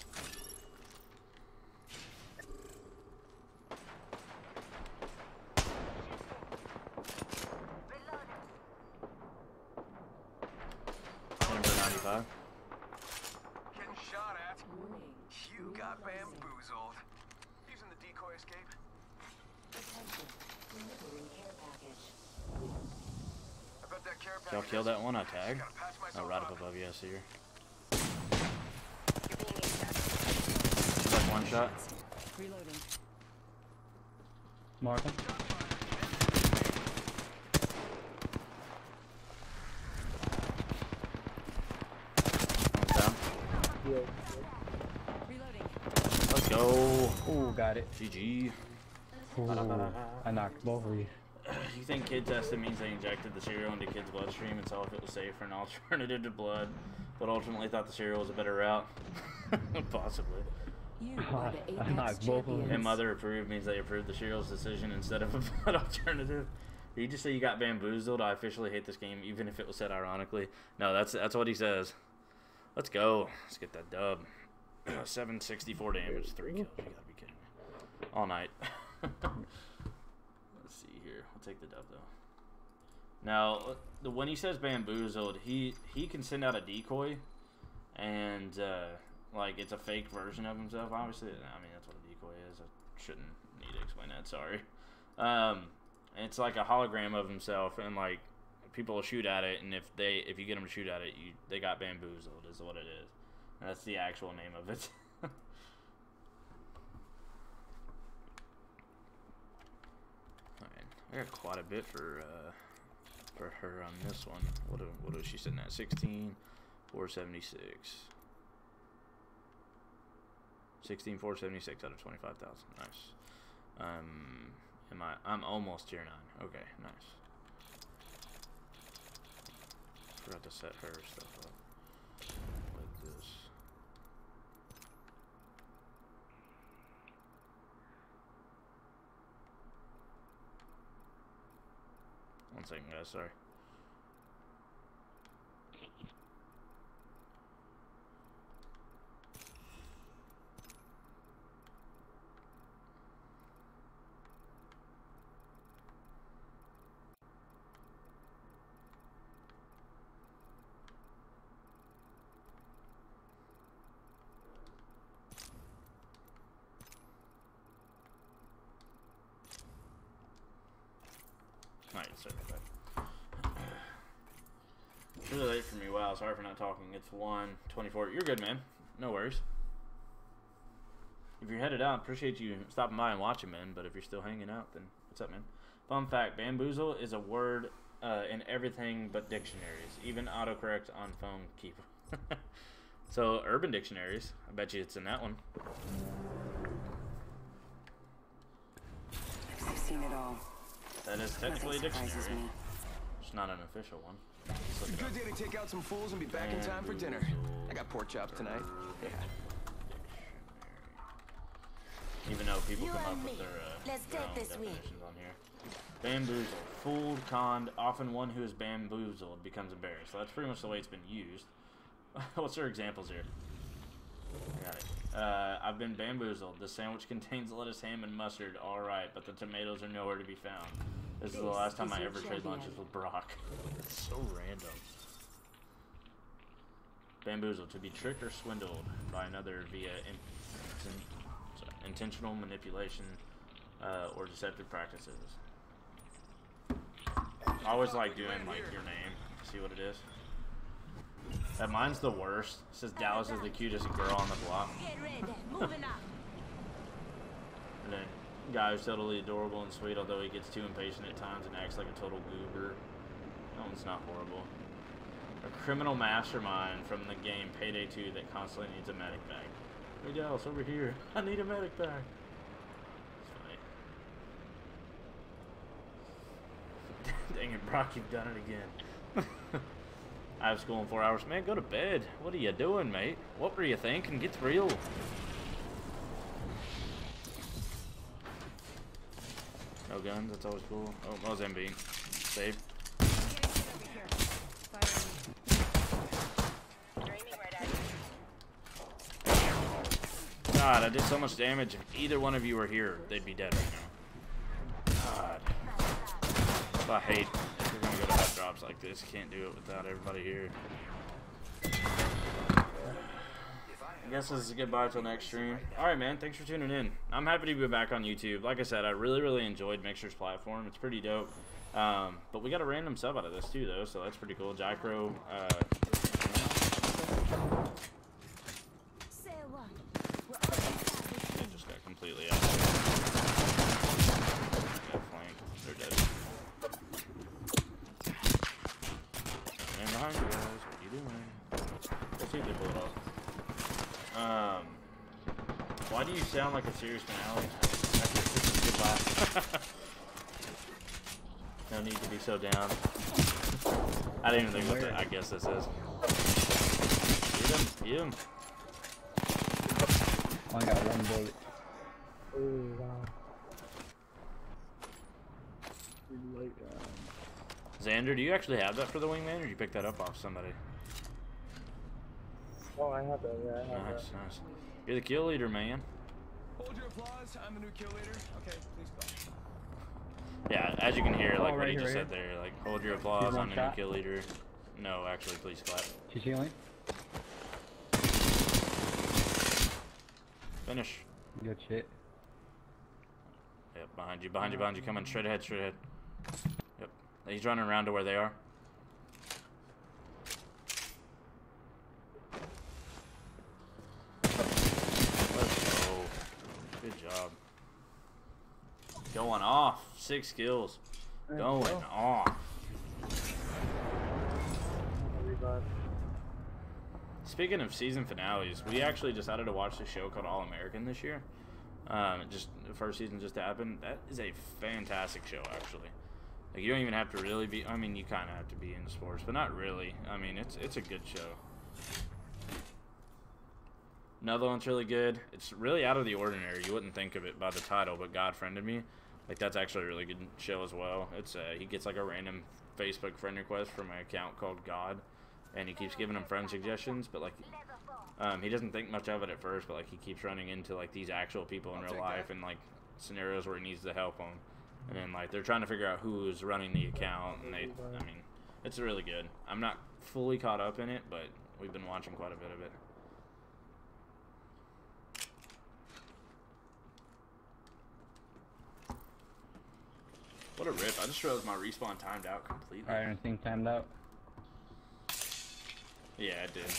Number 95. Getting shot at. You got bamboozled. Using the decoy escape. I bet that care Y'all package kill that one I tagged? gotta patch Oh, myself right up. up above you, I see her. Like one shot. Reloading. Mark him. One's down. Yeah. Reloading. Let's go. Ooh, got it. GG. Ooh, I knocked both of you. You think kid tested means they injected the cereal into kids' bloodstream and saw if it was safe for an alternative to blood, but ultimately thought the cereal was a better route? Possibly. You are the I Apex knocked both of them. And champions. mother approved means they approved the cereal's decision instead of a blood alternative. Did you just say you got bamboozled? I officially hate this game, even if it was said ironically. No, that's what he says. Let's go. Let's get that dub. 764 damage, 3 kills. You gotta be kidding me. All night. Let's see here. We'll take the dub though. Now, when he says bamboozled, he can send out a decoy, and like it's a fake version of himself. Obviously, I mean that's what a decoy is. I shouldn't need to explain that. Sorry. It's like a hologram of himself, and like people will shoot at it, and if you get them to shoot at it, they got bamboozled is what it is. And that's the actual name of it. Alright, I got quite a bit for her on this one. What is she sitting at? 16, 476. 16, 476 out of 25,000. Nice. I'm almost tier 9. Okay, nice. Forgot to set her stuff up like this. One second, guys. Sorry. Alright, sorry about that. It's really late for me. Wow, sorry for not talking. It's 1:24. You're good, man. No worries. If you're headed out, appreciate you stopping by and watching, man. But if you're still hanging out, then what's up, man? Fun fact, bamboozle is a word in everything but dictionaries. Even autocorrect on phone keep. So, urban dictionaries. I bet you it's in that one. I've seen it all. That is technically a Surprises dictionary. me. It's not an official one. Just look it up. Good day to take out some fools and be back in time for dinner. I got pork chops tonight. Yeah. Even though people You come up and with me. their Let's own take this week. definitions on here. Bamboozled, fooled, conned. Often one who is bamboozled becomes embarrassed. So that's pretty much the way it's been used. What's our examples here? I got it. I've been bamboozled. The sandwich contains lettuce, ham, and mustard. All right, but the tomatoes are nowhere to be found. This is the last time I ever trade lunches with Brock. It's so random. Bamboozled, to be tricked or swindled by another via intentional manipulation or deceptive practices. I always like doing like your name. See what it is. That mine's the worst. It says Dallas is the cutest girl on the block. Get ready. Moving up. And then guy who's totally adorable and sweet, although he gets too impatient at times and acts like a total goober. That one's not horrible. A criminal mastermind from the game Payday 2 that constantly needs a medic bag. Hey Dallas, over here. I need a medic bag. It's funny. Dang it, Brock, you've done it again. I have school in 4 hours. Man, go to bed. What are you doing, mate? What were you thinking? Get real. No guns, that's always cool. Oh, that was MB. Save. God, I did so much damage. If either one of you were here, they'd be dead right now. God. I hate if we're gonna go to hot drops like this. Can't do it without everybody here. I guess this is a goodbye till next stream. Alright, man. Thanks for tuning in. I'm happy to be back on YouTube. Like I said, I really enjoyed Mixer's platform. It's pretty dope. But we got a random sub out of this too, though, so that's pretty cool. Jycro, they just got completely out. Got flanked. They're dead. Man behind you guys. What are you doing? We'll see if they pull it off. Why do you sound like a serious finale? Goodbye. No need to be so down. I didn't even think what the, I guess this is. Get him. I got one bullet. Oh, wow. Xander, do you actually have that for the wingman, or did you pick that up off somebody? Oh, I have that, yeah, I have that. Nice. You're the kill leader, man. Hold your applause. I'm the new kill leader. Okay, please go. Yeah, as you can hear, like what he just right said there, like, hold your applause, He's I'm the new shot. kill leader. No, actually, please clap. She's healing. Finish. Good shit. Yep, behind you, coming straight ahead. Yep, he's running around to where they are. Let's go. Good job. Going off. 6 kills. Going off. Speaking of season finales, we actually decided to watch the show called All American this year. Just the first season just happened. That is a fantastic show, actually. Like, you don't even have to really be. I mean, you kind of have to be into sports, but not really. I mean, it's a good show. Another one's really good. It's really out of the ordinary. You wouldn't think of it by the title, but God Friended Me. Like, that's actually a really good show as well. It's he gets like a random Facebook friend request from an account called God, and he keeps giving him friend suggestions, but like he doesn't think much of it at first, but like he keeps running into like these actual people in real life and like scenarios where he needs to help them, and then like they're trying to figure out who's running the account, and I mean, it's really good. I'm not fully caught up in it, but we've been watching quite a bit of it. What a rip. I just realized my respawn timed out completely. Alright, anything timed out? Yeah, it did.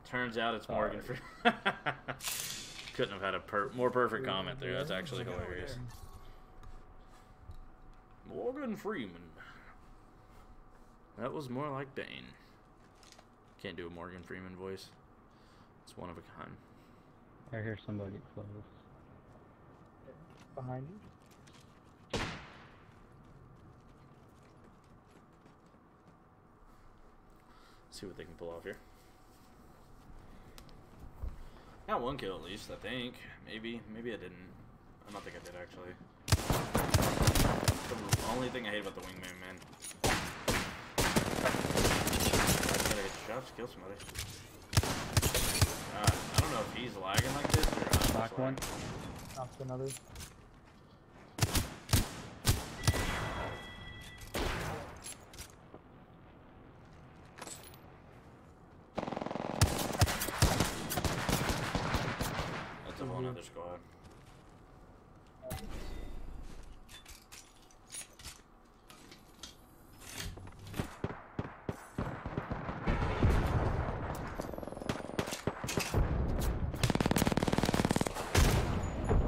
Turns out it's Morgan Freeman. Couldn't have had a more perfect comment there. That's actually hilarious. Morgan Freeman. That was more like Bane. Can't do a Morgan Freeman voice. It's one of a kind. I hear somebody close. Behind you? See what they can pull off here. Got one kill at least, I think. Maybe I didn't. I don't think I did actually. The only thing I hate about the wingman, man. I gotta hit shots, kill somebody. I don't know if he's lagging like this or Knock one. Knocked another. That's a whole nother squad.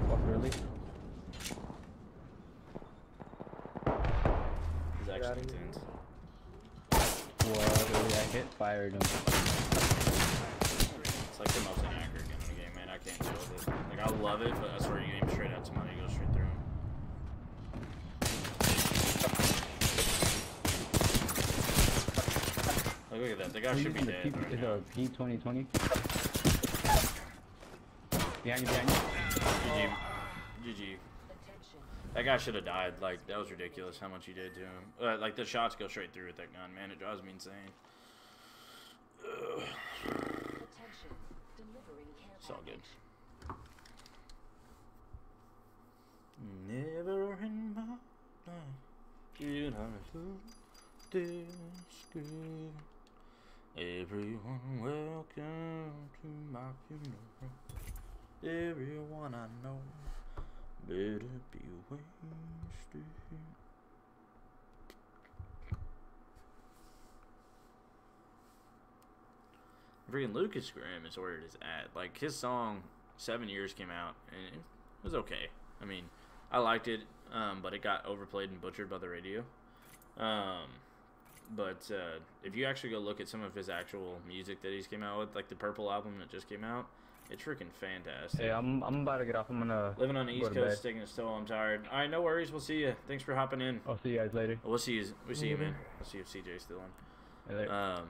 What, really? He's actually intense. What, really? I hit fired him. It's like the most inaccurate gun in the game, man. I can't deal with it. Like, I love it, but I swear you aim straight at somebody, you go straight through him. Like, look at that. The guy should be dead right now. It's a P2020. Behind you. GG. GG. That guy should have died. Like, that was ridiculous how much he did to him. Like, the shots go straight through with that gun, man. It drives me insane. Ugh. It's all good. Never in my life did I look this good. Everyone welcome to my funeral. Everyone I know better be wasted. Freaking Lucas Graham is where it is at. Like, his song 7 Years came out and it was okay. I mean, I liked it, but it got overplayed and butchered by the radio. But if you actually go look at some of his actual music that he's came out with, like the Purple album that just came out, it's freaking fantastic. Hey, I'm about to get off. I'm gonna living on the East Coast, taking a still. I'm tired. All right, no worries. We'll see you. Thanks for hopping in. I'll see you guys later. We'll see you. We'll see you, man. We'll see if CJ's still on.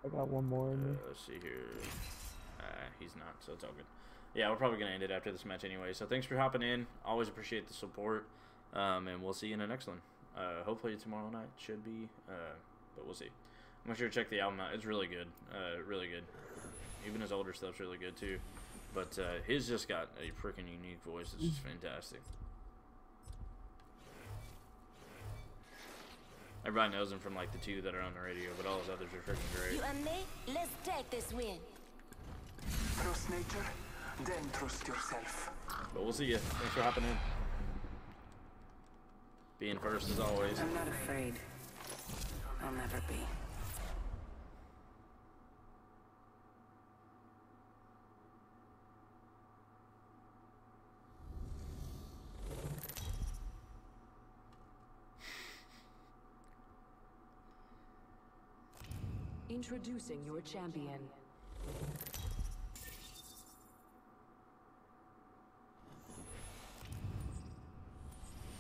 I got one more in me. Let's see here. He's not, so it's all good. Yeah, we're probably gonna end it after this match anyway. So thanks for hopping in. Always appreciate the support. And we'll see you in the next one. Hopefully tomorrow night should be. But we'll see. I'm sure to check the album out. It's really good. Really good. Even his older stuff's really good too. But his just got a freaking unique voice. It's just fantastic. Everybody knows him from like the two that are on the radio, but all his others are freaking great. You and me, let's take this win. Trust nature, then trust yourself. But we'll see you. Thanks for hopping in. Being first as always. I'm not afraid. I'll never be. Introducing your champion.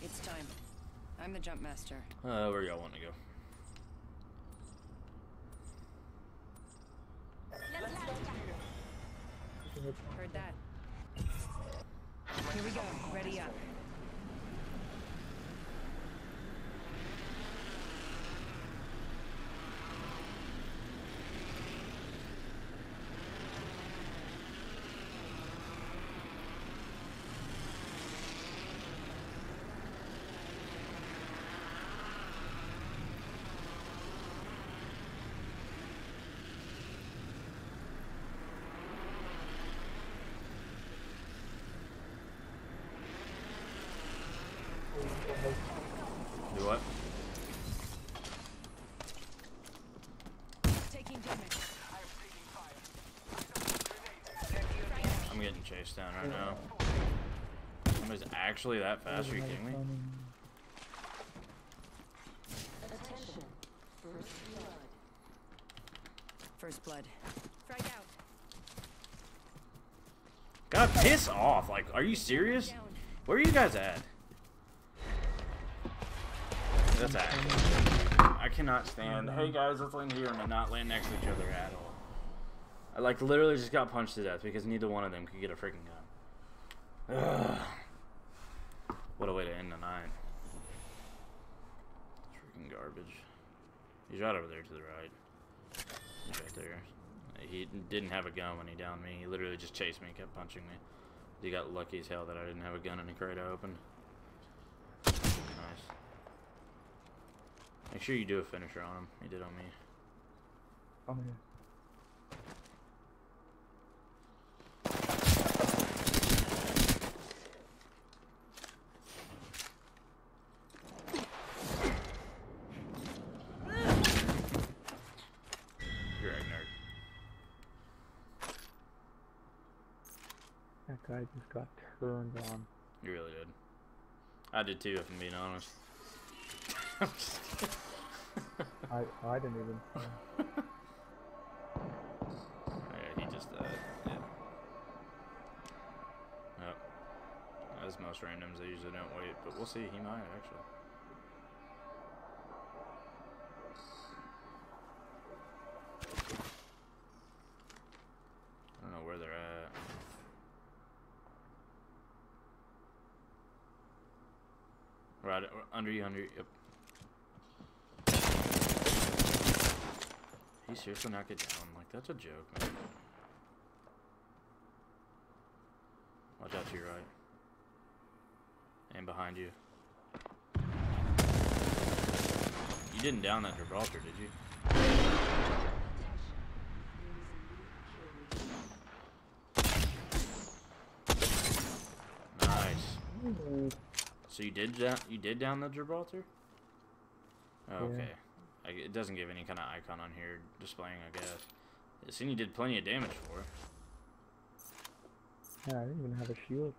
It's time. I'm the jump master. Where y'all want to go? Heard that. Here we go. Ready up. Do what? Taking damage. I'm getting chased down right now. Somebody's actually that fast? Are you kidding me? Attention. First blood. Frag out. God, piss off! Like, are you serious? Where are you guys at? That's I cannot stand. Hey guys, let's land here and not land next to each other at all. I like literally just got punched to death because neither one of them could get a freaking gun. Ugh. What a way to end the night. Freaking garbage. He's right over there to the right. He's right there. He didn't have a gun when he downed me. He literally just chased me and kept punching me. He got lucky as hell that I didn't have a gun in the crate I opened. Nice. Make sure you do a finisher on him. He did on me. Oh yeah. You're ignorant. That guy just got turned on. You really did. I did too, if I'm being honest. I'm just kidding. I didn't even. Yeah, he just yeah. Yep. As most randoms, they usually don't wait, but we'll see. He might actually. I don't know where they're at. Right under you, yep. He seriously knocked it down. Like, that's a joke, man. Watch out to your right. And behind you. You didn't down that Gibraltar, did you? Nice. So you did down the Gibraltar? Oh, okay. It doesn't give any kind of icon on here displaying, I guess. It seemed you did plenty of damage for it. Yeah, I didn't even have a shield.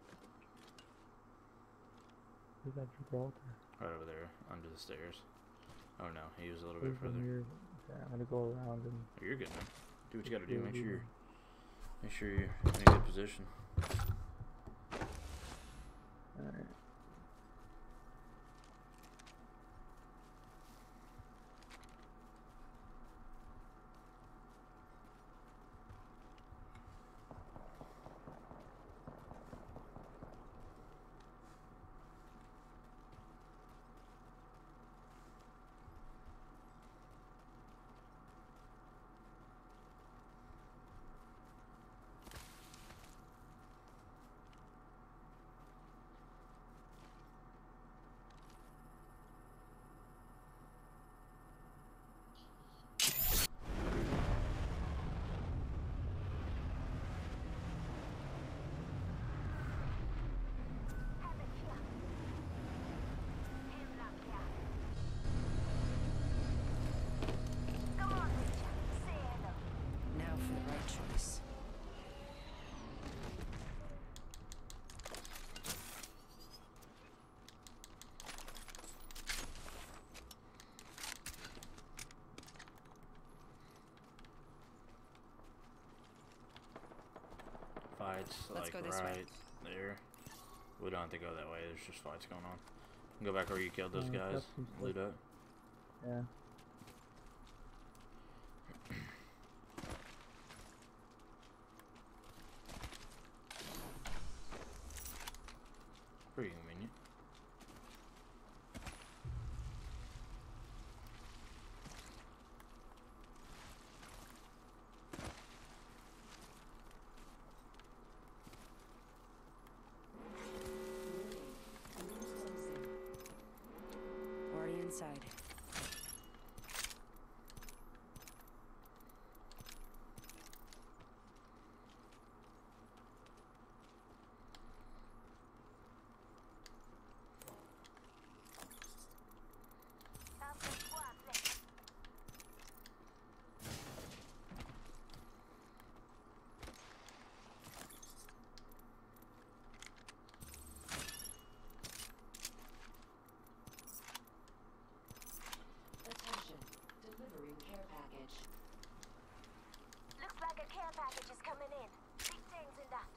Where's that Gibraltar? Right over there, under the stairs. Oh no, he was a little bit further. Yeah, I'm gonna go around and... Oh, you're good, man. Do what you gotta do. Make sure you're in a good position. Alright. Now for the right choice. Fights, Let's like go this way. right there. We don't have to go that way. There's just fights going on. Go back where you killed those guys. Loot up. Yeah. Pretty convenient. Already inside. Attention. Delivering care package. Looks like a care package is coming in. Big things in that.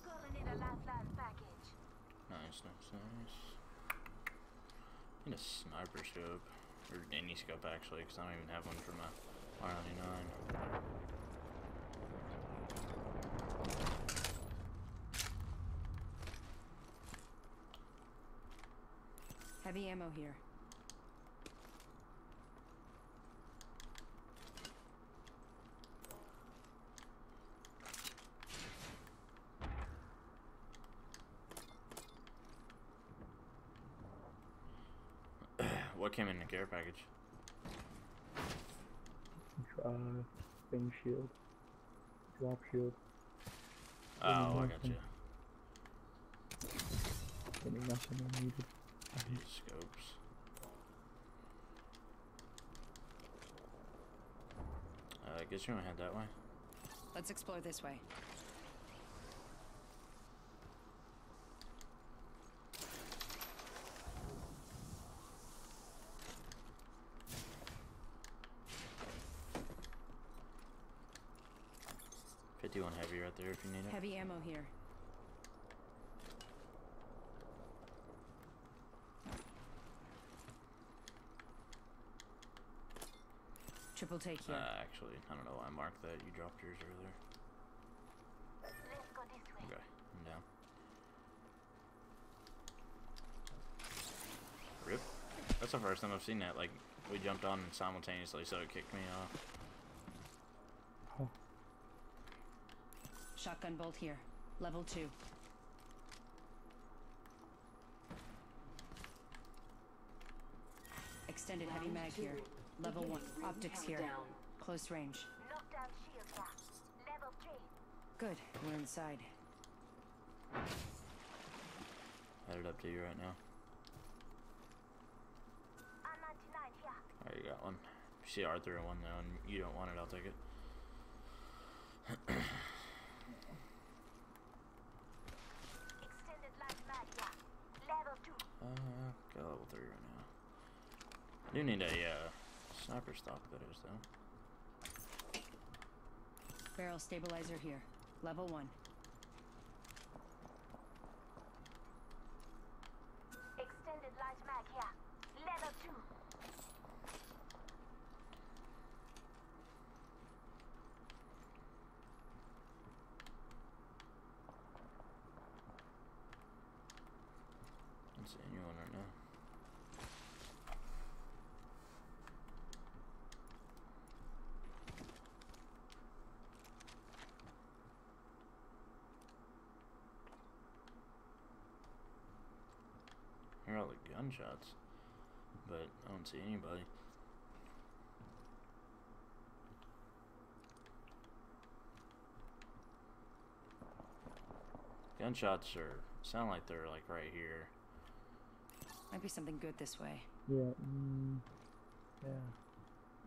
Calling it a lifeline package. Nice. Need a sniper scope. Or any scope, actually, because I don't even have one for my R99. Heavy ammo here. What came in the care package? Thing shield. Drop shield. Oh, I got you. Nothing I needed. Scopes. I guess you want to head that way. Let's explore this way. $51 heavy right there if you need it. Heavy ammo here. Triple take here. Actually, I don't know why I marked that. You dropped yours earlier. Let's go this way. Okay, I'm down. Rip. That's the first time I've seen that. Like, we jumped on simultaneously, so it kicked me off. Oh. Shotgun bolt here. Level 2. Extended heavy mag here. Level 1. Optics here. Close range. Knockdown shield gap. Level 3. Good. We're inside. Headed up to you right now. R99 here. Alright, you got one. If you see Arthur in one though, and you don't want it, I'll take it. Extended light mag here. Level 2. Got level 3 right now. I do need a sniper stock, that is, though. Barrel stabilizer here. Level 1. Extended light mag here. Level 2. Don't see anyone right now. I hear all the gunshots, but I don't see anybody. Gunshots sound like they're like right here. Might be something good this way. Yeah. Yeah.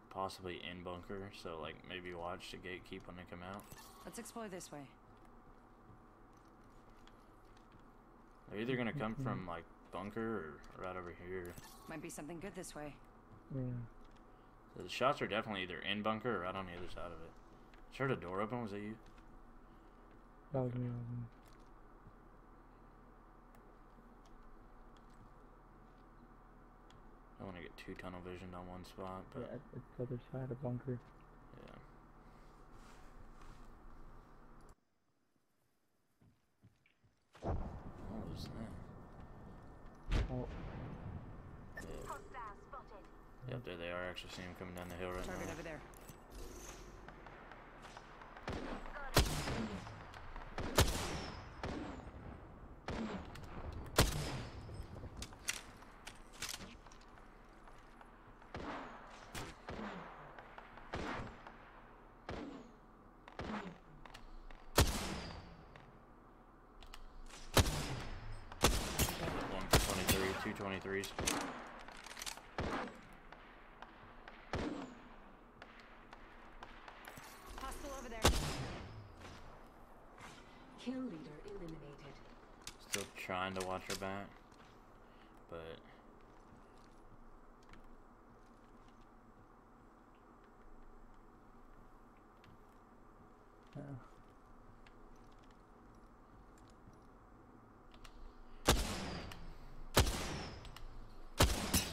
Possibly in bunker, so like maybe watch the gatekeep when they come out. Let's explore this way. They're either gonna come from like bunker or right over here. Might be something good this way. Yeah. So the shots are definitely either in bunker or right on the other side of it. Just heard a door open. Was that you? That was me. That was me. I don't want to get too tunnel visioned on one spot, but Yeah, it's the other side of bunker. yeah. What was that? Oh, Hostile spotted. Yep, there they are. I actually see them coming down the hill right Target now. over there. One for 23, two 23s. Hostile over there. Kill leader eliminated. Still trying to watch her back, but yeah.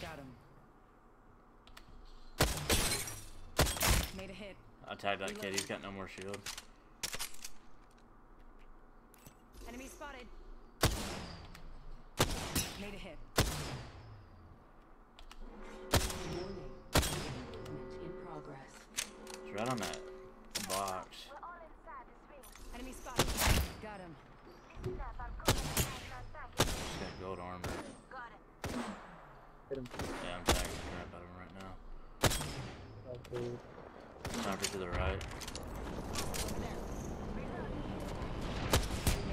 Got him. Made a hit. I tagged that kid. He's got no more shield. Enemy spotted. Made a hit. Warning. Movement in progress. It's right on that box. We're all inside this ring. Enemy spotted. Got him. Listen up, I'm calling the 99 package. He's got gold armor. Got him. Hit him. Yeah, I'm tagging the crap out of him right now. Okay. Sniper to the right.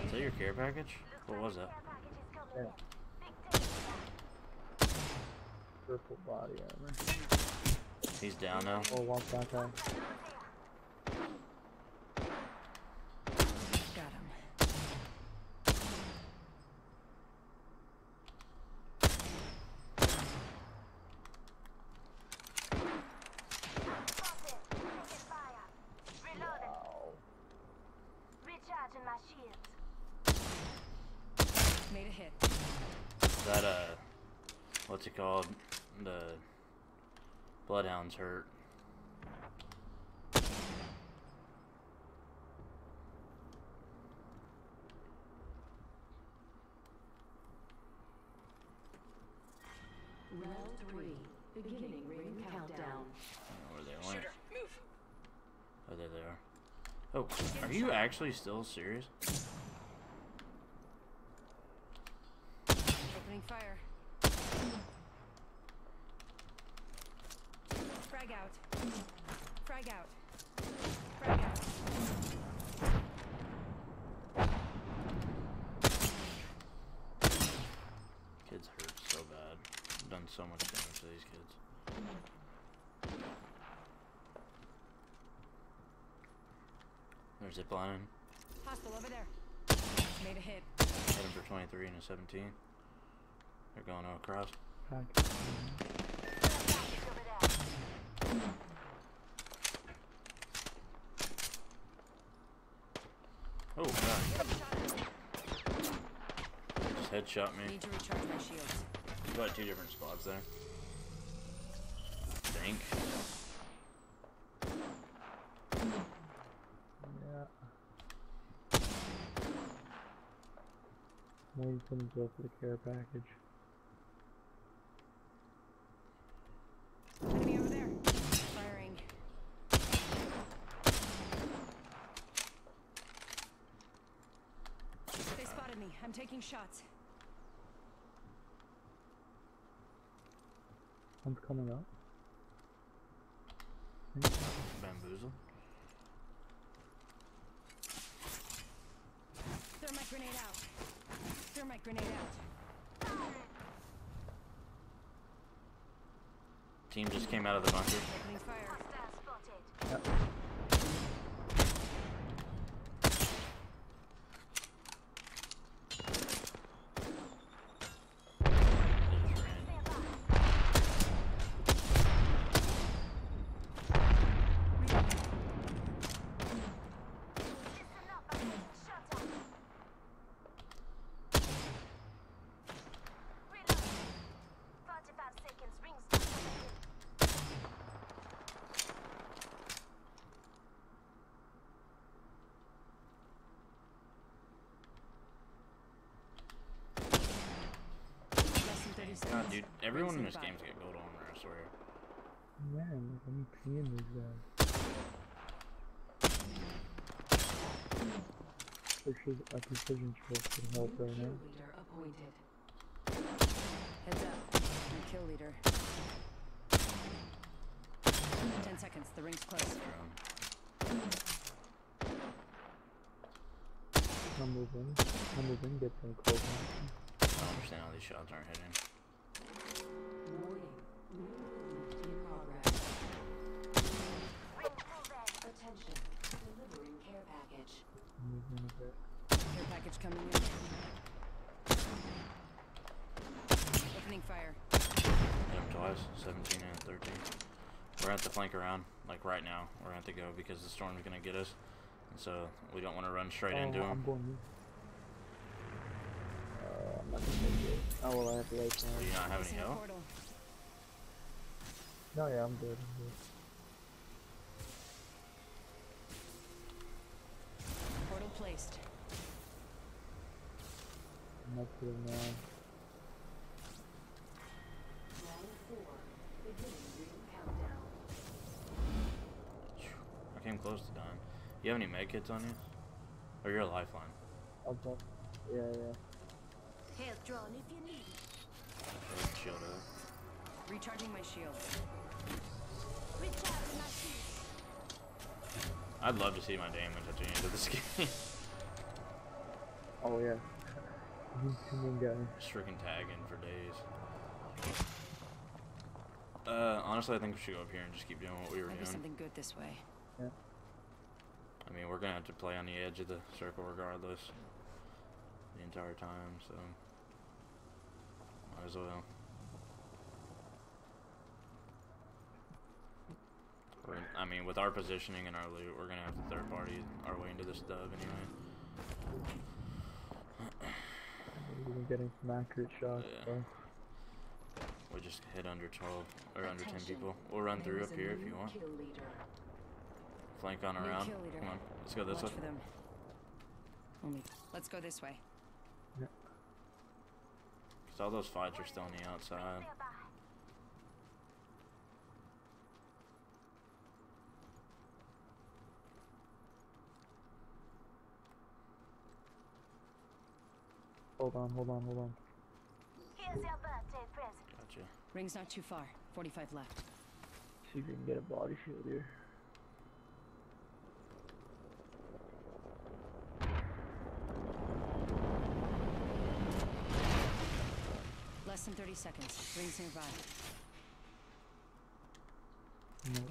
Is that your care package? What was that? Care package is coming Yeah. in. Big tank. Purple body armor. He's down now. Oh, watch that guy. Got him. Spotted. Taking fire. Reloading. Wow. Recharging my shields. Made a hit. That what's it called? The bloodhound's hurt. Oh, are you actually still serious? Opening fire. Frag out. Frag out. Frag out. Kids hurt so bad. I've done so much damage to these kids. They're ziplining. Hostile over there. Made a hit. Hit him for 23 and a 17. They're going across. Oh god. Just headshot me. Need to recharge my shields. We've got 2 different squads there. I think. Yeah. Waiting for them to go for the care package. Enemy over there. Firing. They spotted me. I'm taking shots. One's coming up. Bamboozle. Thermite grenade out. Thermite grenade out. Team just came out of the bunker. Opening fire. Yep. They just ran. God, dude, everyone in this game's got gold armor, I swear. Man, like, I'm seeing these guys. A precision choice could help right now. Leader appointed. Heads up. New kill leader. 10 seconds. The ring's close. I'll move in, get them close. I don't understand how these shots aren't hitting. Warning. In progress. Attention. Delivering care package. Move in a bit. Care package coming in. Opening fire. Hit him twice, 17 and 13. We're gonna have to flank around, like right now. We're gonna have to go because the storm's gonna get us. And so we don't want to run straight into him. I'm going here. I'm not gonna make it. Oh well, I have to wait Do you not have any Placing a health? portal. No, yeah, I'm good. Portal placed. I'm up to it now. Round 4. Beginning ring countdown. I came close to dying. You have any med kits on you? Or you're a lifeline? Okay. Yeah. Health drone if you need. Shield up. Recharging my shield. Recharging my shield. I'd love to see my damage at the end of this game. Oh yeah. Two main guys. Just freaking tagging for days. Honestly, I think we should go up here and just keep doing what we were Maybe doing. something good this way. Yeah. I mean, we're gonna have to play on the edge of the circle regardless. The entire time, so might as well. I mean, with our positioning and our loot, we're gonna have to third party our way into this dub anyway. We've been getting some accurate shots. Yeah. So. We just hit under 12 or under 10 people. We'll run through up here if you want. Kill leader. Flank on New around. kill leader. Come on, let's go this Watch way. for them. Let's go this way. Cause all those fights are still on the outside. Hold on. Here's your birthday present. Gotcha. Ring's not too far. 45 left. See if we can get a body shield here. Less than 30 seconds. Ring's nearby. No.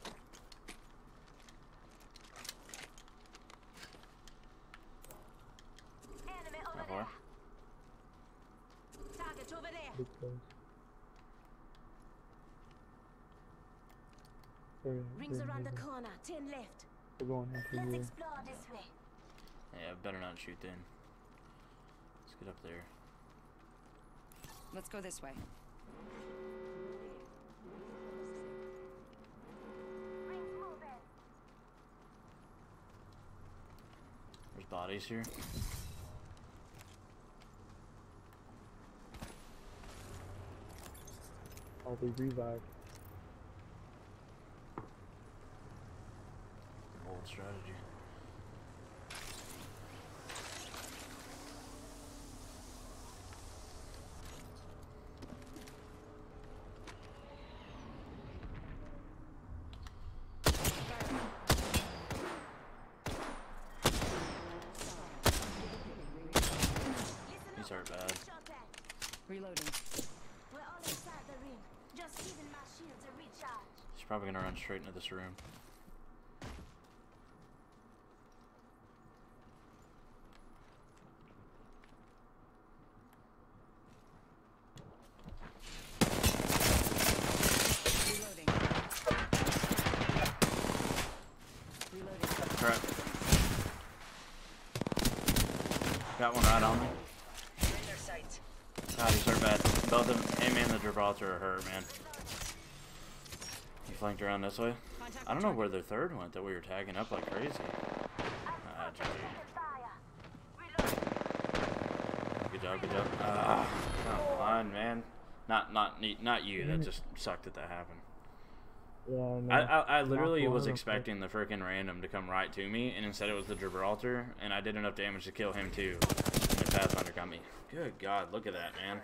Enemy over Not there. far. Target over there. Big close. There, Rings there, around the there. corner. 10 left. We're going into Let's here. explore this way. Yeah, better not shoot then. Let's get up there. Let's go this way. Rings moving. There's bodies here. I'll be revived. Bold strategy. These are bad. Shot at. Reloading. We're all inside the ring. Just giving my shields a recharge. She's probably gonna run straight into this room. Reloading. Reloading. Crap. Got one right on me. God, these are bad. Both of them, him and the Gibraltar are hurt, man. He flanked around this way. I don't know where the third went that we were tagging up like crazy. Ah, GG. Good job, good job. Ah, come on, man. Not you. That just sucked that happened. Yeah, no. I literally Not was one, expecting the freaking random to come right to me, and instead it was the Gibraltar, and I did enough damage to kill him too. And the Pathfinder got me. Good God, look at that, man.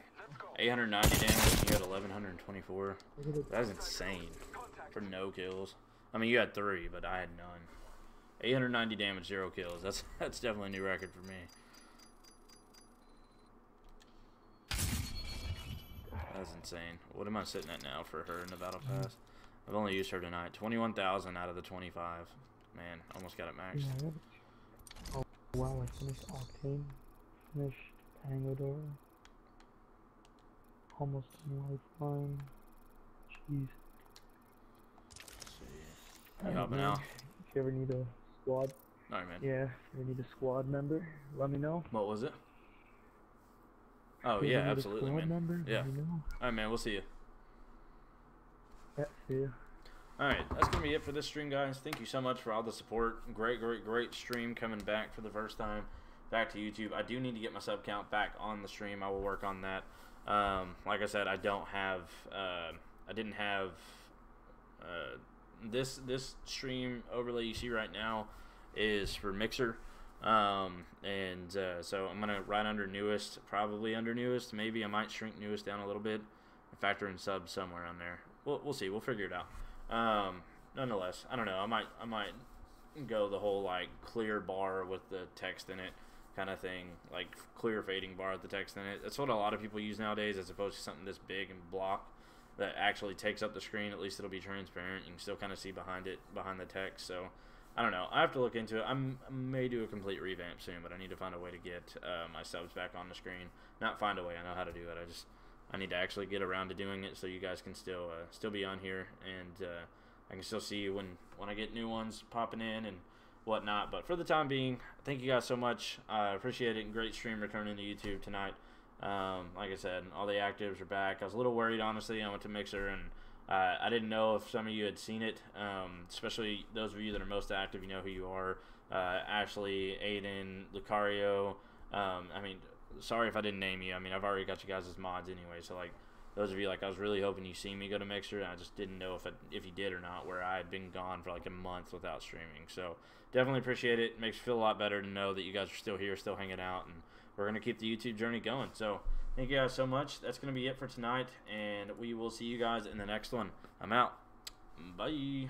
890 damage, you had 1124. That's insane. For no kills. I mean, you had 3, but I had none. 890 damage, 0 kills. That's definitely a new record for me. That's insane. What am I sitting at now for her in the battle pass? I've only used her tonight. 21,000 out of the 25. Man, almost got it maxed. Yeah, oh wow, I finished Octane. Finished Tangador. Almost in Lifeline. Jeez. Let's see. You helping out? If you ever need a squad, Alright, man. yeah, if you ever need a squad member, let me know. What was it? Oh, If you yeah, ever need a absolutely, squad man. member, Yeah. let me know. Alright, man, we'll see you. Yeah, see ya. Alright, that's going to be it for this stream, guys. Thank you so much for all the support. Great stream coming back for the first time back to YouTube. I do need to get my sub count back on the stream. I will work on that. Like I said, I didn't have this stream overlay you see right now is for Mixer. So I'm going to right under newest, probably under newest. Maybe I might shrink newest down a little bit and factor in subs somewhere on there. We'll see. We'll figure it out. Nonetheless, I don't know. I might go the whole like clear bar with the text in it kind of thing, like clear fading bar with the text in it. That's what a lot of people use nowadays, as opposed to something this big and block that actually takes up the screen. At least it'll be transparent. You can still kind of see behind it, behind the text. So I don't know. I have to look into it. I may do a complete revamp soon, but I need to find a way to get my subs back on the screen. Not find a way. I know how to do it. I need to actually get around to doing it so you guys can still be on here, and I can still see you when I get new ones popping in and whatnot. But for the time being, thank you guys so much. I appreciate it. Great stream returning to YouTube tonight. Like I said, all the actives are back. I was a little worried, honestly. I went to Mixer, and I didn't know if some of you had seen it, especially those of you that are most active. You know who you are. Ashley, Aiden, Lucario. I mean, sorry if I didn't name you. I mean, I've already got you guys as mods anyway. So, like, those of you, like, I was really hoping you see me go to Mixer, and I just didn't know if you did or not, where I had been gone for, like, a month without streaming. So, definitely appreciate it. Makes me feel a lot better to know that you guys are still here, still hanging out, and we're going to keep the YouTube journey going. So thank you guys so much. That's going to be it for tonight, and we will see you guys in the next one. I'm out. Bye.